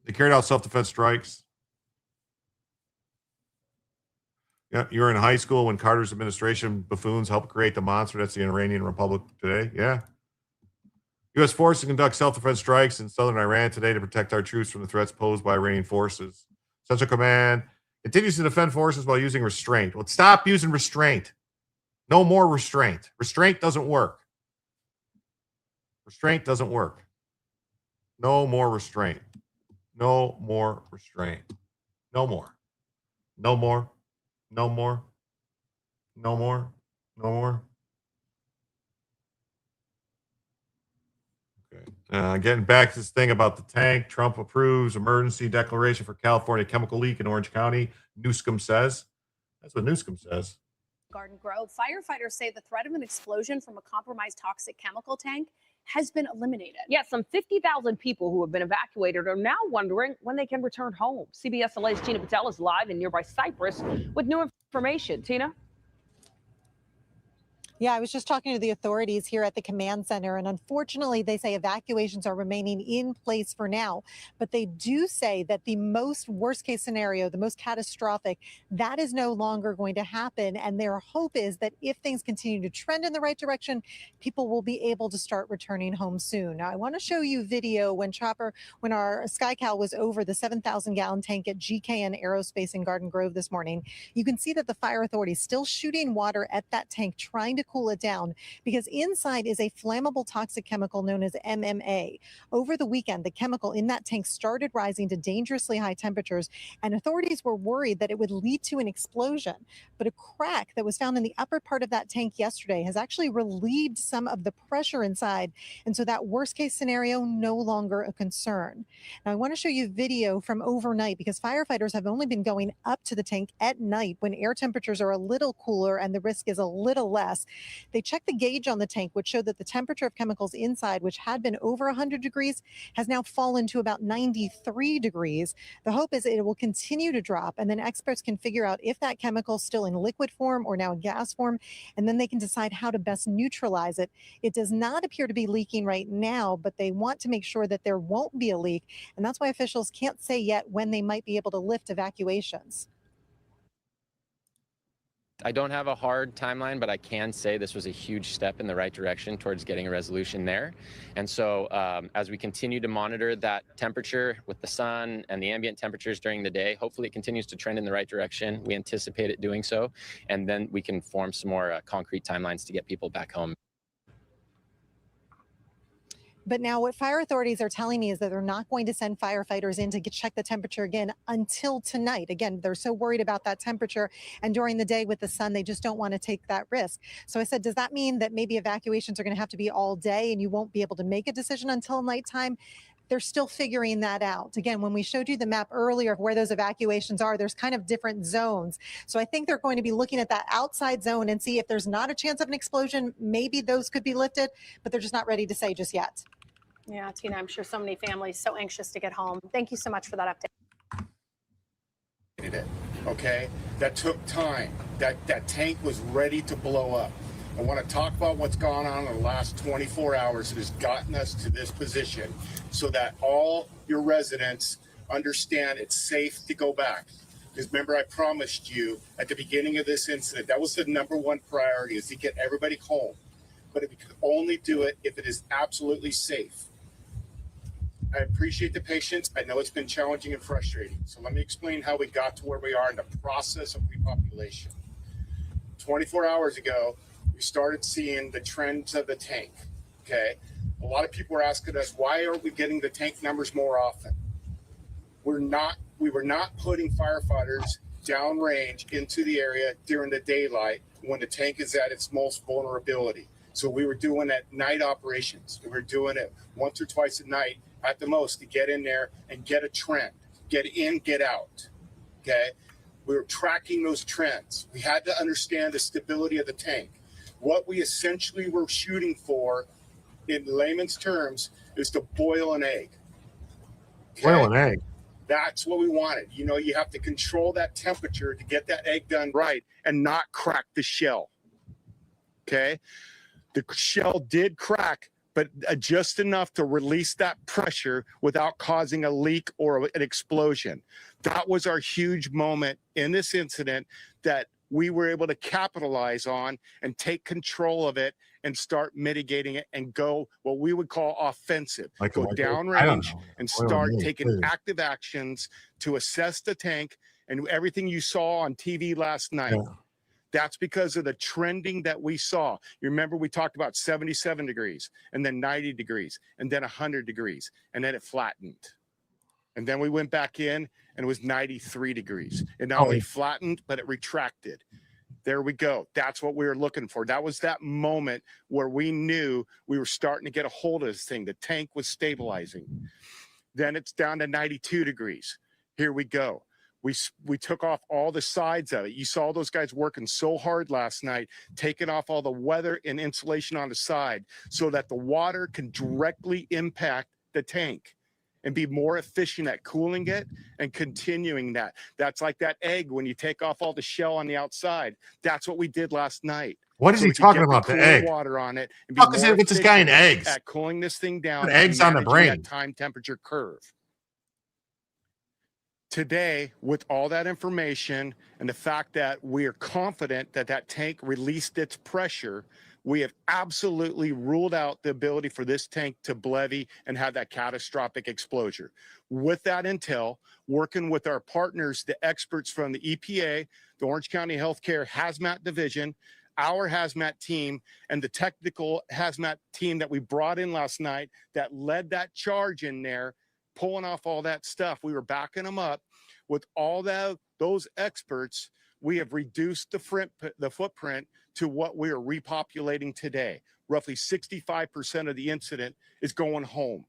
They carried out self-defense strikes. Yeah, you were in high school when Carter's administration buffoons helped create the monster that's the Iranian Republic today. Yeah. U.S. forces conduct self-defense strikes in southern Iran today to protect our troops from the threats posed by Iranian forces. Central Command continues to defend forces while using restraint. Well, stop using restraint. No more restraint. Restraint doesn't work. Restraint doesn't work. No more restraint. No more restraint. No more. No more. No more. No more. No more. Okay. Getting back to this thing about the tank, Trump approves emergency declaration for California chemical leak in Orange County. Newscomb says. That's what Newscomb says. Garden Grove, firefighters say the threat of an explosion from a compromised toxic chemical tank has been eliminated. Yes, some 50,000 people who have been evacuated are now wondering when they can return home. CBS LA's Tina Patel is live in nearby Cypress with new information. Tina? Yeah, I was just talking to the authorities here at the command center, and unfortunately, they say evacuations are remaining in place for now. But they do say that the most worst case scenario, the most catastrophic, that is no longer going to happen. And their hope is that if things continue to trend in the right direction, people will be able to start returning home soon. Now, I want to show you video when our SkyCal was over the 7,000-gallon tank at GKN Aerospace in Garden Grove this morning. You can see that the fire authority is still shooting water at that tank, trying to cool it down, because inside is a flammable toxic chemical known as MMA. Over the weekend, the chemical in that tank started rising to dangerously high temperatures, and authorities were worried that it would lead to an explosion. But a crack that was found in the upper part of that tank yesterday has actually relieved some of the pressure inside, and so that worst case scenario no longer a concern. Now, I want to show you video from overnight, because firefighters have only been going up to the tank at night when air temperatures are a little cooler and the risk is a little less. They checked the gauge on the tank, which showed that the temperature of chemicals inside, which had been over 100 degrees, has now fallen to about 93 degrees. The hope is it will continue to drop, and then experts can figure out if that chemical is still in liquid form or now gas form, and then they can decide how to best neutralize it. It does not appear to be leaking right now, but they want to make sure that there won't be a leak, and that's why officials can't say yet when they might be able to lift evacuations. I don't have a hard timeline, but I can say this was a huge step in the right direction towards getting a resolution there. And so as we continue to monitor that temperature with the sun and the ambient temperatures during the day, hopefully it continues to trend in the right direction. We anticipate it doing so, and then we can form some more concrete timelines to get people back home. But now what fire authorities are telling me is that they're not going to send firefighters in to check the temperature again until tonight. Again, they're so worried about that temperature, and during the day with the sun, they just don't want to take that risk. So I said, does that mean that maybe evacuations are going to have to be all day and you won't be able to make a decision until nighttime? They're still figuring that out. Again, when we showed you the map earlier of where those evacuations are, there's kind of different zones. So I think they're going to be looking at that outside zone and see if there's not a chance of an explosion, maybe those could be lifted, but they're just not ready to say just yet. Yeah, Tina, I'm sure so many families so anxious to get home. Thank you so much for that update. Okay, that took time. That tank was ready to blow up. I want to talk about what's gone on in the last 24 hours that has gotten us to this position, so that all your residents understand it's safe to go back. Because remember, I promised you at the beginning of this incident, that was the #1 priority, is to get everybody home. But we could only do it if it is absolutely safe. I appreciate the patience. I know it's been challenging and frustrating. So let me explain how we got to where we are in the process of repopulation. 24 hours ago, we started seeing the trends of the tank, okay? A lot of people were asking us, why aren't we getting the tank numbers more often? We were not putting firefighters downrange into the area during the daylight when the tank is at its most vulnerability. So we were doing at night operations. We were doing it once or twice a night at the most to get in there and get a trend, get in, get out, okay? We were tracking those trends. We had to understand the stability of the tank. What we essentially were shooting for, in layman's terms, is to boil an egg. Okay? Boil an egg? That's what we wanted. You know, you have to control that temperature to get that egg done right and not crack the shell, okay? The shell did crack, but just enough to release that pressure without causing a leak or an explosion. That was our huge moment in this incident that we were able to capitalize on and take control of it and start mitigating it and go what we would call offensive. Go downrange and start taking active actions to assess the tank and everything you saw on TV last night. Yeah. That's because of the trending that we saw. You remember we talked about 77 degrees and then 90 degrees and then 100 degrees and then it flattened. And then we went back in and it was 93 degrees. It not only flattened, but it retracted. There we go. That's what we were looking for. That was that moment where we knew we were starting to get a hold of this thing. The tank was stabilizing. Then it's down to 92 degrees. Here we go. We took off all the sides of it. You saw those guys working so hard last night, taking off all the weather and insulation on the side so that the water can directly impact the tank and be more efficient at cooling it and continuing that. That's like that egg when you take off all the shell on the outside. That's what we did last night. What is he talking about? The egg? Water on it. And Fuck is it with this guy and eggs? At cooling this thing down. Eggs on the brain. That time temperature curve. Today, with all that information and the fact that we are confident that that tank released its pressure, we have absolutely ruled out the ability for this tank to levy and have that catastrophic explosion. With that intel, working with our partners, the experts from the EPA, the Orange County Healthcare Hazmat Division, our hazmat team, and the technical hazmat team that we brought in last night that led that charge in there, pulling off all that stuff. We were backing them up with all those experts. We have reduced the footprint to what we are repopulating today. Roughly 65% of the incident is going home.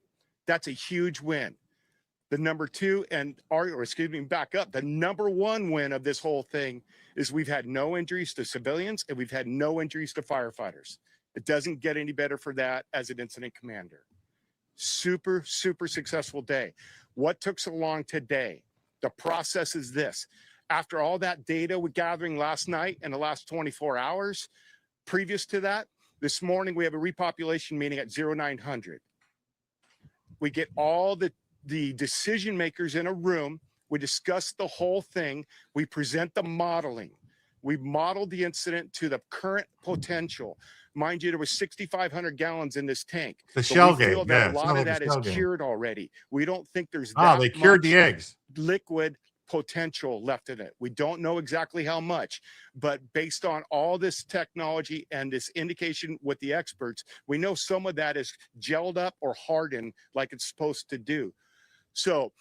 That's a huge win. The number two, back up. The number one win of this whole thing is we've had no injuries to civilians and we've had no injuries to firefighters. It doesn't get any better for that as an incident commander. Super, super successful day. What took so long today? The process is this. After all that data we're gathering last night and the last 24 hours, previous to that, this morning we have a repopulation meeting at 0900. We get all the decision makers in a room. We discuss the whole thing. We present the modeling. We modeled the incident to the current potential. Mind you, there was 6,500 gallons in this tank. The shell game. A lot of that is cured already. We don't think there's they cured the eggs. Liquid potential left in it. We don't know exactly how much, but based on all this technology and this indication with the experts, we know some of that is gelled up or hardened like it's supposed to do. So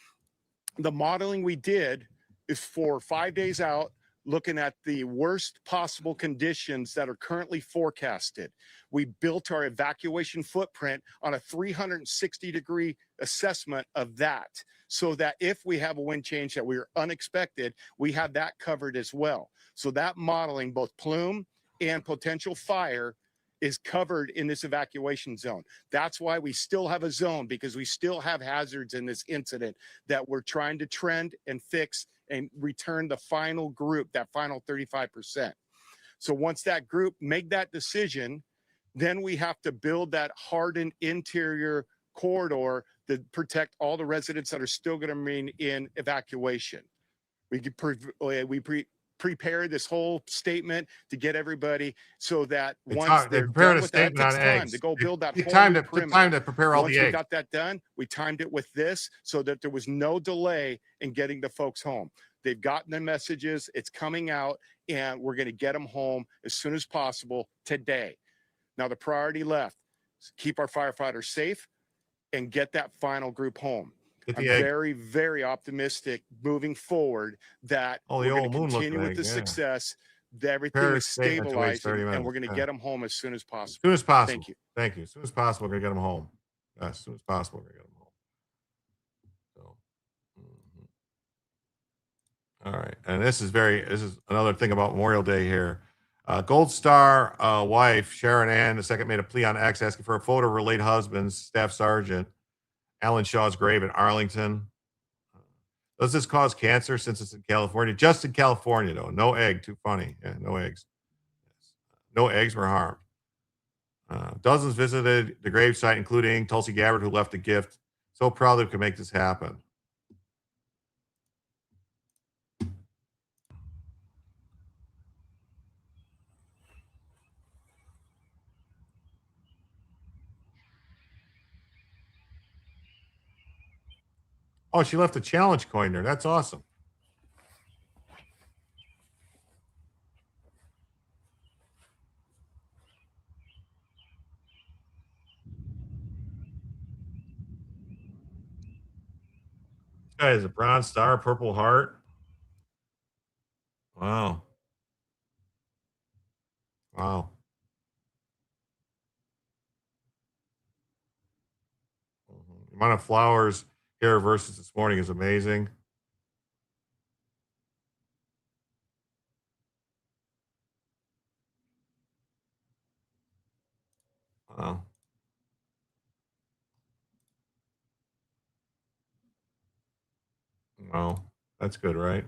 the modeling we did is for 5 days out, looking at the worst possible conditions that are currently forecasted. We built our evacuation footprint on a 360-degree assessment of that, so that if we have a wind change that we are unexpected, we have that covered as well. So that modeling, both plume and potential fire, is covered in this evacuation zone. That's why we still have a zone, because we still have hazards in this incident that we're trying to trend and fix and return the final group, that final 35%. So once that group make that decision, then we have to build that hardened interior corridor to protect all the residents that are still going to remain in evacuation. We prepare this whole statement to get everybody so that once they're done with that, it takes time to go build that whole time to prepare all the eggs. Once we got that done, we timed it with this so that there was no delay in getting the folks home. They've gotten the messages, it's coming out, and we're going to get them home as soon as possible today. Now, the priority left is keep our firefighters safe and get that final group home. I'm very, very optimistic moving forward that we're going to continue with the success, that everything is stabilizing, and we're going to get them home as soon as possible. As soon as possible. Thank you. Thank you. As soon as possible, we're going to get them home. As soon as possible, we're going to get them home. So, all right. And this is another thing about Memorial Day here. Gold Star wife, Sharon Ann II, made a plea on X asking for a photo of her late husband's Staff Sergeant Alan Shaw's grave in Arlington. Does this cause cancer since it's in California? Just in California, though. No egg. Too funny. Yeah, no eggs. No eggs were harmed. Dozens visited the gravesite, including Tulsi Gabbard, who left a gift. So proud that we could make this happen. Oh, she left a challenge coin there. That's awesome. This guy is a bronze star, purple heart. Wow. Wow. The amount of flowers here versus this morning is amazing. Wow. Wow. That's good, right?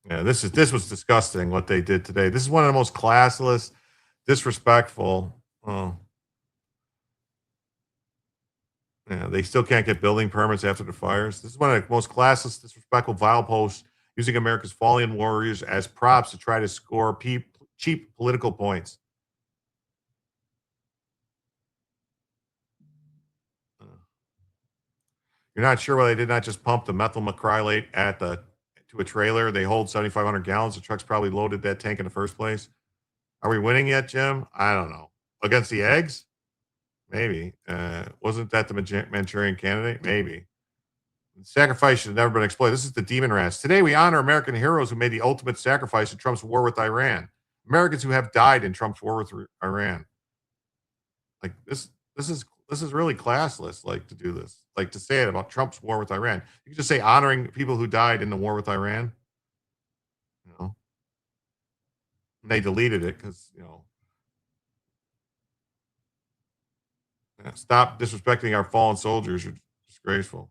Yeah, this was disgusting what they did today. This is one of the most classless, disrespectful. Oh. Yeah, they still can't get building permits after the fires. This is one of the most classless, disrespectful, vile posts using America's fallen warriors as props to try to score cheap political points. You're not sure why they did not just pump the methyl methacrylate to a trailer. They hold 7,500 gallons. The truck's probably loaded that tank in the first place. Are we winning yet, Jim? I don't know. Against the eggs? Maybe. Wasn't that the Manchurian candidate? Maybe. Sacrifice should have never been exploited. This is the DemonRats. Today, we honor American heroes who made the ultimate sacrifice in Trump's war with Iran. Americans who have died in Trump's war with Iran. Like this is really classless. Like to do this, like to say it about Trump's war with Iran. You can just say honoring people who died in the war with Iran. You know, and they deleted it because stop disrespecting our fallen soldiers. You're disgraceful.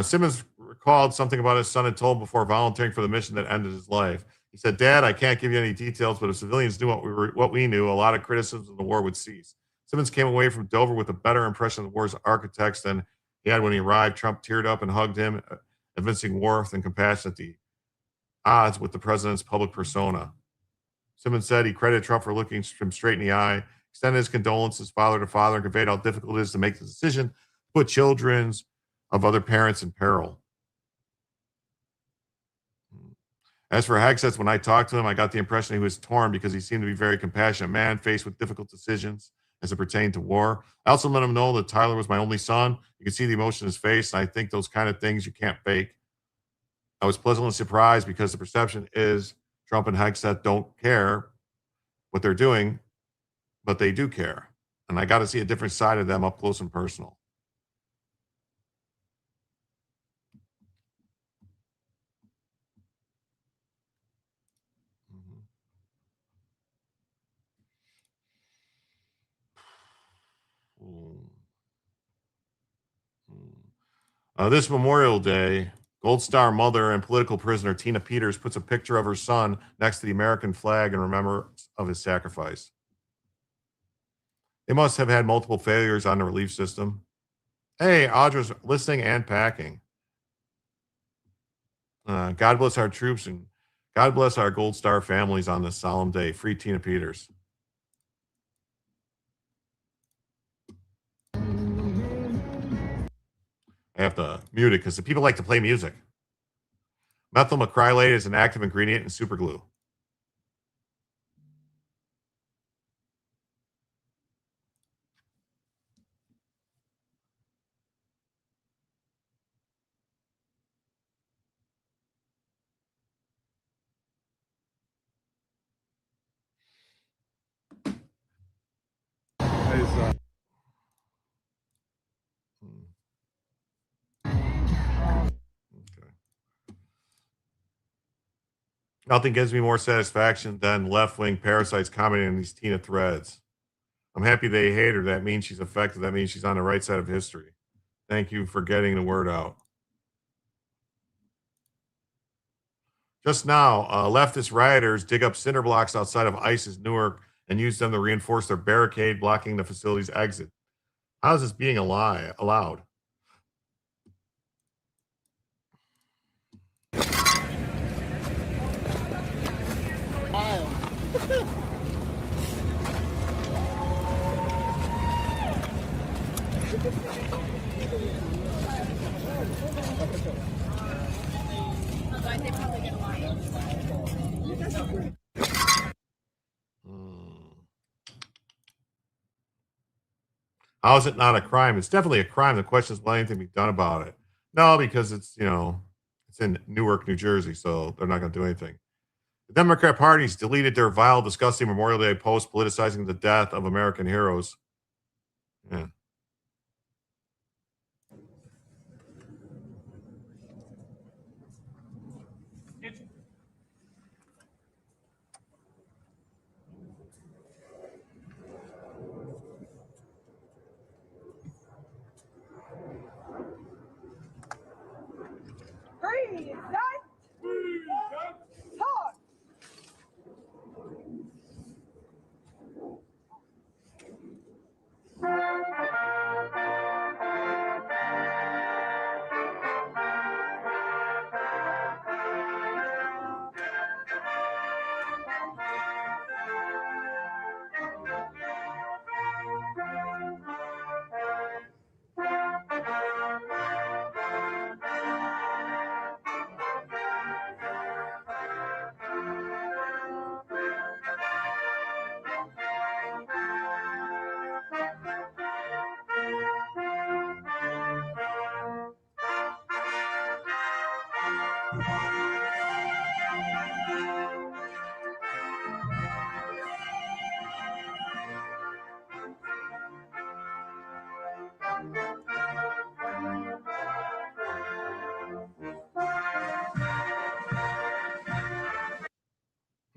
Simmons recalled something about his son had told before volunteering for the mission that ended his life. He said, "Dad, I can't give you any details, but if civilians knew what we knew, a lot of criticism of the war would cease." Simmons came away from Dover with a better impression of the war's architects than he had when he arrived. Trump teared up and hugged him, evincing warmth and compassion at the odds with the president's public persona. Simmons said he credited Trump for looking him straight in the eye, extended his condolences father to father, and conveyed how difficult it is to make the decision to put children's of other parents in peril. As for Hegseth, when I talked to him, I got the impression he was torn because he seemed to be a very compassionate man faced with difficult decisions as it pertained to war. I also let him know that Tyler was my only son. You can see the emotion in his face, and I think those kind of things you can't fake. I was pleasantly surprised because the perception is Trump and Hegseth don't care what they're doing, but they do care. And I got to see a different side of them up close and personal. This Memorial Day, Gold Star mother and political prisoner Tina Peters puts a picture of her son next to the American flag in remembrance of his sacrifice. They must have had multiple failures on the relief system. Hey, Audra's listening and packing. God bless our troops and God bless our Gold Star families on this solemn day. Free Tina Peters. I have to mute it because the people like to play music. Methyl methacrylate is an active ingredient in superglue. Nothing gives me more satisfaction than left-wing parasites commenting on these Tina threads. I'm happy they hate her. That means she's effective. That means she's on the right side of history. Thank you for getting the word out. Just now, leftist rioters dig up cinder blocks outside of ISIS Newark and use them to reinforce their barricade blocking the facility's exit. How is this being allowed? How is it not a crime? It's definitely a crime. The question is, will anything be done about it? No, because it's, it's in Newark, New Jersey, so they're not going to do anything. The Democrat party's deleted their vile, disgusting Memorial Day post politicizing the death of American heroes. Yeah.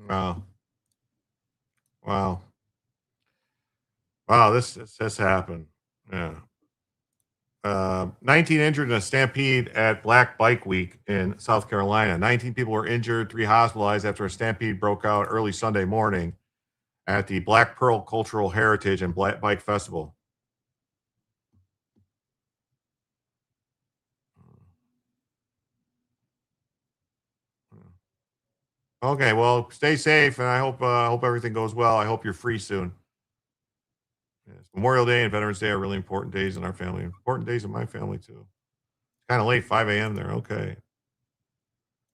Wow. Wow. Wow, this happened. Yeah. 19 injured in a stampede at Black Bike Week in South Carolina. 19 people were injured, 3 hospitalized after a stampede broke out early Sunday morning at the Black Pearl Cultural Heritage and Black Bike Festival. Okay, well, stay safe, and I hope everything goes well. I hope you're free soon. Yes. Memorial Day and Veterans Day are really important days in our family. Important days in my family too. Kind of late, 5 a.m. there. Okay.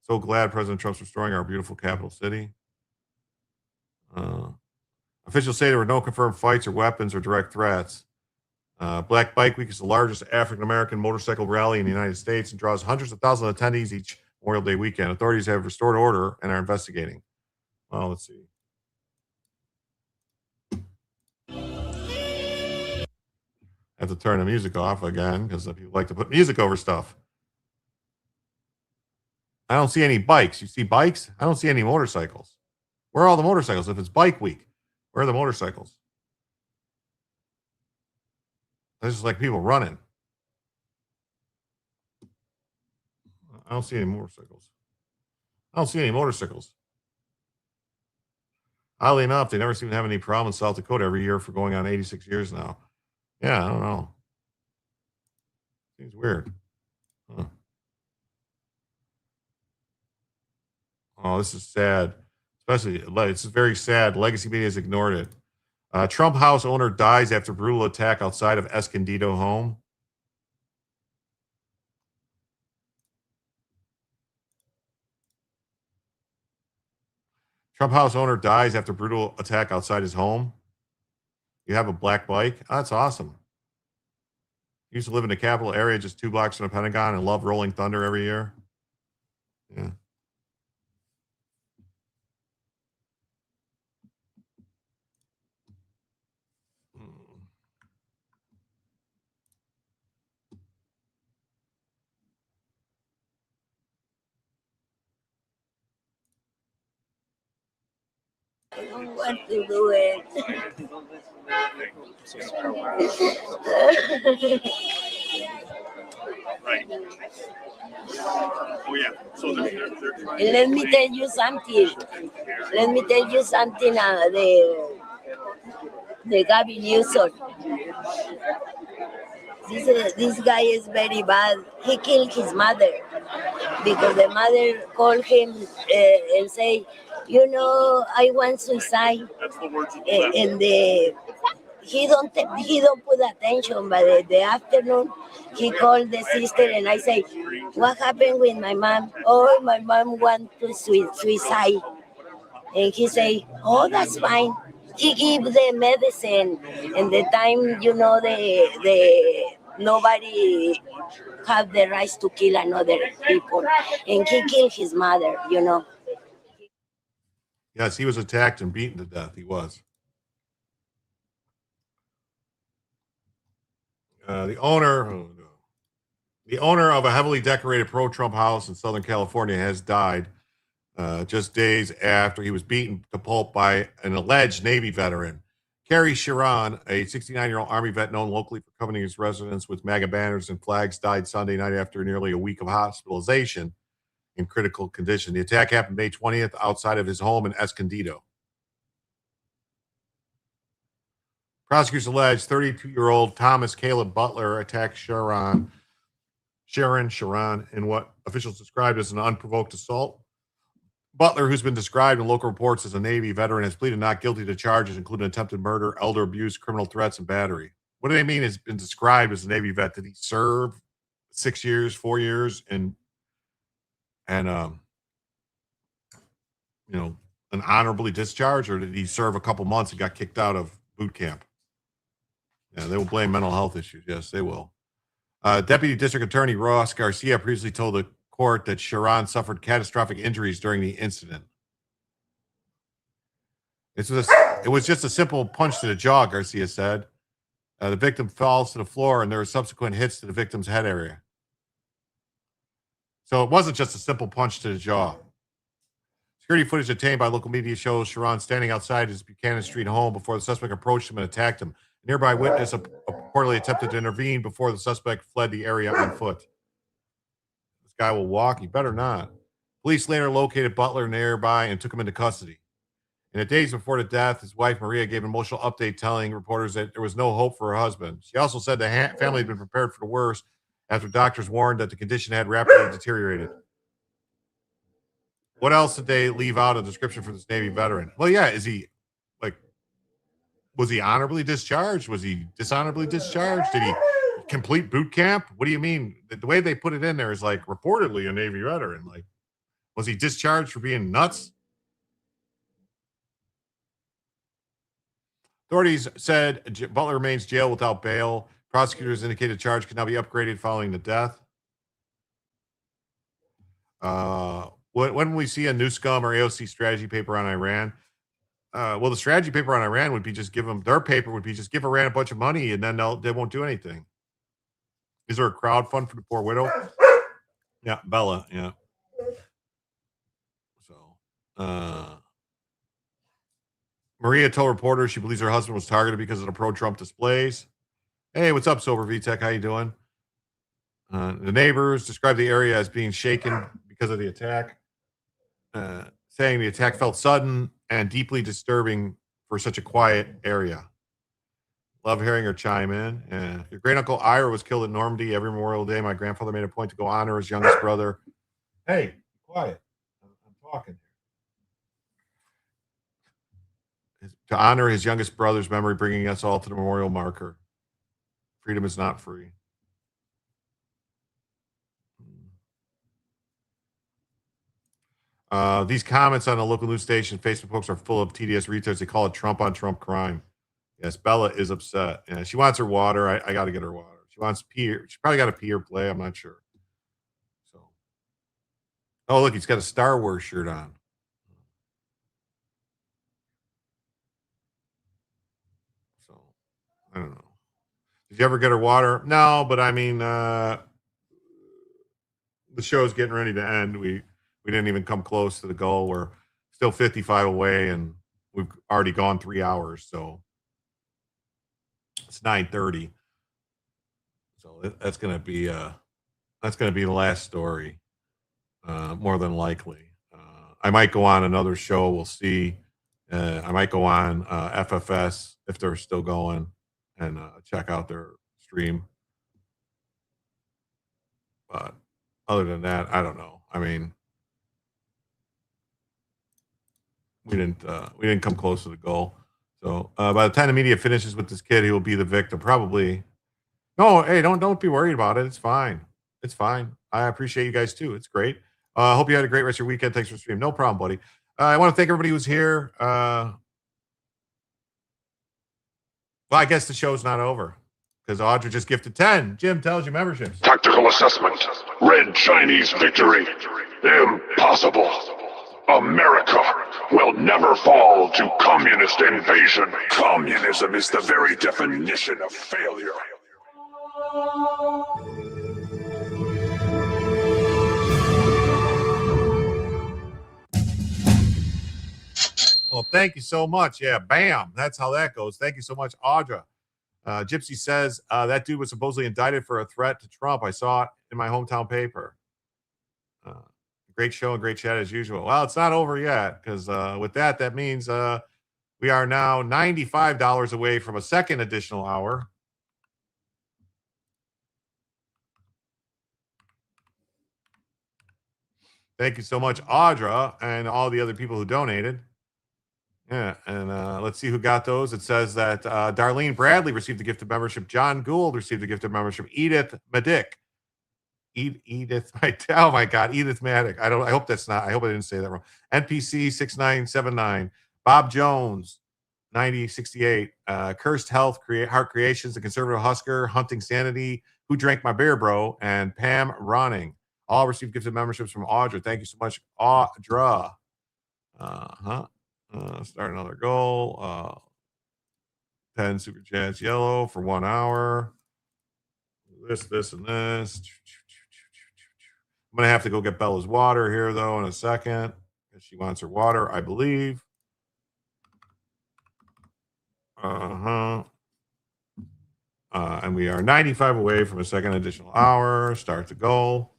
So glad President Trump's restoring our beautiful capital city. Officials say there were no confirmed fights or weapons or direct threats. Black Bike Week is the largest African American motorcycle rally in the United States and draws hundreds of thousands of attendees each Memorial Day weekend. Authorities have restored order and are investigating. Well, let's see. I have to turn the music off again because people like to put music over stuff. I don't see any bikes. You see bikes? I don't see any motorcycles. Where are all the motorcycles? If it's Bike Week, where are the motorcycles? There's just like people running. I don't see any motorcycles. Oddly enough, they never seem to have any problem in South Dakota every year for going on 86 years now. Yeah, I don't know. Seems weird. Huh. Oh, this is sad. Especially, it's very sad. Legacy media has ignored it. Trump house owner dies after brutal attack outside of Escondido home. Trump house owner dies after brutal attack outside his home. You have a black bike? Oh, that's awesome. He used to live in the capital area just 2 blocks from the Pentagon and love Rolling Thunder every year. Yeah. I don't want to do it. Right. Oh yeah. So they're And let me tell you something. Let me tell you something. The Gabby Newsom. This guy is very bad. He killed his mother because the mother called him and say, you know, I want suicide. That's the words. And he don't put attention. But the afternoon, he called the sister and I say, what happened with my mom? Oh, my mom want to suicide. And he say, oh, that's fine. He give the medicine, and the time, you know, the nobody have the right to kill another people, and he killed his mother, you know. Yes, he was attacked and beaten to death. He was. The owner of a heavily decorated pro-Trump house in Southern California has died just days after he was beaten to pulp by an alleged Navy veteran. Cory Sharon, a 69-year-old Army vet known locally for covering his residence with MAGA banners and flags, died Sunday night after nearly a week of hospitalization in critical condition. The attack happened May 20th outside of his home in Escondido. Prosecutors allege 32-year-old Thomas Caleb Butler attacked Sharon in what officials described as an unprovoked assault. Butler, who's been described in local reports as a Navy veteran, has pleaded not guilty to charges including attempted murder, elder abuse, criminal threats, and battery. What do they mean has been described as a Navy vet? Did he serve 6 years, 4 years, and an honorably discharged, or did he serve a couple months and got kicked out of boot camp? Yeah, they will blame mental health issues. Yes, they will. Deputy District Attorney Ross Garcia previously told the court that Sharon suffered catastrophic injuries during the incident. It was just a simple punch to the jaw, Garcia said. The victim falls to the floor, and there were subsequent hits to the victim's head area. So it wasn't just a simple punch to the jaw. Security footage obtained by local media shows Sharon standing outside his Buchanan Street home before the suspect approached him and attacked him. A nearby witness reportedly attempted to intervene before the suspect fled the area on foot. This guy will walk. He better not. Police later located Butler nearby and took him into custody. In the days before the death, his wife, Maria, gave an emotional update telling reporters that there was no hope for her husband. She also said the family had been prepared for the worst after doctors warned that the condition had rapidly deteriorated. What else did they leave out a description for this Navy veteran? Well, yeah, was he honorably discharged? Was he dishonorably discharged? Did he complete boot camp? What do you mean? The way they put it in there is like reportedly a Navy veteran. Like, was he discharged for being nuts? Authorities said Butler remains jailed without bail. Prosecutors indicated the charge could now be upgraded following the death. When will we see a new scum or AOC strategy paper on Iran? Well, the strategy paper on Iran would be just give them, their paper would be just give Iran a bunch of money and then they won't do anything. Is there a crowd fund for the poor widow? Yeah, Bella, yeah. So, Maria told reporters she believes her husband was targeted because of the pro-Trump displays. Hey, what's up, Sober VTech? How you doing? The neighbors described the area as being shaken because of the attack, saying the attack felt sudden and deeply disturbing for such a quiet area. Love hearing her chime in. Yeah. Your great uncle Ira was killed at Normandy every Memorial Day. My grandfather made a point to go honor his youngest brother. Hey, quiet. I'm talking here. To honor his youngest brother's memory, bringing us all to the memorial marker. Freedom is not free. These comments on the local news station, Facebook posts are full of tedious retards. They call it Trump on Trump crime. Yes, Bella is upset. Yeah, she wants her water. I got to get her water. She wants pee. She probably got to pee or play. I'm not sure. So, oh, look, he's got a Star Wars shirt on. So, I don't know. Did you ever get her water? No, but I mean, the show's getting ready to end. We didn't even come close to the goal. We're still 55 away, and we've already gone 3 hours, so it's 9:30. So that's going to be the last story, more than likely. I might go on another show. We'll see. I might go on FFS if they're still going and check out their stream. But other than that, I don't know. I mean, we didn't come close to the goal. So by the time the media finishes with this kid, he will be the victim. Probably. No, hey, don't be worried about it. It's fine. It's fine. I appreciate you guys too. It's great. I hope you had a great rest of your weekend. Thanks for streaming. No problem, buddy. I want to thank everybody who's here. Well, I guess the show's not over because Audra just gifted 10 Jim Tells You memberships. Tactical assessment. Red Chinese victory. Impossible. America will never fall to communist invasion. Communism is the very definition of failure. Well, thank you so much. Yeah, bam. That's how that goes. Thank you so much, Audra. Gypsy says that dude was supposedly indicted for a threat to Trump. I saw it in my hometown paper. Great show and great chat as usual. Well, it's not over yet because with that means we are now $95 away from a second additional hour. Thank you so much, Audra, and all the other people who donated. Yeah, and let's see who got those. It says that Darlene Bradley received the gift of membership. John Gould received the gift of membership. Edith Madick. Edith, oh my God, Edith Maddock. I hope I didn't say that wrong. NPC 6979. Bob Jones, 9068. Cursed Heart Creations, The Conservative Husker, Hunting Sanity, Who Drank My Beer, Bro, and Pam Ronning. All received gifted memberships from Audra. Thank you so much, Audra. Start another goal. 10 super chats yellow for 1 hour. This, and this. I'm going to have to go get Bella's water here, though, in a second. Because she wants her water, I believe. And we are 95 away from a second additional hour. Start the goal.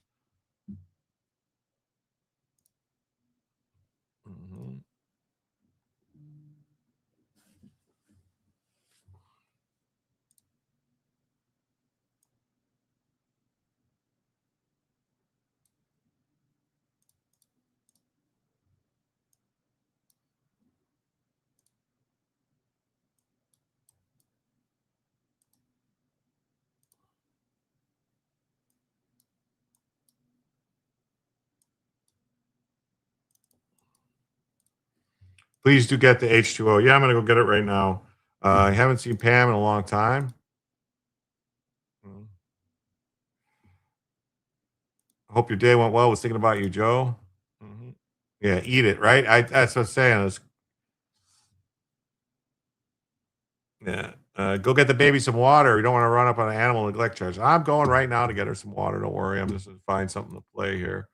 Please do get the H2O. Yeah, I'm going to go get it right now. I haven't seen Pam in a long time. I hope your day went well. I was thinking about you, Joe. Yeah, eat it, right? That's what I'm saying. Go get the baby some water. You don't want to run up on an animal neglect charge. I'm going right now to get her some water. Don't worry. I'm just going to find something to play here.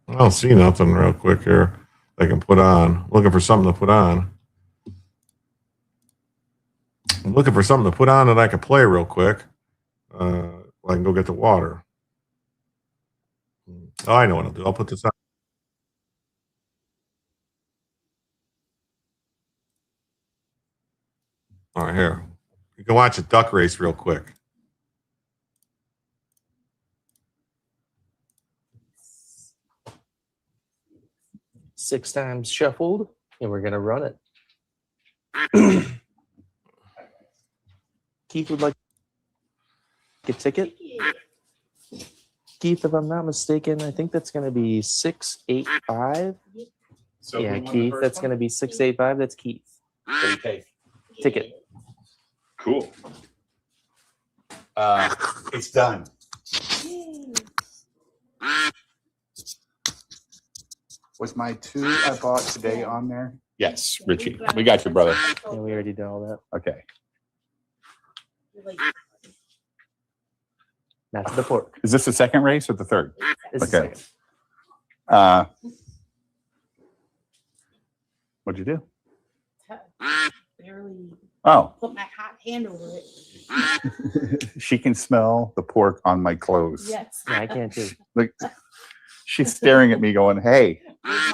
I don't see nothing real quick here I can put on. Looking for something to put on. I'm looking for something to put on that I can play real quick. I can go get the water. Oh, I know what I'll do. I'll put this on. All right, here. You can watch a duck race real quick. Six times shuffled, and we're gonna run it. Keith would like a ticket. Keith, if I'm not mistaken, I think that's gonna be 685. So yeah, Keith, that's gonna be 685. That's Keith. What do you take? Ticket. Cool. It's done. Was my 2 I bought today on there? Yes, Richie. We got you, brother. Yeah, we already did all that. Okay. That's the pork. Is this the second race or the third? This is the Okay. What'd you do? Barely Oh, put my hot hand over it. she can smell the pork on my clothes. Yes. Yeah, I can too. Like, she's staring at me going, hey,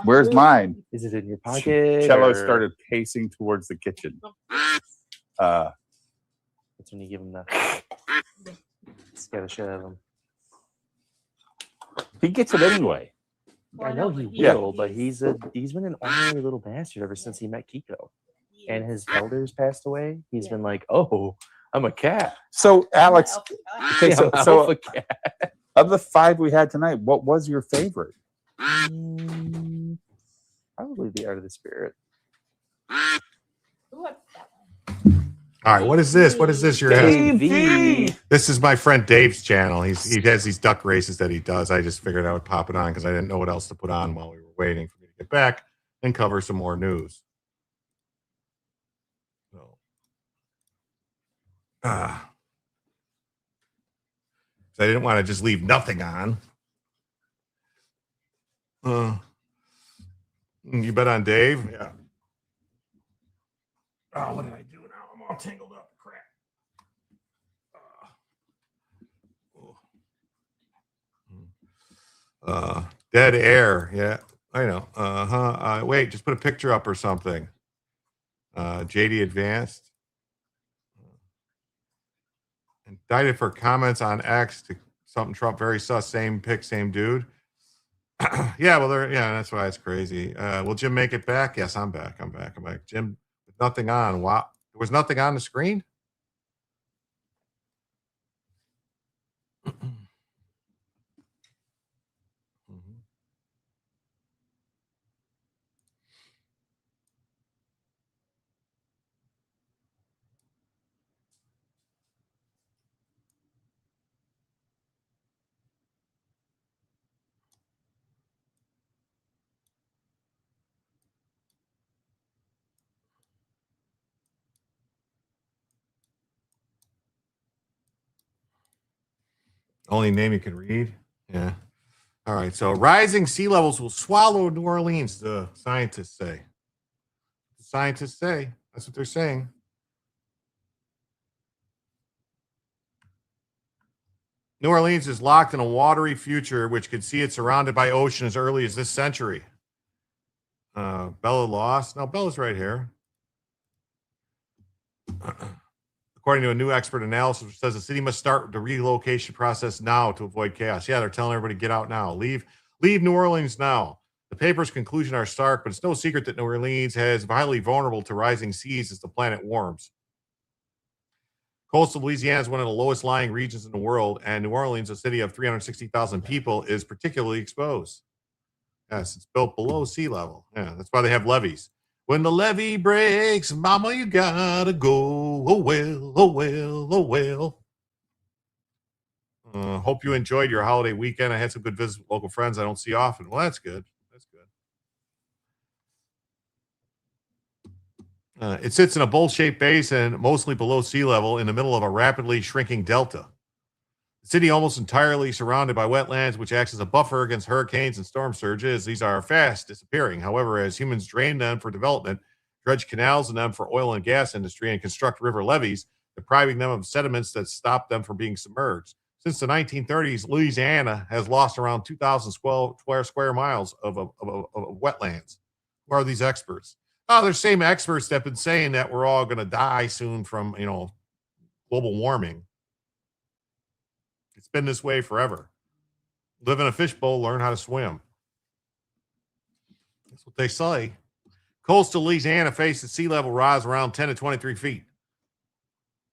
where's mine? Is it in your pocket? Cello or- started pacing towards the kitchen. That's when you give him the scare the shit out of him. He gets it anyway. I know he Yeah. will, but he's been an ornery little bastard ever since he met Kiko. And his elders passed away. He's been like, oh, I'm a cat. So, Alex, okay, Yeah, so, I'm so a cat. of the 5 we had tonight, what was your favorite? Probably the Art of the Spirit. All right, what is this? What is this you're asking? Dave. This is my friend Dave's channel. He has these duck races that he does. I just figured I would pop it on because I didn't know what else to put on while we were waiting for me to get back and cover some more news. So, I didn't want to just leave nothing on. You bet on Dave? Yeah. Oh, what did I do now? I'm all tangled up. Crap. Dead air. Yeah, I know. Wait, just put a picture up or something. JD Advanced. Indicted for comments on X to something Trump very sus. Same pic, same dude. Yeah, well, that's why it's crazy. Will Jim make it back? Yes, I'm back. I'm back. Jim, with nothing on. Wow, there was nothing on the screen. Only name you can read. Yeah. All right. So rising sea levels will swallow New Orleans, the scientists say. The scientists say. That's what they're saying. New Orleans is locked in a watery future, which could see it surrounded by ocean as early as this century. Bella lost. No, Bella's right here. According to a new expert analysis, which says the city must start the relocation process now to avoid chaos. Yeah, they're telling everybody get out now. Leave New Orleans now. The paper's conclusion are stark, but it's no secret that New Orleans is highly vulnerable to rising seas as the planet warms. Coastal Louisiana is one of the lowest lying regions in the world, and New Orleans, a city of 360,000 people, is particularly exposed. Yes, it's built below sea level. Yeah, that's why they have levees. When the levee breaks, mama, you gotta go. Oh, well, oh, well, oh, well. Hope you enjoyed your holiday weekend. I had some good visits with local friends I don't see often. Well, that's good. That's good. It sits in a bowl-shaped basin, mostly below sea level, in the middle of a rapidly shrinking delta. The city almost entirely surrounded by wetlands, which acts as a buffer against hurricanes and storm surges. These are fast disappearing. However, as humans drain them for development, dredge canals in them for oil and gas industry, and construct river levees, depriving them of sediments that stop them from being submerged. Since the 1930s, Louisiana has lost around 2,000 square miles of wetlands. Who are these experts? Oh, they're same experts that have been saying that we're all going to die soon from, global warming. It's been this way forever. Live in a fishbowl, learn how to swim. That's what they say. Coastal Louisiana faces sea level rise around 10 to 23 feet.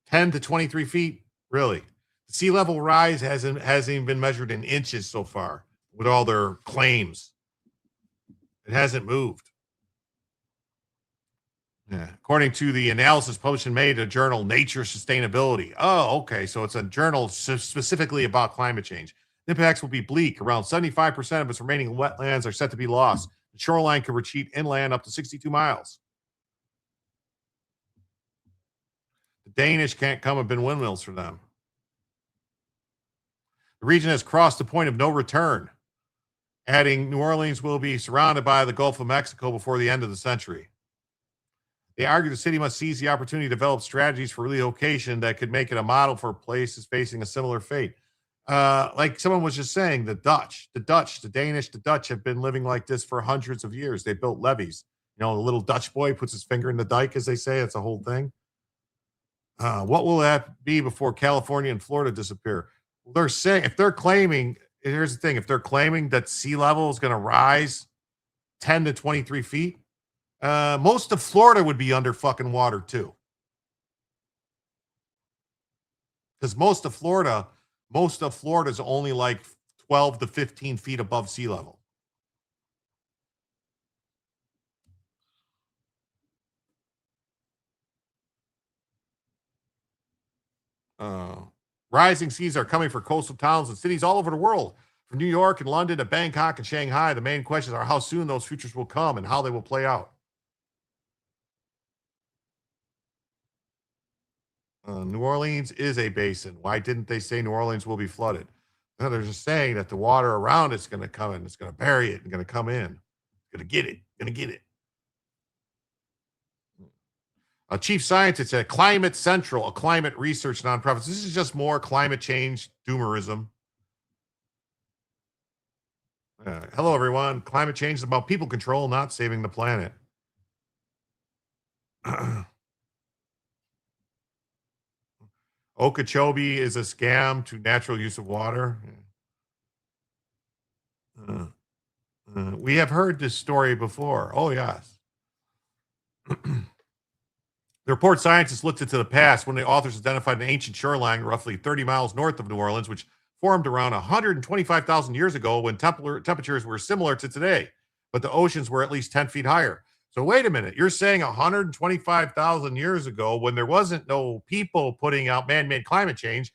10 to 23 feet? Really? The sea level rise hasn't even been measured in inches so far with all their claims. It hasn't moved. Yeah. According to the analysis published in May to journal Nature Sustainability. Oh, okay. So it's a journal specifically about climate change. The impacts will be bleak. Around 75% of its remaining wetlands are set to be lost. The shoreline could retreat inland up to 62 miles. The Danish can't come up in windmills for them. The region has crossed the point of no return, adding New Orleans will be surrounded by the Gulf of Mexico before the end of the century. They argue the city must seize the opportunity to develop strategies for relocation that could make it a model for places facing a similar fate. Like someone was just saying, the Dutch, the Dutch have been living like this for hundreds of years. They built levees. The little Dutch boy puts his finger in the dike, as they say. It's a whole thing. What will that be before California and Florida disappear? They're saying, if they're claiming, here's the thing, if they're claiming that sea level is going to rise 10 to 23 feet, most of Florida would be under fucking water too. Because most of Florida is only like 12 to 15 feet above sea level. Rising seas are coming for coastal towns and cities all over the world. From New York and London to Bangkok and Shanghai, the main questions are how soon those futures will come and how they will play out. New Orleans is a basin. Why didn't they say New Orleans will be flooded? No, they're just saying that the water around it's going to come in. It's going to bury it and going to come in. It's going to get it. Going to get it. A chief scientist at Climate Central, a climate research nonprofit. This is just more climate change doomerism. Hello, everyone. Climate change is about people control, not saving the planet. Okeechobee is a scam to natural use of water. We have heard this story before. Oh, yes. The report scientists looked into the past when the authors identified an ancient shoreline roughly 30 miles north of New Orleans, which formed around 125,000 years ago when temperatures were similar to today, but the oceans were at least 10 feet higher. So wait a minute, you're saying 125,000 years ago, when there wasn't no people putting out man-made climate change,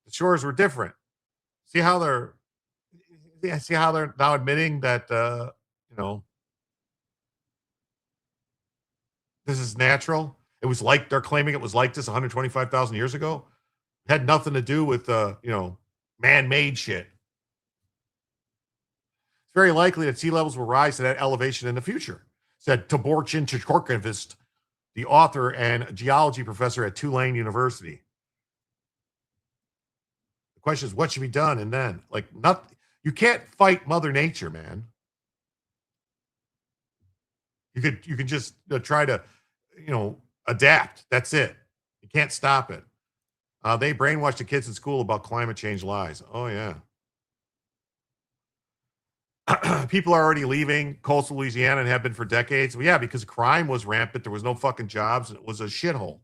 the shores were different. See how they're now admitting that this is natural. It was like they're claiming it was like this 125,000 years ago. It had nothing to do with man-made shit. It's very likely that sea levels will rise to that elevation in the future, said Taborchin Chikorkovist, the author and geology professor at Tulane University. The question is, what should be done? And then, you can't fight Mother Nature, man. You can just try to, adapt. That's it. You can't stop it. They brainwash the kids in school about climate change lies. Oh, yeah. People are already leaving coastal Louisiana and have been for decades. Well, yeah, because crime was rampant. There was no fucking jobs. And it was a shithole.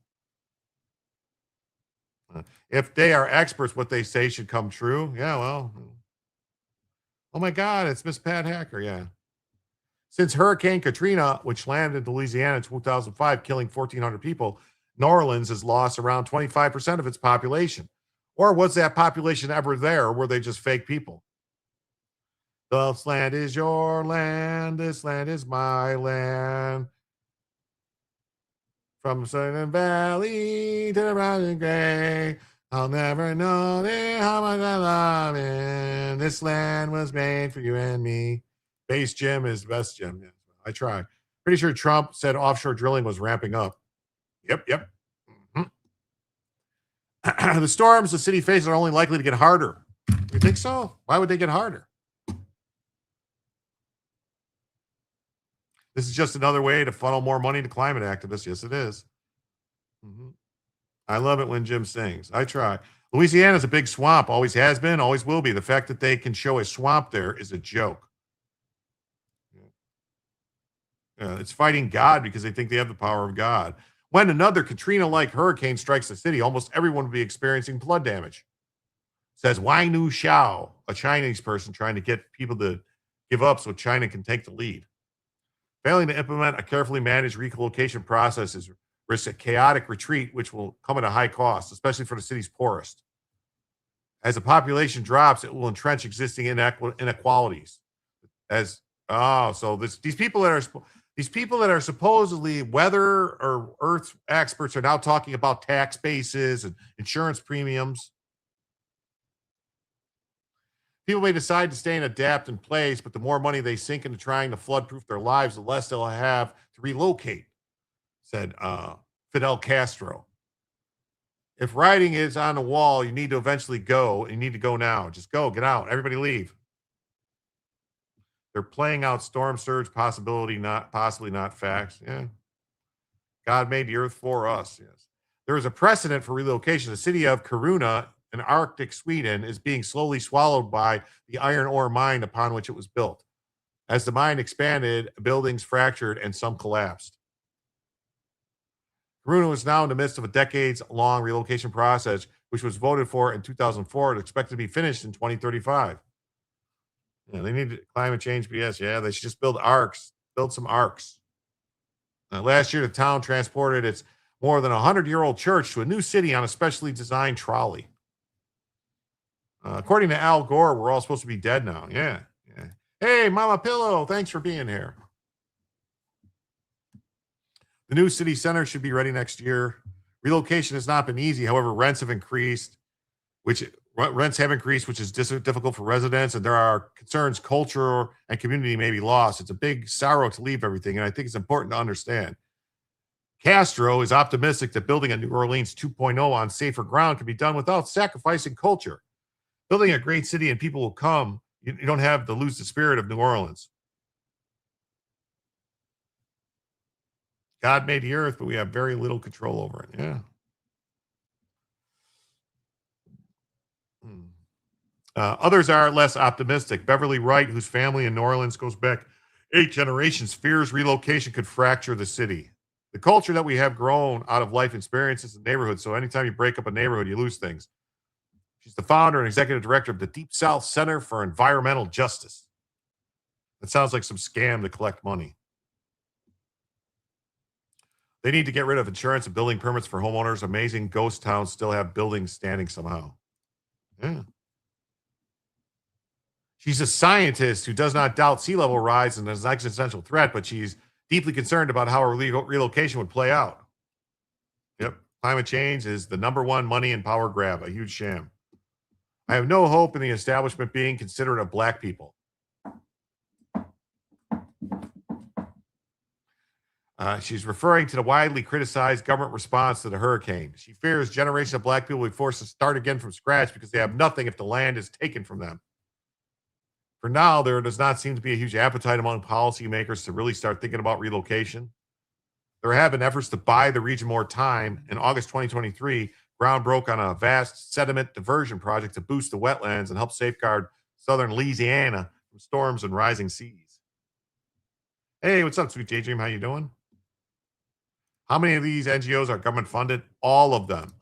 If they are experts, what they say should come true. Yeah, well. Oh, my God. It's Miss Pat Hacker. Yeah. Since Hurricane Katrina, which landed in Louisiana in 2005, killing 1,400 people, New Orleans has lost around 25% of its population. Or was that population ever there, or were they just fake people? This land is your land. This land is my land. From Southern Valley to the rising gray, I'll never know how much I love it. This land was made for you and me. Bass Jim is best Jim. I try. Pretty sure Trump said offshore drilling was ramping up. Yep. Mhm. The storms the city faces are only likely to get harder. You think so? Why would they get harder? This is just another way to funnel more money to climate activists. Yes, it is. Mhm. I love it when Jim sings. I try. Louisiana is a big swamp. Always has been, always will be. The fact that they can show a swamp there is a joke. It's fighting God because they think they have the power of God. When another Katrina-like hurricane strikes the city, almost everyone will be experiencing flood damage. Says Wang Nu Xiao, a Chinese person trying to get people to give up so China can take the lead. Failing to implement a carefully managed relocation process risks a chaotic retreat, which will come at a high cost, especially for the city's poorest. As the population drops, it will entrench existing inequalities. These people that are supposedly weather or earth experts are now talking about tax bases and insurance premiums. People may decide to stay and adapt in place, but the more money they sink into trying to flood-proof their lives, the less they'll have to relocate, said Fidel Castro. If writing is on the wall, you need to eventually go, and you need to go now. Just go, get out, everybody leave. They're playing out storm surge possibly not facts. Yeah. God made the earth for us. Yes. There is a precedent for relocation. The city of Kiruna in Arctic Sweden is being slowly swallowed by the iron ore mine upon which it was built. As the mine expanded, buildings fractured and some collapsed. Kiruna is now in the midst of a decades-long relocation process, which was voted for in 2004 and expected to be finished in 2035. Yeah, they need climate change BS. Yeah, they should just build arcs. Build some arcs. Last year, the town transported its more than 100-year-old church to a new city on a specially designed trolley. According to Al Gore, we're all supposed to be dead now. Yeah. Hey, Mama Pillow, thanks for being here. The new city center should be ready next year. Relocation has not been easy. However, rents have increased, which is difficult for residents, and there are concerns culture and community may be lost. It's a big sorrow to leave everything, and I think it's important to understand. Castro is optimistic that building a New Orleans 2.0 on safer ground can be done without sacrificing culture. Building a great city and people will come. You don't have to lose the spirit of New Orleans. God made the earth, but we have very little control over it. Yeah. Others are less optimistic. Beverly Wright, whose family in New Orleans goes back 8 generations, fears relocation could fracture the city. The culture that we have grown out of life experiences in the neighborhood. So anytime you break up a neighborhood, you lose things. She's the founder and executive director of the Deep South Center for Environmental Justice. That sounds like some scam to collect money. They need to get rid of insurance and building permits for homeowners. Amazing ghost towns still have buildings standing somehow. Yeah. She's a scientist who does not doubt sea level rise and is an existential threat, but she's deeply concerned about how a relocation would play out. Yep. Climate change is the #1 money and power grab, a huge sham. I have no hope in the establishment being considerate of black people. She's referring to the widely criticized government response to the hurricane. She fears generations of black people will be forced to start again from scratch because they have nothing if the land is taken from them. For now, there does not seem to be a huge appetite among policymakers to really start thinking about relocation. There have been efforts to buy the region more time. In August 2023, ground broke on a vast sediment diversion project to boost the wetlands and help safeguard southern Louisiana from storms and rising seas. Hey, what's up, Sweet J Dream? How you doing? How many of these NGOs are government funded? All of them.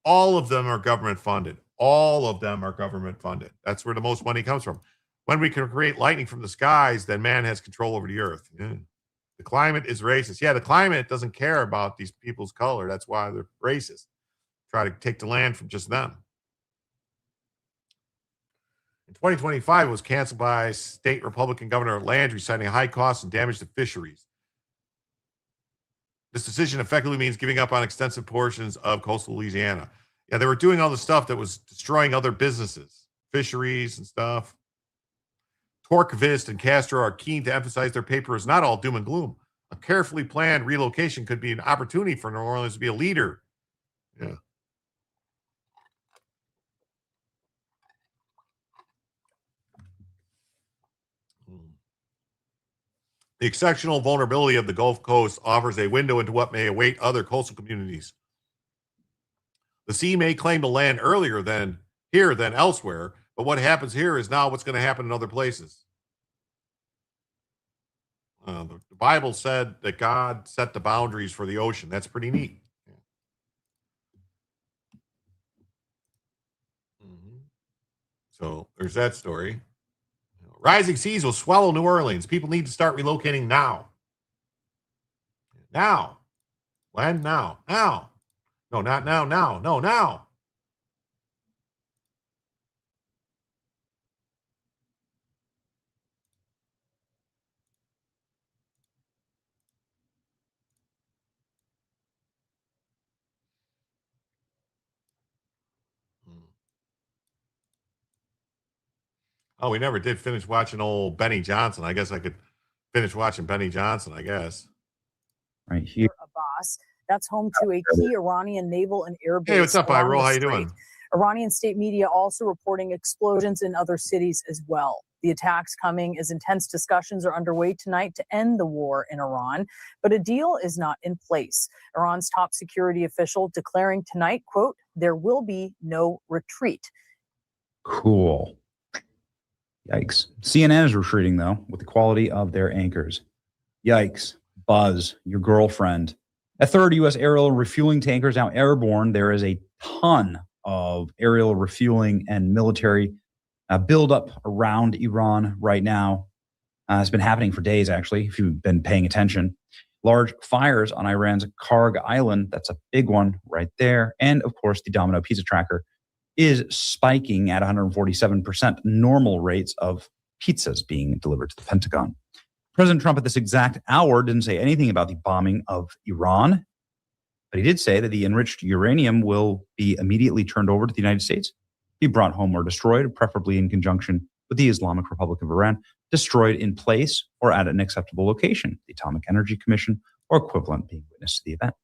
All of them are government funded. All of them are government funded. That's where the most money comes from. When we can create lightning from the skies, then man has control over the earth. Yeah. The climate is racist. Yeah, the climate doesn't care about these people's color. That's why they're racist. Try to take the land from just them. In 2025, it was canceled by state Republican Governor Landry, citing high costs and damage to fisheries. This decision effectively means giving up on extensive portions of coastal Louisiana. Yeah, they were doing all the stuff that was destroying other businesses, fisheries and stuff. Torquevist and Castro are keen to emphasize their paper is not all doom and gloom. A carefully planned relocation could be an opportunity for New Orleans to be a leader. Yeah. The exceptional vulnerability of the Gulf Coast offers a window into what may await other coastal communities. The sea may claim the land earlier than here than elsewhere, but what happens here is now what's going to happen in other places. The Bible said that God set the boundaries for the ocean. That's pretty neat. So there's that story. Rising seas will swallow New Orleans. People need to start relocating now. Now. When? Now. Now. No, not now. Now. No, now. Oh, we never did finish watching old Benny Johnson. I guess I could finish watching Benny Johnson, I guess. Right here. Abbas. That's home to a key Iranian naval and air base. Hey, what's up, along Iro? the How you strait. doing? Iranian state media also reporting explosions in other cities as well. The attacks coming as intense discussions are underway tonight to end the war in Iran, but a deal is not in place. Iran's top security official declaring tonight, quote, there will be no retreat. Cool. Yikes. CNN is retreating, though, with the quality of their anchors. Yikes. Buzz, your girlfriend. A third U.S. aerial refueling tanker is now airborne. There is a ton of aerial refueling and military buildup around Iran right now. It's been happening for days, actually, if you've been paying attention. Large fires on Iran's Karg Island. That's a big one right there. And, of course, the Domino pizza tracker is spiking at 147% normal rates of pizzas being delivered to the Pentagon. President Trump at this exact hour didn't say anything about the bombing of Iran, but he did say that the enriched uranium will be immediately turned over to the United States, be brought home or destroyed, preferably in conjunction with the Islamic Republic of Iran, destroyed in place or at an acceptable location, the Atomic Energy Commission or equivalent being witness to the event.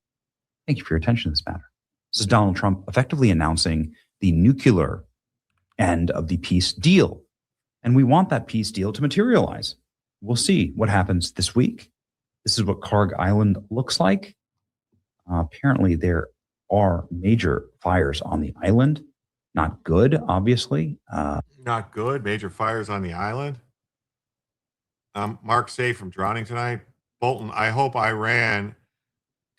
Thank you for your attention to this matter. This is Donald Trump effectively announcing the nuclear end of the peace deal. And we want that peace deal to materialize. We'll see what happens this week. This is what Karg Island looks like. Apparently, there are major fires on the island. Not good, obviously. Not good. Major fires on the island. Mark safe from drowning tonight. Bolton, I hope Iran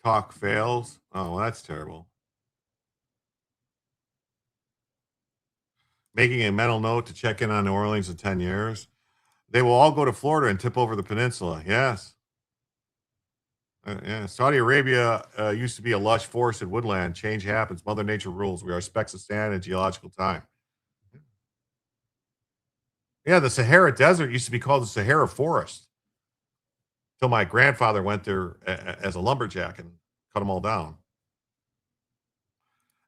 talk fails. Oh, well, that's terrible. Making a mental note to check in on New Orleans in 10 years. They will all go to Florida and tip over the peninsula. Yes. Yeah. Saudi Arabia used to be a lush forested woodland. Change happens. Mother Nature rules. We are specks of sand in geological time. Yeah, the Sahara Desert used to be called the Sahara Forest. Until my grandfather went there as a lumberjack and cut them all down.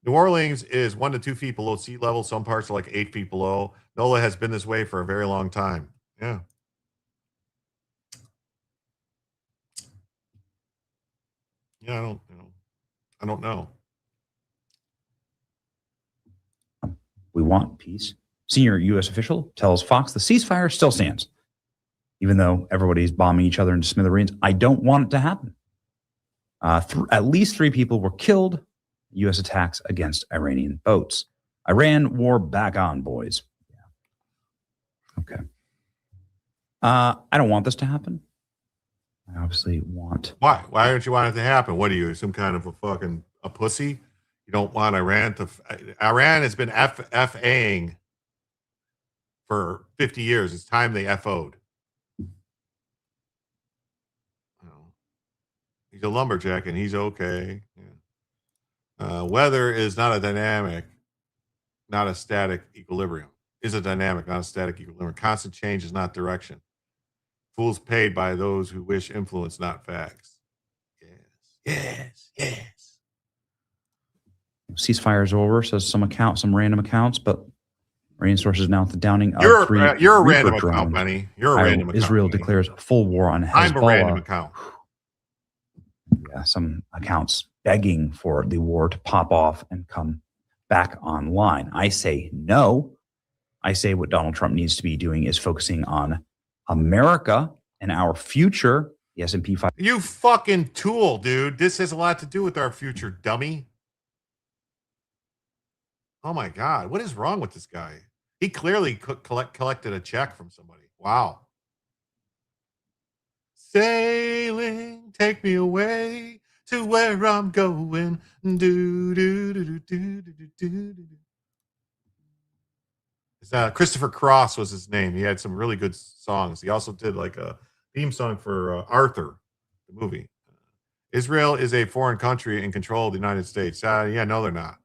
New Orleans is 1 to 2 feet below sea level. Some parts are like 8 feet below. NOLA has been this way for a very long time. Yeah. Yeah, I don't know. We want peace. Senior U.S. official tells Fox the ceasefire still stands, even though everybody's bombing each other into smithereens. I don't want it to happen. At least 3 people were killed. U.S. attacks against Iranian boats. Iran war back on, boys. Yeah. Okay. I don't want this to happen. I obviously want. Why? Why don't you want it to happen? What are you, some kind of a pussy? You don't want Iran to. Iran has been FAing for 50 years. It's time they FO'd. He's a lumberjack and he's okay. Yeah. Weather is not a dynamic, not a static equilibrium. Is a dynamic, not a static equilibrium. Constant change is not direction. Fools paid by those who wish influence, not facts. Yes. Ceasefire is over, says some random accounts, but Iranian sources now at the downing of You're 3 a Reaper random drones. account, Benny. You're a random account. Israel declares full war on Hezbollah. I'm a random account. some accounts begging for the war to pop off and come back online. I say no. I say what Donald Trump needs to be doing is focusing on America and our future. The S&P 500. You fucking tool, dude. This has a lot to do with our future, dummy. Oh my God. What is wrong with this guy? He clearly collected a check from somebody. Wow. Sailing, take me away to where I'm going. Do, do, do, do, do, do, do, do. Christopher Cross was his name. He had some really good songs. He also did like a theme song for Arthur, the movie. Israel is a foreign country in control of the United States. Yeah, no, they're not.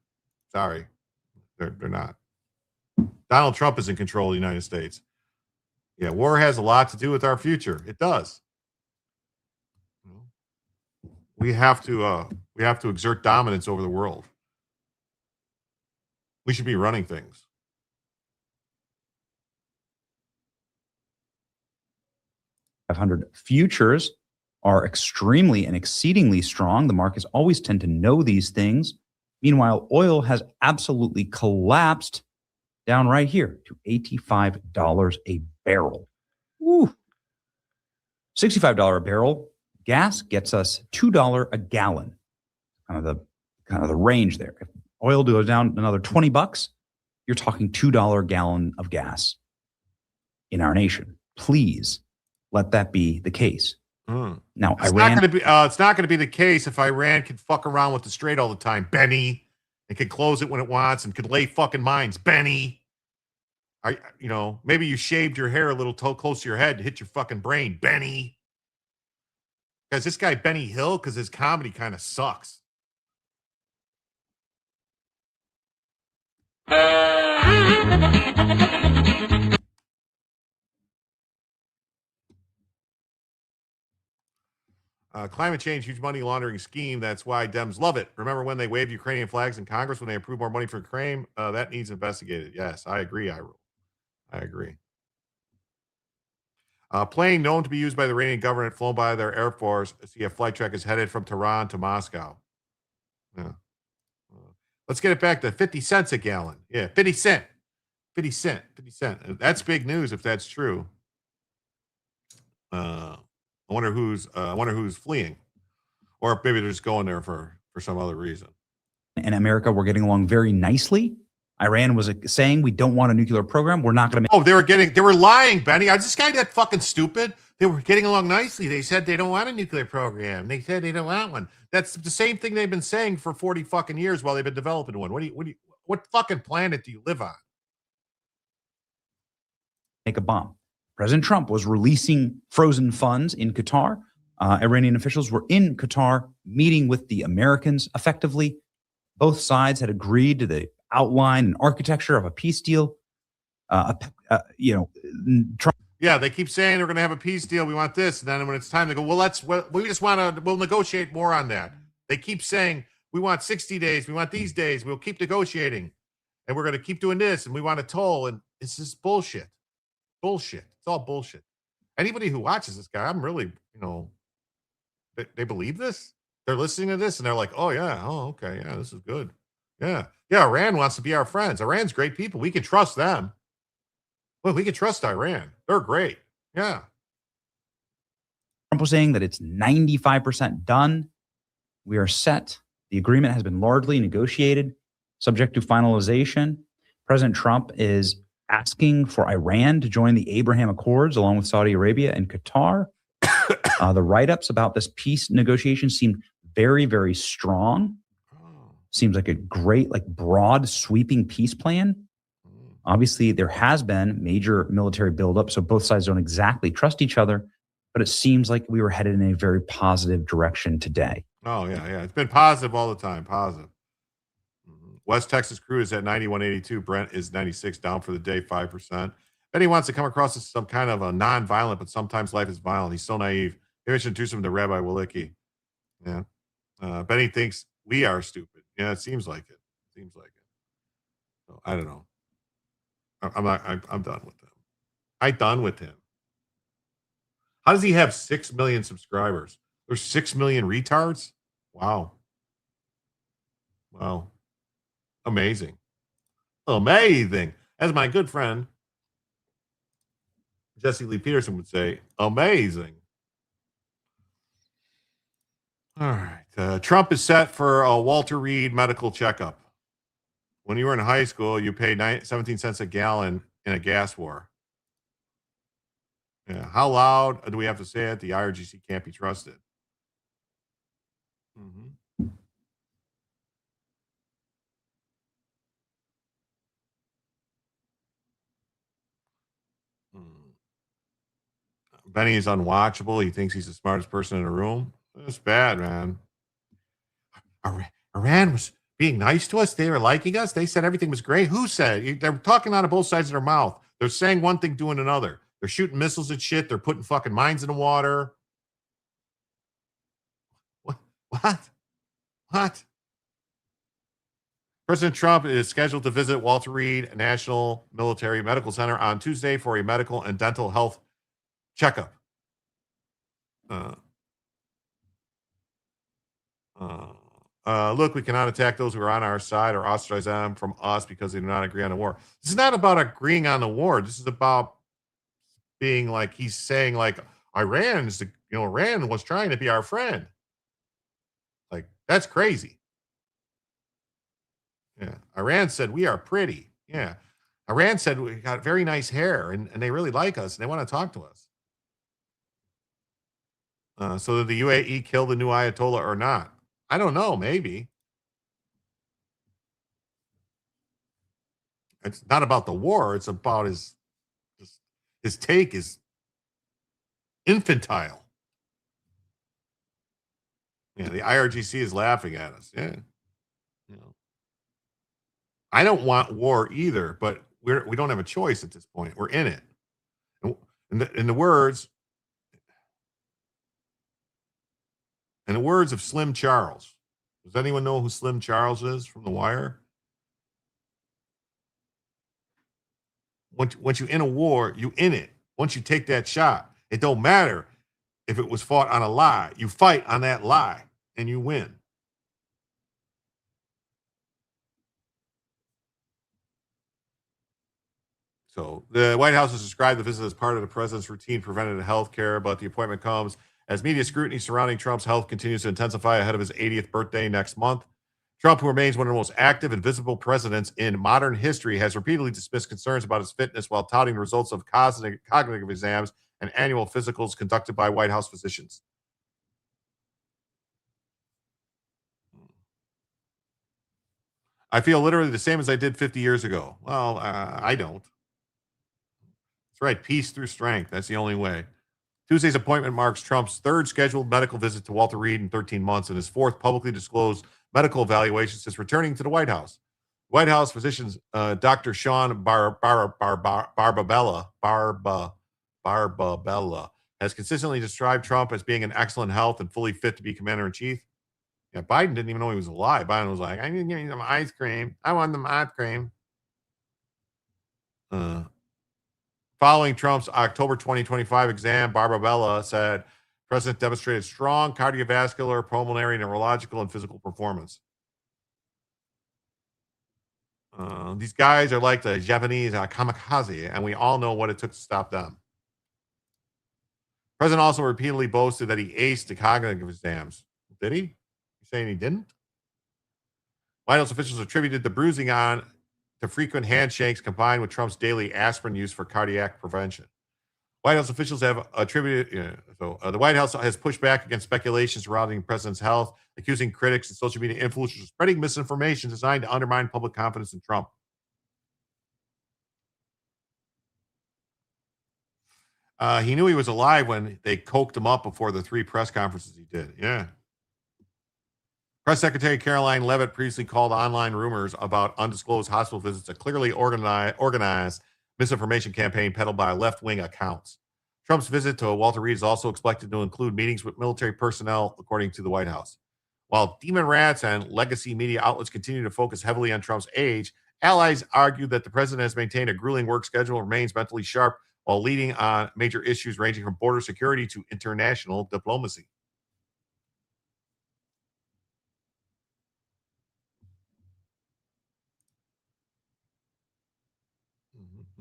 Sorry. They're not. Donald Trump is in control of the United States. Yeah, war has a lot to do with our future. It does. We have to exert dominance over the world. We should be running things. Futures are extremely and exceedingly strong. The markets always tend to know these things. Meanwhile, oil has absolutely collapsed down right here to $85 a barrel. Woo. $65 a barrel. Gas gets us $2 a gallon. Kind of the range there. If oil goes down another $20, you're talking $2 a gallon of gas in our nation. Please let that be the case. Now, it's Iran. It's not going to be the case if Iran can fuck around with the Strait all the time, Benny. It can close it when it wants and could lay fucking mines, Benny. Maybe you shaved your hair a little close to your head to hit your fucking brain, Benny. Because this guy Benny Hill, because his comedy kind of sucks. Climate change, huge money laundering scheme. That's why Dems love it. Remember when they waved Ukrainian flags in Congress when they approved more money for Ukraine? That needs investigated. Yes, I agree, I agree. Plane known to be used by the Iranian government, flown by their Air Force. See, a flight track is headed from Tehran to Moscow. Yeah. Let's get it back to 50 cents a gallon. Yeah, 50 cent. 50 cent. 50 cent. That's big news if that's true. I wonder who's fleeing. Or maybe they're just going there for some other reason. In America, we're getting along very nicely. Iran was saying we don't want a nuclear program. We're not going to make. They were lying, Benny. Is this guy that fucking stupid? They were getting along nicely. They said they don't want a nuclear program. They said they don't want one. That's the same thing they've been saying for 40 fucking years while they've been developing one. What fucking planet do you live on? Make a bomb. President Trump was releasing frozen funds in Qatar. Iranian officials were in Qatar meeting with the Americans effectively. Both sides had agreed to the outline and architecture of a peace deal. Trump. Yeah, they keep saying they're going to have a peace deal. We want this. And then when it's time, they go, we'll negotiate more on that. They keep saying, we want 60 days. We want these days. We'll keep negotiating. And we're going to keep doing this. And we want a toll. And it's just bullshit. Bullshit. It's all bullshit. Anybody who watches this guy, I'm really, they believe this. They're listening to this and they're like, oh, yeah. Oh, okay. Yeah, this is good. Yeah. Yeah, Iran wants to be our friends. Iran's great people. We can trust them. Well, we can trust Iran. They're great. Yeah. Trump was saying that it's 95% done. We are set. The agreement has been largely negotiated, subject to finalization. President Trump is asking for Iran to join the Abraham Accords along with Saudi Arabia and Qatar. The write-ups about this peace negotiation seem very, very strong. Seems like a great, broad, sweeping peace plan. Obviously, there has been major military buildup, so both sides don't exactly trust each other, but it seems like we were headed in a very positive direction today. Oh, yeah. It's been positive all the time, positive. West Texas crude is at 91.82. Brent is 96, down for the day, 5%. Benny wants to come across as some kind of a non-violent, but sometimes life is violent. He's so naive. Maybe I should introduce him to Rabbi Walicki. Yeah. Benny thinks we are stupid. Yeah, it seems like it. So, I don't know. I'm done with him. I'm done with him. How does he have 6 million subscribers? There's 6 million retards? Wow. Wow. Amazing. Amazing. As my good friend Jesse Lee Peterson would say, amazing. All right. Trump is set for a Walter Reed medical checkup. When you were in high school, you paid 17 cents a gallon in a gas war. Yeah. How loud do we have to say it? The IRGC can't be trusted. Mm-hmm. Benny is unwatchable. He thinks he's the smartest person in the room. That's bad, man. Iran was being nice to us. They were liking us. They said everything was great. Who said? They're talking out of both sides of their mouth. They're saying one thing, doing another. They're shooting missiles at shit. They're putting fucking mines in the water. What? President Trump is scheduled to visit Walter Reed National Military Medical Center on Tuesday for a medical and dental health checkup. Look, we cannot attack those who are on our side or ostracize them from us because they do not agree on the war. This is not about agreeing on the war. This is about being like, he's saying like, Iran was trying to be our friend. Like, that's crazy. Yeah. Iran said, we are pretty. Yeah. Iran said, we got very nice hair and they really like us and they want to talk to us. So did the UAE kill the new Ayatollah or not? I don't know. Maybe. It's not about the war. It's about his take is infantile. Yeah, the IRGC is laughing at us. Yeah. I don't want war either, but we don't have a choice at this point. We're in it. In the words of Slim Charles. Does anyone know who Slim Charles is from The Wire? Once you're in a war, you in it. Once you take that shot, it don't matter if it was fought on a lie. You fight on that lie and you win. So the White House has described the visit as part of the president's routine preventative health care, but the appointment comes as media scrutiny surrounding Trump's health continues to intensify ahead of his 80th birthday next month. Trump, who remains one of the most active and visible presidents in modern history, has repeatedly dismissed concerns about his fitness while touting the results of cognitive exams and annual physicals conducted by White House physicians. I feel literally the same as I did 50 years ago. Well, I don't. That's right. Peace through strength. That's the only way. Tuesday's appointment marks Trump's third scheduled medical visit to Walter Reed in 13 months and his fourth publicly disclosed medical evaluation since returning to the White House. White House physicians, Dr. Sean Barbabella has consistently described Trump as being in excellent health and fully fit to be commander-in-chief. Yeah, Biden didn't even know he was alive. Biden was like, I need to give you some ice cream. I want some ice cream. Following Trump's October 2025 exam, Barbabella said the president demonstrated strong cardiovascular, pulmonary, neurological, and physical performance. These guys are like the Japanese kamikaze, and we all know what it took to stop them. The president also repeatedly boasted that he aced the cognitive exams. Did he? You saying he didn't? White House officials attributed the bruising on to frequent handshakes combined with Trump's daily aspirin use for cardiac prevention. White House officials have attributed, the White House has pushed back against speculation surrounding the president's health, accusing critics and social media influencers of spreading misinformation designed to undermine public confidence in Trump. He knew he was alive when they coked him up before the 3 press conferences he did. Yeah. Press Secretary Caroline Leavitt previously called online rumors about undisclosed hospital visits a clearly organized misinformation campaign peddled by left-wing accounts. Trump's visit to Walter Reed is also expected to include meetings with military personnel, according to the White House. While DemonRats and legacy media outlets continue to focus heavily on Trump's age, allies argue that the president has maintained a grueling work schedule and remains mentally sharp while leading on major issues ranging from border security to international diplomacy.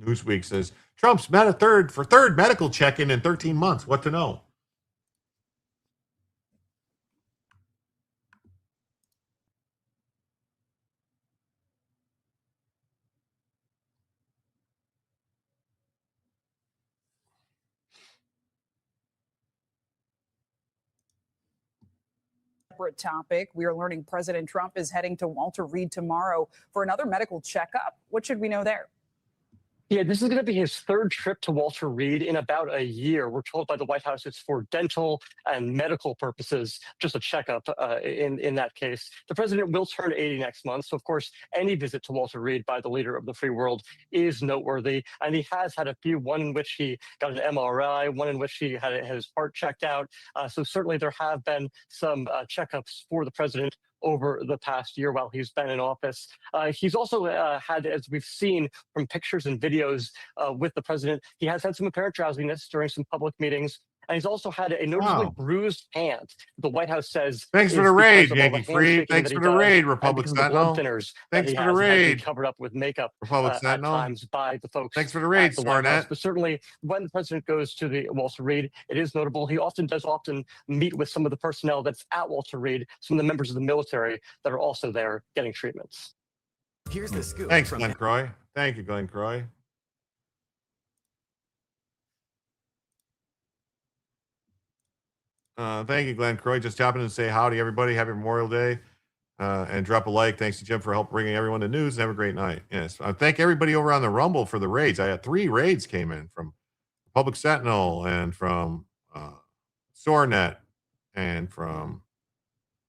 Newsweek says Trump's met a third medical check-in 13 months. What to know? Separate topic. We are learning President Trump is heading to Walter Reed tomorrow for another medical checkup. What should we know there? Yeah, this is going to be his third trip to Walter Reed in about a year. We're told by the White House it's for dental and medical purposes, just a checkup in that case. The president will turn 80 next month. So, of course, any visit to Walter Reed by the leader of the free world is noteworthy. And he has had a few, one in which he got an MRI, one in which he had his heart checked out. So certainly there have been some checkups for the president over the past year while he's been in office. He's also had, as we've seen from pictures and videos with the president, he has had some apparent drowsiness during some public meetings. And he's also had a noticeably bruised hand. The White House says. Thanks for the raid, Yankee Free. Thanks for the raid, Republic Sentinel. Thanks for the raid. Covered up with makeup Republic at Sentinel. times by the folks. Thanks for the raid, Spartacus. But certainly, when the president goes to the Walter Reed, it is notable. He often meet with some of the personnel that's at Walter Reed, some of the members of the military that are also there getting treatments. Here's the scoop. Thanks, Glenn Croy. Thank you, Glenn Croy. Thank you, Glenn Croy. Just stopping in to say howdy, everybody. Happy Memorial Day. And drop a like. Thanks to Jim for help bringing everyone the news. And have a great night. Yes. Thank everybody over on the Rumble for the raids. I had 3 raids came in from Public Sentinel and from SoarNet and from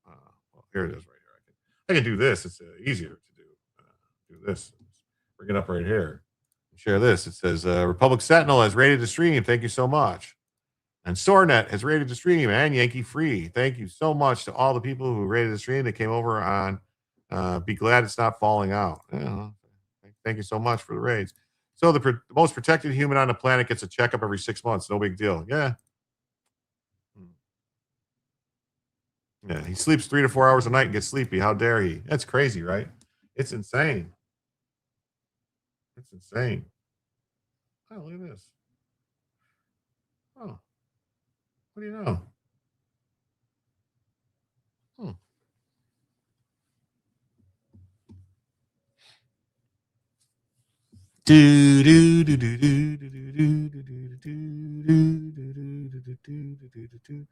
well, here it is right here. I can do this. It's easier to do this. Bring it up right here. Share this. It says Republic Sentinel has rated the stream. Thank you so much. And SoarNet has rated the stream, and Yankee Free. Thank you so much to all the people who rated the stream that came over on Be Glad It's Not Falling Out. Yeah, thank you so much for the raids. So the most protected human on the planet gets a checkup every 6 months. No big deal. Yeah. Yeah, he sleeps 3 to 4 hours a night and gets sleepy. How dare he? That's crazy, right? It's insane. It's insane. Oh, look at this. Oh. What do you know? Do do do do do do do do do do.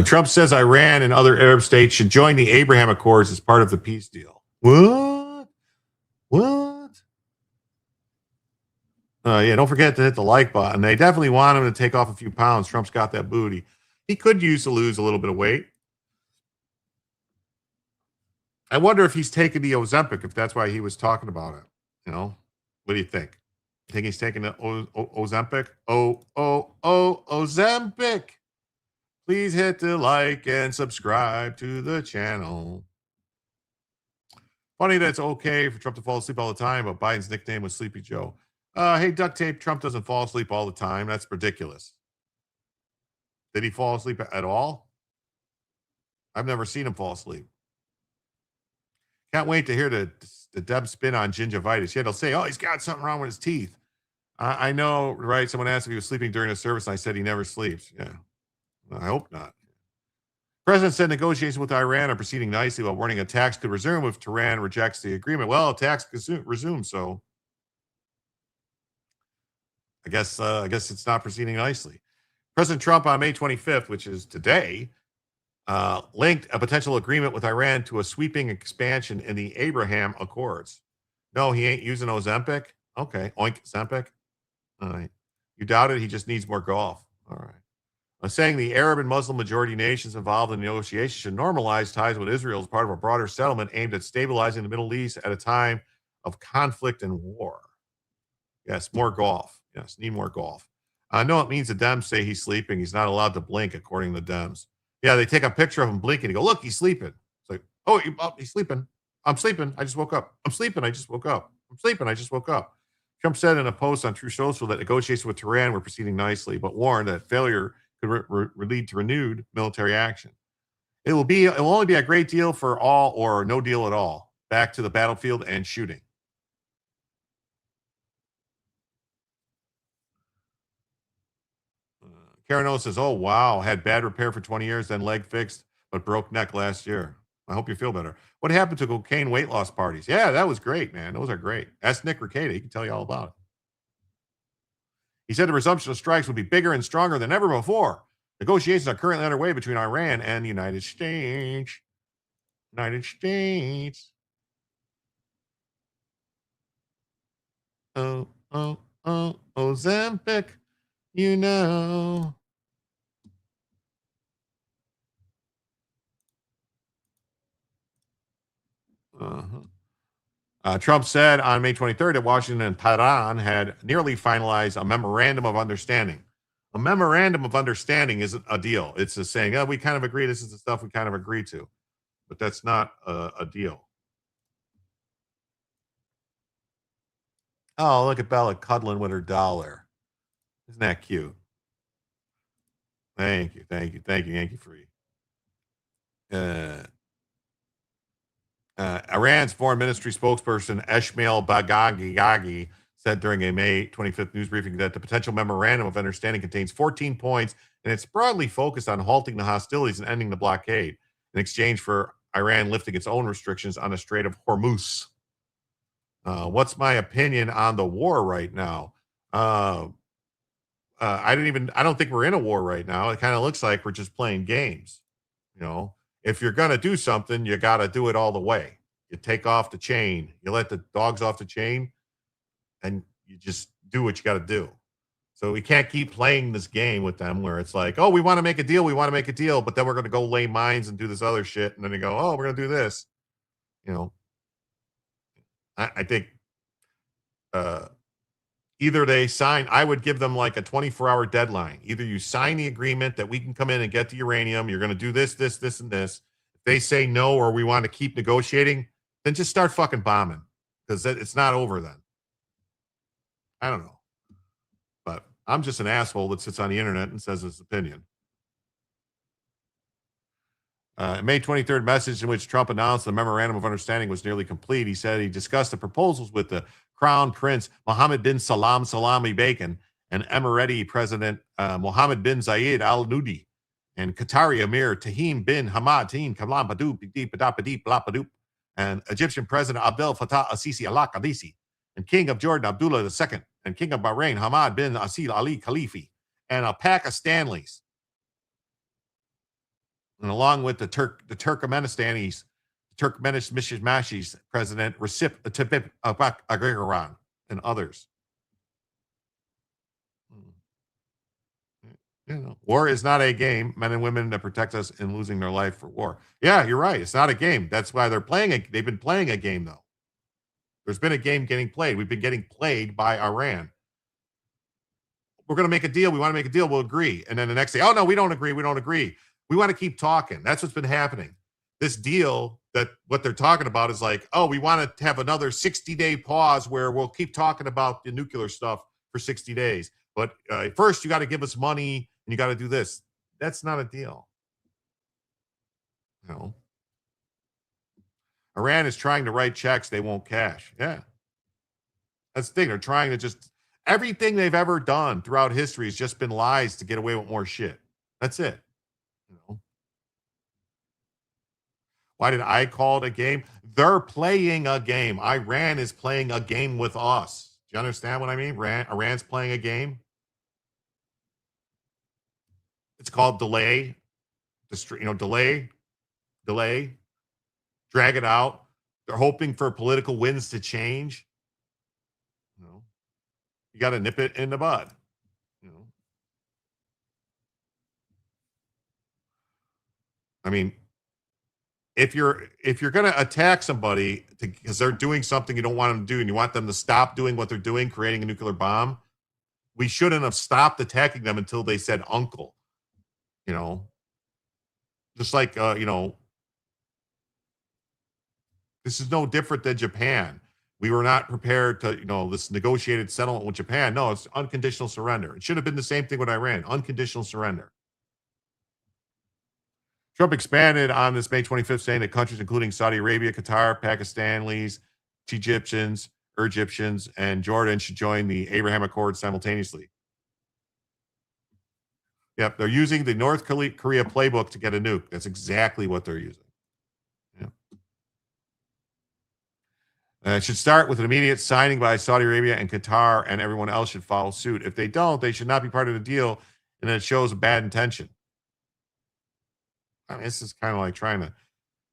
Trump says Iran and other Arab states should join the Abraham Accords as part of the peace deal. What? Yeah, don't forget to hit the like button. They definitely want him to take off a few pounds. Trump's got that booty. He could use to lose a little bit of weight. I wonder if he's taking the Ozempic, if that's why he was talking about it. You know, what do you think? You think he's taking the Ozempic? Ozempic. Please hit the like and subscribe to the channel. Funny that it's okay for Trump to fall asleep all the time, but Biden's nickname was Sleepy Joe. Hey, Duct Tape, Trump doesn't fall asleep all the time. That's ridiculous. Did he fall asleep at all? I've never seen him fall asleep. Can't wait to hear the Deb spin on gingivitis. Yeah, they'll say, oh, he's got something wrong with his teeth. I know, right? Someone asked if he was sleeping during the service, and I said he never sleeps. Yeah. I hope not. President said negotiations with Iran are proceeding nicely while warning attacks could resume if Tehran rejects the agreement. Well, attacks could resume, so I guess it's not proceeding nicely. President Trump on May 25th, which is today, linked a potential agreement with Iran to a sweeping expansion in the Abraham Accords. No, he ain't using Ozempic. Okay, oink, Ozempic. All right. You doubt it? He just needs more golf. All right. Saying the Arab and Muslim majority nations involved in the negotiations should normalize ties with Israel as part of a broader settlement aimed at stabilizing the Middle East at a time of conflict and war. Yes, more golf. Yes, need more golf. I know it means the Dems say he's sleeping. He's not allowed to blink, according to the Dems. Yeah, they take a picture of him blinking and go, look, he's sleeping. It's like, oh, he's sleeping. I'm sleeping. I just woke up. I'm sleeping. I just woke up. I'm sleeping. I just woke up. Trump said in a post on Truth Social that negotiations with Tehran were proceeding nicely, but warned that failure could lead to renewed military action. It will only be a great deal for all or no deal at all. Back to the battlefield and shooting. Karen O says, oh, wow, had bad repair for 20 years, then leg fixed, but broke neck last year. I hope you feel better. What happened to cocaine weight loss parties? Yeah, that was great, man. Those are great. Ask Nick Ricada. He can tell you all about it. He said the resumption of strikes would be bigger and stronger than ever before. Negotiations are currently underway between Iran and the United States. United States. Oh, Ozempic, you know. Trump said on May 23rd that Washington and Tehran had nearly finalized a memorandum of understanding. A memorandum of understanding isn't a deal. It's just saying, oh, we kind of agree. This is the stuff we kind of agree to. But that's not a deal. Oh, look at Bella cuddling with her doll there. Isn't that cute? Thank you, Yankee Free. Iran's foreign ministry spokesperson Esmail Bagagi said during a May 25th news briefing that the potential memorandum of understanding contains 14 points, and it's broadly focused on halting the hostilities and ending the blockade in exchange for Iran lifting its own restrictions on the Strait of Hormuz. What's my opinion on the war right now? I don't think we're in a war right now. It kind of looks like we're just playing games. You know, if you're going to do something, you got to do it all the way. You take off the chain, you let the dogs off the chain, and you just do what you got to do. So we can't keep playing this game with them where it's like, oh, we want to make a deal, but then we're going to go lay mines and do this other shit. And then they go, oh, we're going to do this. You know, I think either they sign, I would give them like a 24-hour deadline. Either you sign the agreement that we can come in and get the uranium, you're going to do this, this, this, and this. If they say no, or we want to keep negotiating, then just start fucking bombing, because it's not over then. I don't know. But I'm just an asshole that sits on the internet and says his opinion. May 23rd message in which Trump announced the memorandum of understanding was nearly complete. He said he discussed the proposals with the Crown Prince Mohammed bin Salami Bacon and Emirati President Mohammed bin Zayed Al Nudi and Qatari Emir Tahim bin Hamad Tahim Kalam Badou and Egyptian President Abdel Fattah Al-Sisi Al-Qadisi and King of Jordan Abdullah II and King of Bahrain Hamad bin Asil Ali Khalifi and a pack of Stanleys. And along with the Turkmenistani's President Recep Tayyip Erdogan and others. You know, war is not a game. Men and women that protect us in losing their life for war. Yeah, you're right. It's not a game. That's why they've been playing a game, though. There's been a game getting played. We've been getting played by Iran. We're going to make a deal. We want to make a deal. We'll agree. And then the next day, oh, no, we don't agree. We don't agree. We want to keep talking. That's what's been happening. This deal, that what they're talking about is like, oh, we want to have another 60-day pause where we'll keep talking about the nuclear stuff for 60 days. But first, you got to give us money and you got to do this. That's not a deal. You know, Iran is trying to write checks they won't cash. Yeah. That's the thing. They're trying to just, everything they've ever done throughout history has just been lies to get away with more shit. That's it. You know. Why did I call it a game? They're playing a game. Iran is playing a game with us. Do you understand what I mean? Iran's playing a game. It's called delay. Delay. Drag it out. They're hoping for political winds to change. You know, you got to nip it in the bud. You know, I mean, if you're going to attack somebody because they're doing something you don't want them to do, and you want them to stop doing what they're doing, creating a nuclear bomb, we shouldn't have stopped attacking them until they said uncle. You know, just like you know. This is no different than Japan. we were not prepared to, this negotiated settlement with Japan. No, it's unconditional surrender. It should have been the same thing with Iran, unconditional surrender. Trump expanded on this May 25th, saying that countries including Saudi Arabia, Qatar, Pakistanis, Egyptians, and Jordan should join the Abraham Accords simultaneously. Yep, they're using the North Korea playbook to get a nuke. That's exactly what they're using. It should start with an immediate signing by Saudi Arabia and Qatar, and everyone else should follow suit. If they don't, they should not be part of the deal, and it shows a bad intention. I mean, this is kind of like trying to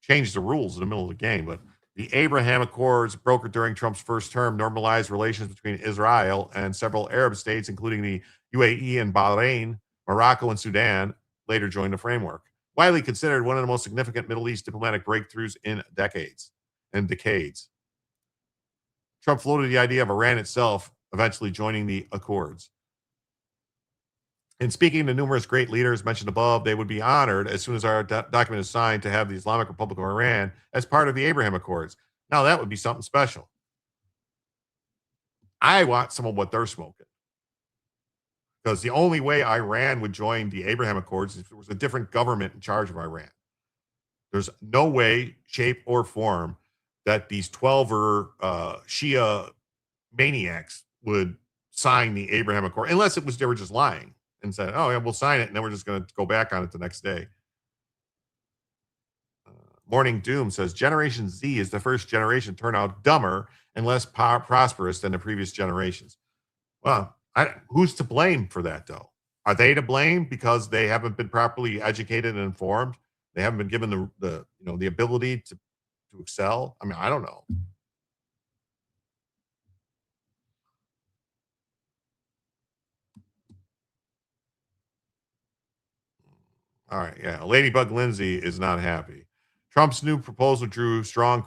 change the rules in the middle of the game. But the Abraham Accords, brokered during Trump's first term, normalized relations between Israel and several Arab states, including the UAE and Bahrain, Morocco, and Sudan, later joined the framework. Widely considered one of the most significant Middle East diplomatic breakthroughs in decades. Trump floated the idea of Iran itself eventually joining the accords. In speaking to numerous great leaders mentioned above, they would be honored as soon as our document is signed to have the Islamic Republic of Iran as part of the Abraham Accords. Now, that would be something special. I want some of what they're smoking. Because the only way Iran would join the Abraham Accords is if there was a different government in charge of Iran. There's no way, shape, or form that these 12 Shia maniacs would sign the Abraham Accord, unless they were just lying and said, oh, yeah, we'll sign it, and then we're just going to go back on it the next day. Morning Doom says, Generation Z is the first generation turned out dumber and less prosperous than the previous generations. Well, who's to blame for that, though? Are they to blame because they haven't been properly educated and informed? They haven't been given the ability to excel? I mean, I don't know. All right, yeah. Ladybug Lindsay is not happy. Trump's proposal drew strong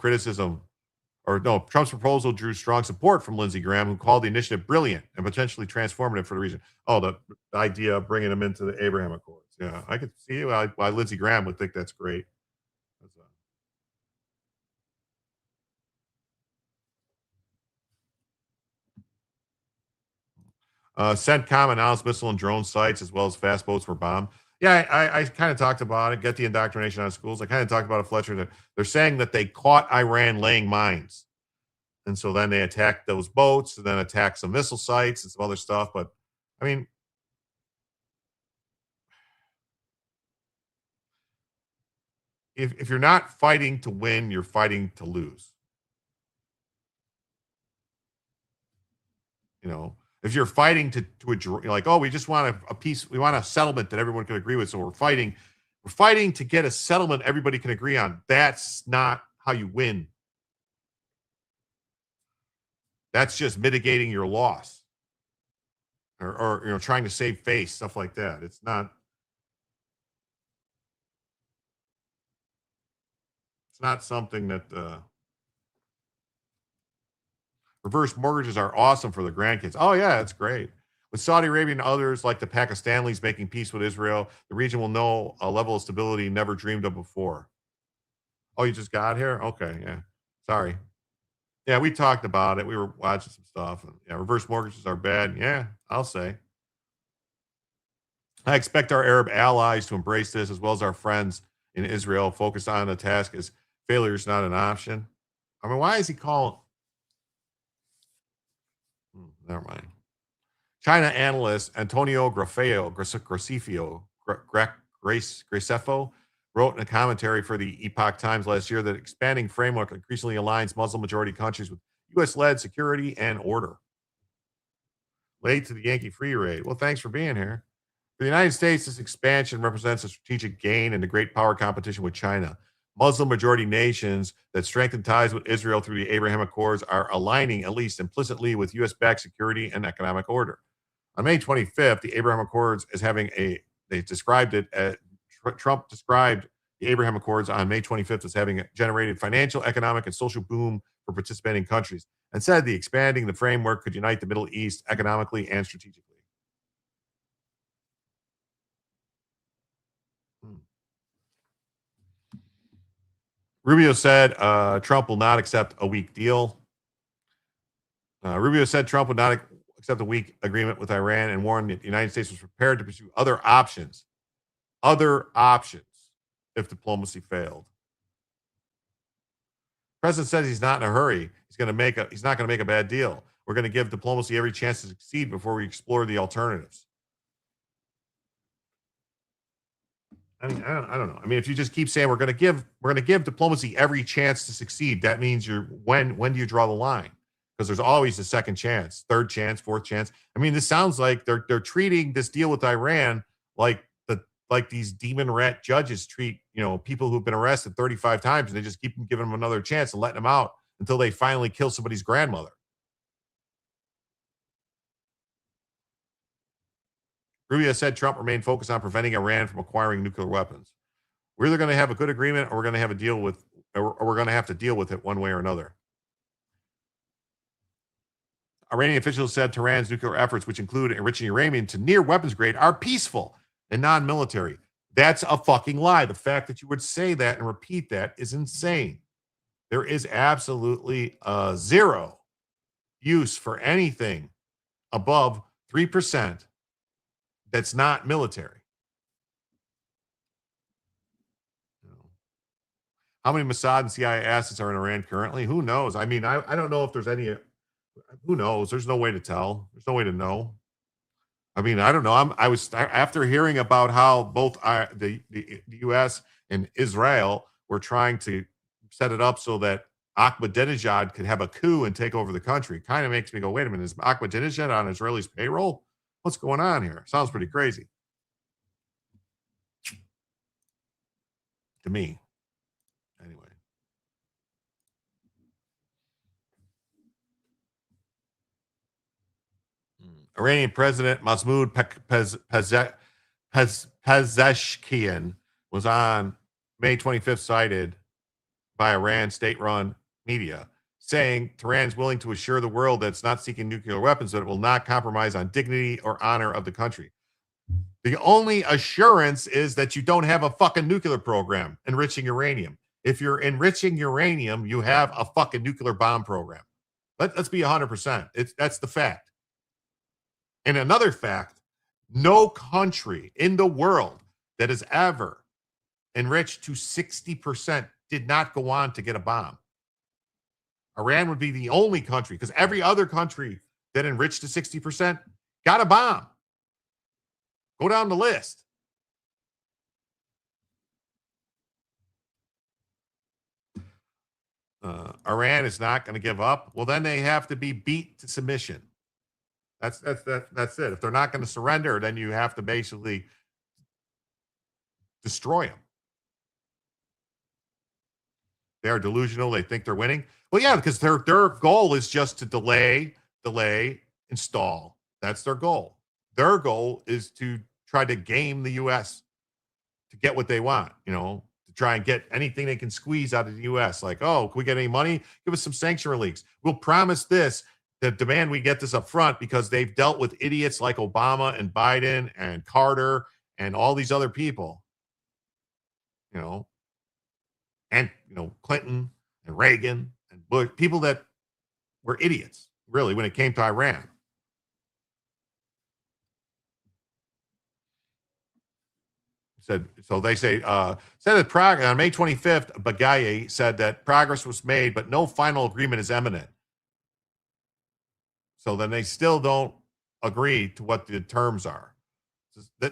support from Lindsey Graham, who called the initiative brilliant and potentially transformative for the region. Oh, the idea of bringing them into the Abraham Accords. Yeah, I could see why Lindsey Graham would think that's great. CENTCOM announced missile and drone sites as well as fast boats were bombed. Yeah, I kind of talked about it. Get the indoctrination out of schools. I kind of talked about it, Fletcher. They're saying that they caught Iran laying mines. And so then they attacked those boats and then attacked some missile sites and some other stuff. But, I mean, if you're not fighting to win, you're fighting to lose. If you're fighting to like, oh, we just want a peace, we want a settlement that everyone can agree with, so we're fighting to get a settlement everybody can agree on. That's not how you win. That's just mitigating your loss, or trying to save face, stuff like that. It's not something that reverse mortgages are awesome for the grandkids. Oh, yeah, that's great. With Saudi Arabia and others like the Pakistanis making peace with Israel, the region will know a level of stability never dreamed of before. Oh, you just got here? Okay, yeah. Sorry. Yeah, we talked about it. We were watching some stuff. And, yeah, reverse mortgages are bad. Yeah, I'll say. I expect our Arab allies to embrace this, as well as our friends in Israel, focused on the task as failure is not an option. I mean, why is he calling... Never mind. China analyst Antonio Gracefo wrote in a commentary for the Epoch Times last year that expanding framework increasingly aligns Muslim-majority countries with U.S.-led security and order. Late to the Yankee free raid. Well, thanks for being here. For the United States, this expansion represents a strategic gain in the great power competition with China. Muslim-majority nations that strengthen ties with Israel through the Abraham Accords are aligning, at least implicitly, with U.S.-backed security and economic order. On May 25th, the Abraham Accords as having Trump described the Abraham Accords on May 25th as having generated financial, economic, and social boom for participating countries, and said the expanding the framework could unite the Middle East economically and strategically. Rubio said Trump will not accept a weak deal. Rubio said Trump would not accept a weak agreement with Iran and warned that the United States was prepared to pursue other options if diplomacy failed. The president says he's not in a hurry. He's not going to make a bad deal. We're going to give diplomacy every chance to succeed before we explore the alternatives. I mean, I don't know. I mean, if you just keep saying we're going to give diplomacy every chance to succeed, that means when do you draw the line? Because there's always a second chance, third chance, fourth chance. I mean, this sounds like they're treating this deal with Iran like these demon rat judges treat, people who've been arrested 35 times, and they just keep giving them another chance and letting them out until they finally kill somebody's grandmother. Rubio said Trump remained focused on preventing Iran from acquiring nuclear weapons. We're either going to have a good agreement or we're going to have a deal with, or we're going to have to deal with it one way or another. Iranian officials said Tehran's nuclear efforts, which include enriching uranium to near weapons grade, are peaceful and non-military. That's a fucking lie. The fact that you would say that and repeat that is insane. There is absolutely zero use for anything above 3% that's not military. How many Mossad and CIA assets are in Iran currently? Who knows? I mean, I don't know if there's any. Who knows? There's no way to tell. There's no way to know. I mean, I don't know. I was after hearing about how both the U.S. and Israel were trying to set it up so that Ahmadinejad could have a coup and take over the country. Kind of makes me go, wait a minute, is Ahmadinejad on Israelis' payroll? What's going on here? Sounds pretty crazy to me. Anyway. Iranian President Mahmoud Pezeshkian was on May 25th cited by Iran state-run media, saying Tehran is willing to assure the world that it's not seeking nuclear weapons, that it will not compromise on dignity or honor of the country. The only assurance is that you don't have a fucking nuclear program enriching uranium. If you're enriching uranium, you have a fucking nuclear bomb program. Let's be 100%. That's the fact. And another fact, no country in the world that has ever enriched to 60% did not go on to get a bomb. Iran would be the only country, because every other country that enriched to 60% got a bomb. Go down the list. Iran is not going to give up. Well, then they have to be beat to submission. That's it. If they're not going to surrender, then you have to basically destroy them. They are delusional. They think they're winning. Well, yeah, because their goal is just to delay, install. That's their goal. Their goal is to try to game the U.S. to get what they want, to try and get anything they can squeeze out of the U.S. Like, oh, can we get any money? Give us some sanction reliefs. We'll promise this. The demand we get this up front because they've dealt with idiots like Obama and Biden and Carter and all these other people, and Clinton and Reagan and Bush, people that were idiots, really, when it came to Iran. Said so. They say said that on May 25th, Bagaye said that progress was made, but no final agreement is imminent. So then they still don't agree to what the terms are.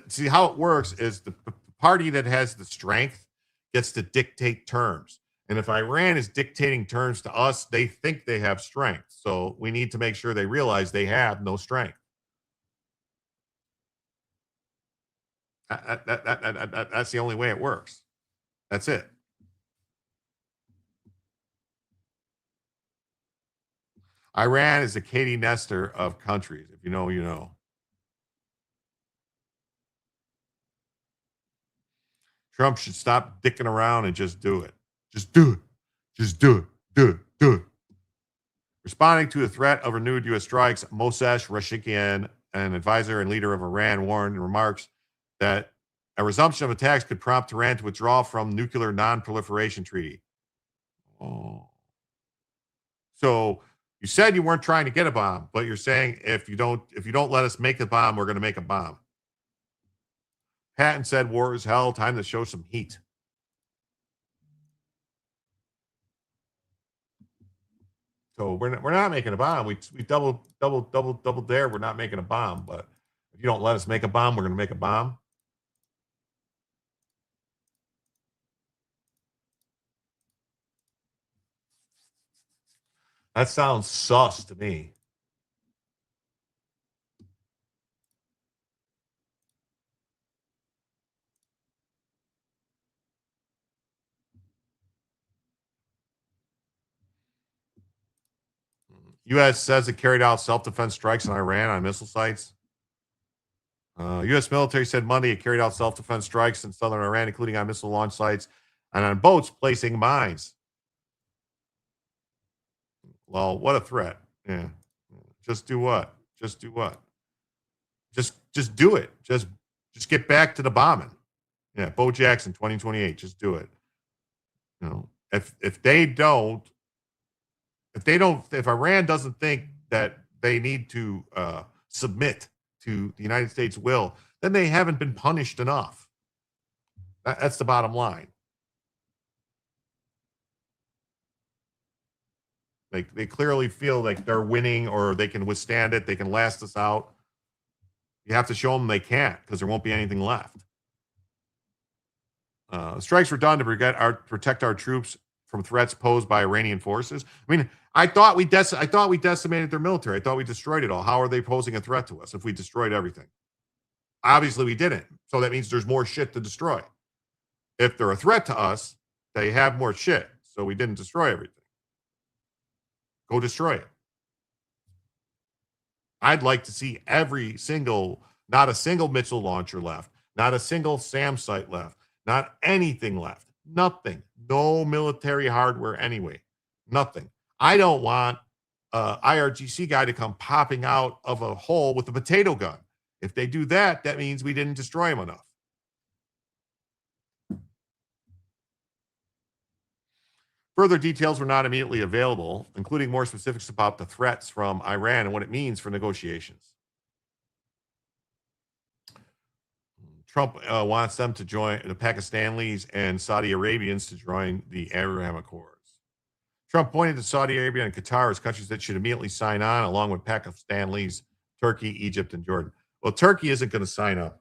See, how it works is the party that has the strength gets to dictate terms. And if Iran is dictating terms to us, they think they have strength. So we need to make sure they realize they have no strength. That's the only way it works. That's it. Iran is the Katie Nestor of countries. If you know, you know. Trump should stop dicking around and just do it. Just do it. Just do it. Do it. Do it. Responding to the threat of renewed U.S. strikes, Moshe Rashikian, an advisor and leader of Iran, warned in remarks that a resumption of attacks could prompt Iran to withdraw from nuclear non-proliferation treaty. Oh. So You said you weren't trying to get a bomb, but you're saying if you don't let us make a bomb, we're going to make a bomb. Patton said war is hell. Time to show some heat. So we're not making a bomb. We double dare. We're not making a bomb. But if you don't let us make a bomb, we're going to make a bomb. That sounds sus to me. U.S. says it carried out self-defense strikes in Iran on missile sites. U.S. military said Monday it carried out self-defense strikes in southern Iran, including on missile launch sites and on boats placing mines. Well, what a threat. Yeah. Just do what? Just do what? Just do it. Just get back to the bombing. Yeah, Bo Jackson, 2028. Just do it. You know, if Iran doesn't think that they need to submit to the United States' will, then they haven't been punished enough. That's the bottom line. Like they clearly feel like they're winning or they can withstand it. They can last us out. You have to show them they can't because there won't be anything left. Strikes were done to protect our troops from threats posed by Iranian forces. I mean, I thought we decimated their military. I thought we destroyed it all. How are they posing a threat to us if we destroyed everything? Obviously, we didn't. So that means there's more shit to destroy. If they're a threat to us, they have more shit. So we didn't destroy everything. Go destroy it. I'd like to see not a single missile launcher left, not a single SAM site left, not anything left. Nothing. No military hardware anyway. Nothing. I don't want IRGC guy to come popping out of a hole with a potato gun. If they do that, that means we didn't destroy him enough. Further details were not immediately available, including more specifics about the threats from Iran and what it means for negotiations. Trump wants them to join the Pakistanis and Saudi Arabians to join the Abraham Accords. Trump pointed to Saudi Arabia and Qatar as countries that should immediately sign on, along with Pakistanis, Turkey, Egypt, and Jordan. Well, Turkey isn't going to sign up.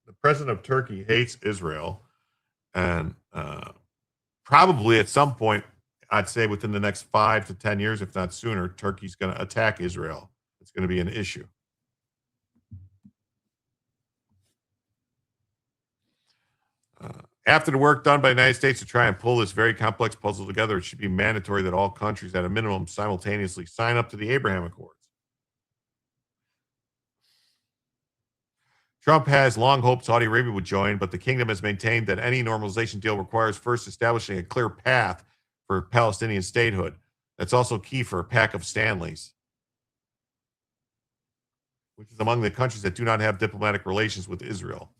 The president of Turkey hates Israel, and probably at some point, I'd say within the next 5 to 10 years, if not sooner, Turkey's going to attack Israel. It's going to be an issue. After the work done by the United States to try and pull this very complex puzzle together, it should be mandatory that all countries at a minimum simultaneously sign up to the Abraham Accords. Trump has long hoped Saudi Arabia would join, but the kingdom has maintained that any normalization deal requires first establishing a clear path for Palestinian statehood. That's also key for a pack of Stanleys, which is among the countries that do not have diplomatic relations with Israel.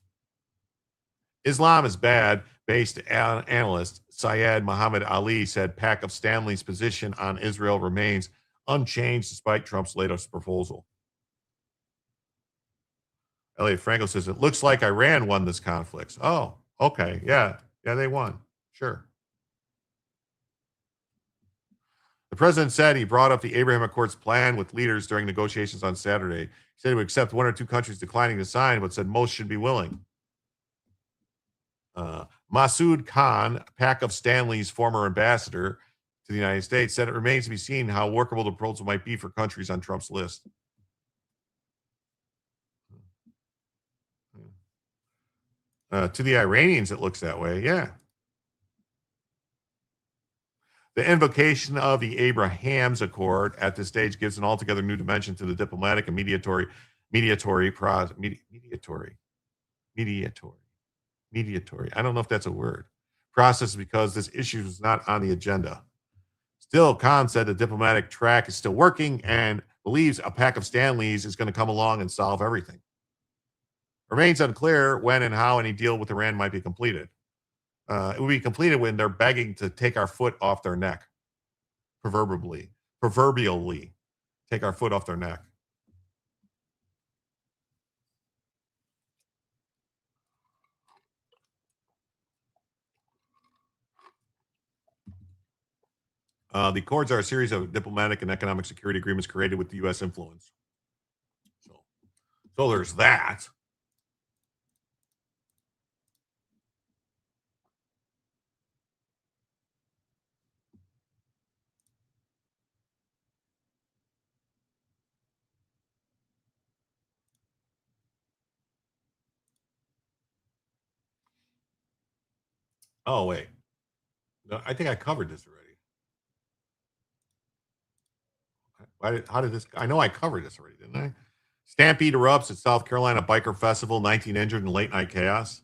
Islam is bad, based analyst Syed Muhammad Ali said pack of Stanley's position on Israel remains unchanged despite Trump's latest proposal. Elliot Franco says, it looks like Iran won this conflict. Oh, okay. Yeah, they won. Sure. The president said he brought up the Abraham Accords plan with leaders during negotiations on Saturday. He said he would accept 1 or 2 countries declining to sign, but said most should be willing. Masood Khan, pack of Stanley's former ambassador to the United States, said it remains to be seen how workable the proposal might be for countries on Trump's list. To the Iranians, it looks that way. Yeah. The invocation of the Abraham's Accord at this stage gives an altogether new dimension to the diplomatic and mediatory I don't know if that's a word. Process because this issue is not on the agenda. Still, Khan said the diplomatic track is still working and believes a pack of Stanleys is going to come along and solve everything. Remains unclear when and how any deal with Iran might be completed. It will be completed when they're begging to take our foot off their neck. proverbially take our foot off their neck. The Accords are a series of diplomatic and economic security agreements created with the U.S. influence. So there's that. Oh, wait. No, I think I covered this already. How did this? I know I covered this already, didn't I? Stampede erupts at South Carolina Biker Festival, 19 injured in late night chaos.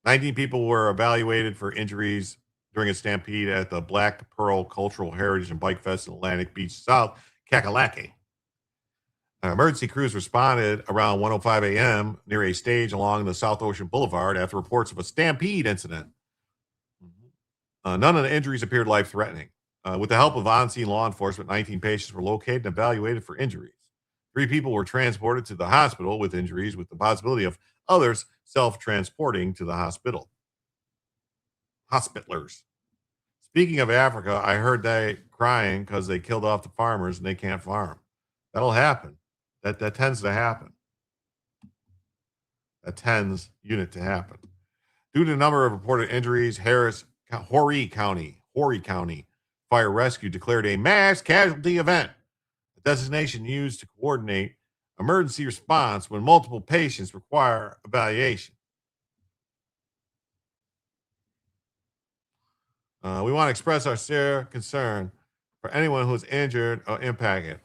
19 people were evaluated for injuries during a stampede at the Black Pearl Cultural Heritage and Bike Fest in Atlantic Beach, South Kakalaki. Emergency crews responded around 1:05 a.m. near a stage along the South Ocean Boulevard after reports of a stampede incident. None of the injuries appeared life-threatening. With the help of on-scene law enforcement, 19 patients were located and evaluated for injuries. 3 people were transported to the hospital with injuries, with the possibility of others self-transporting to the hospital. Hospitalers. Speaking of Africa, I heard they crying because they killed off the farmers and they can't farm. That'll happen. That tends to happen. That tends to happen. Due to the number of reported injuries, Cory County Fire Rescue declared a mass casualty event, a designation used to coordinate emergency response when multiple patients require evaluation. We want to express our sincere concern for anyone who is injured or impacted.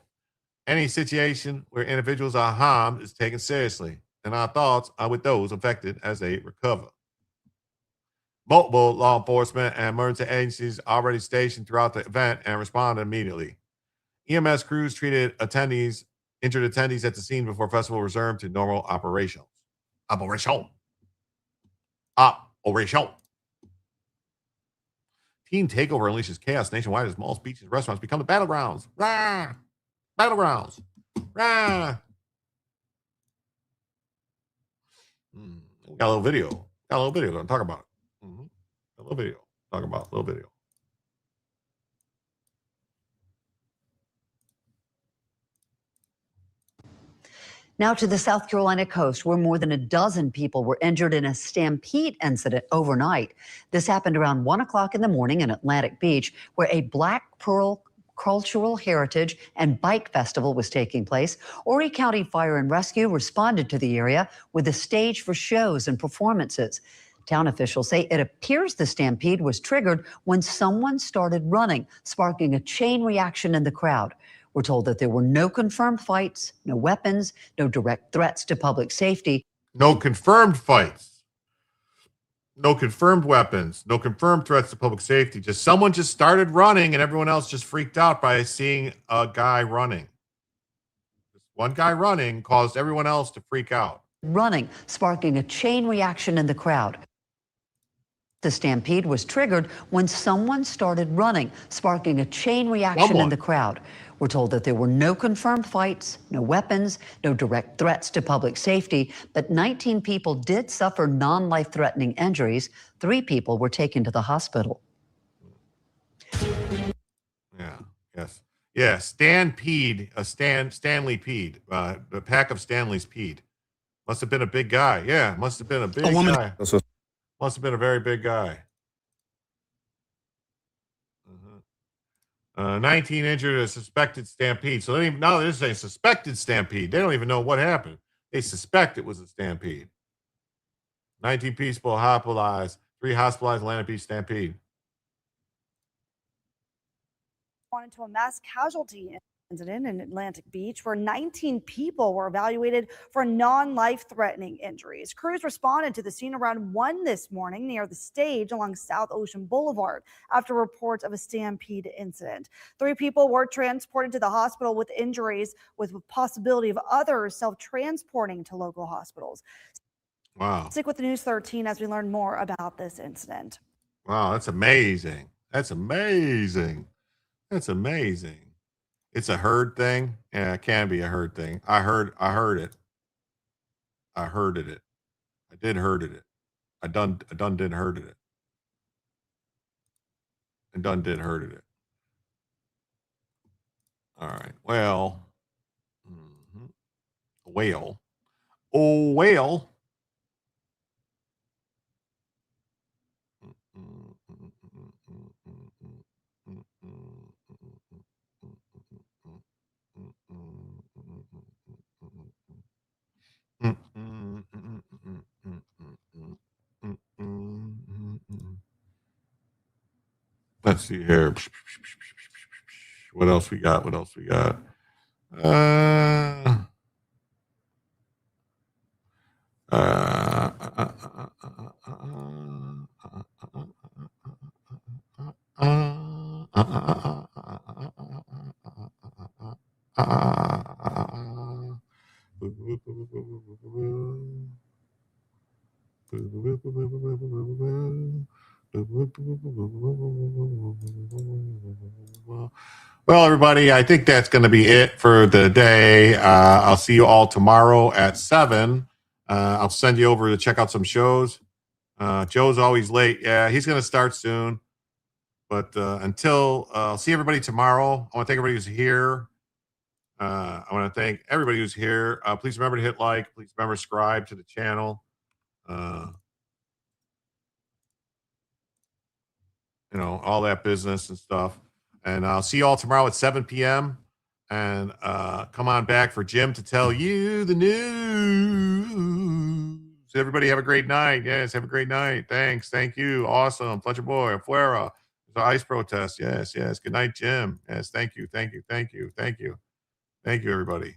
Any situation where individuals are harmed is taken seriously, and our thoughts are with those affected as they recover. Multiple law enforcement and emergency agencies already stationed throughout the event and responded immediately. EMS crews treated injured attendees at the scene before festival resumed to normal operations. Operation. Team Takeover unleashes chaos nationwide as malls, beaches, and restaurants become the battlegrounds. Rah! Battlegrounds. Rah! Got a little video. Gonna talk about it. A little video. Now to the South Carolina coast, where more than a dozen people were injured in a stampede incident overnight. This happened around 1 o'clock in the morning in Atlantic Beach, where a Black Pearl Cultural Heritage and Bike Festival was taking place. Horry County Fire and Rescue responded to the area with a stage for shows and performances. Town officials say it appears the stampede was triggered when someone started running, sparking a chain reaction in the crowd. We're told that there were no confirmed fights, no weapons, no direct threats to public safety. No confirmed fights. No confirmed weapons. No confirmed threats to public safety. Someone just started running and everyone else just freaked out by seeing a guy running. One guy running caused everyone else to freak out. Running, sparking a chain reaction in the crowd. The stampede was triggered when someone started running, sparking a chain reaction in the crowd. We're told that there were no confirmed fights, no weapons, no direct threats to public safety, but 19 people did suffer non-life-threatening injuries. 3 people were taken to the hospital. Yeah, Stampede, Stanley Peed, the pack of Stanley's peed. Must have been a big guy. Yeah, must have been a big guy. Must have been a very big guy. 19 injured in a suspected stampede. So now this is a suspected stampede. They don't even know what happened. They suspect it was a stampede. 19 people hospitalized. 3 hospitalized Atlantic Beach stampede. Into a mass casualty incident in Atlantic Beach where 19 people were evaluated for non-life-threatening injuries. Crews responded to the scene around 1 this morning near the stage along South Ocean Boulevard after reports of a stampede incident. 3 people were transported to the hospital with injuries, with the possibility of others self-transporting to local hospitals. Wow. Stick with the News 13 as we learn more about this incident. Wow, that's amazing. That's amazing. That's amazing. It's a herd thing. Yeah, it can be a herd thing. I heard it. I herded it. I did herded it. I done did herded it. And done did herded it. All right. Well, whale. Oh, whale. Let's see here. What else we got? What else we got? Well, everybody, I think that's going to be it for the day. I'll see you all tomorrow at 7. I'll send you over to check out some shows. Joe's always late. Yeah, he's going to start soon. But until I'll see everybody tomorrow. I want to thank everybody who's here. I want to thank everybody who's here. Please remember to hit like. Please remember to subscribe to the channel. You know, all that business and stuff. And I'll see you all tomorrow at 7 p.m. And come on back for Jim to tell you the news. Everybody have a great night. Yes, have a great night. Thanks. Thank you. Awesome. Fletcher Boy. Afuera. The ice protest. Yes, yes. Good night, Jim. Yes, thank you. Thank you. Thank you. Thank you. Thank you, everybody.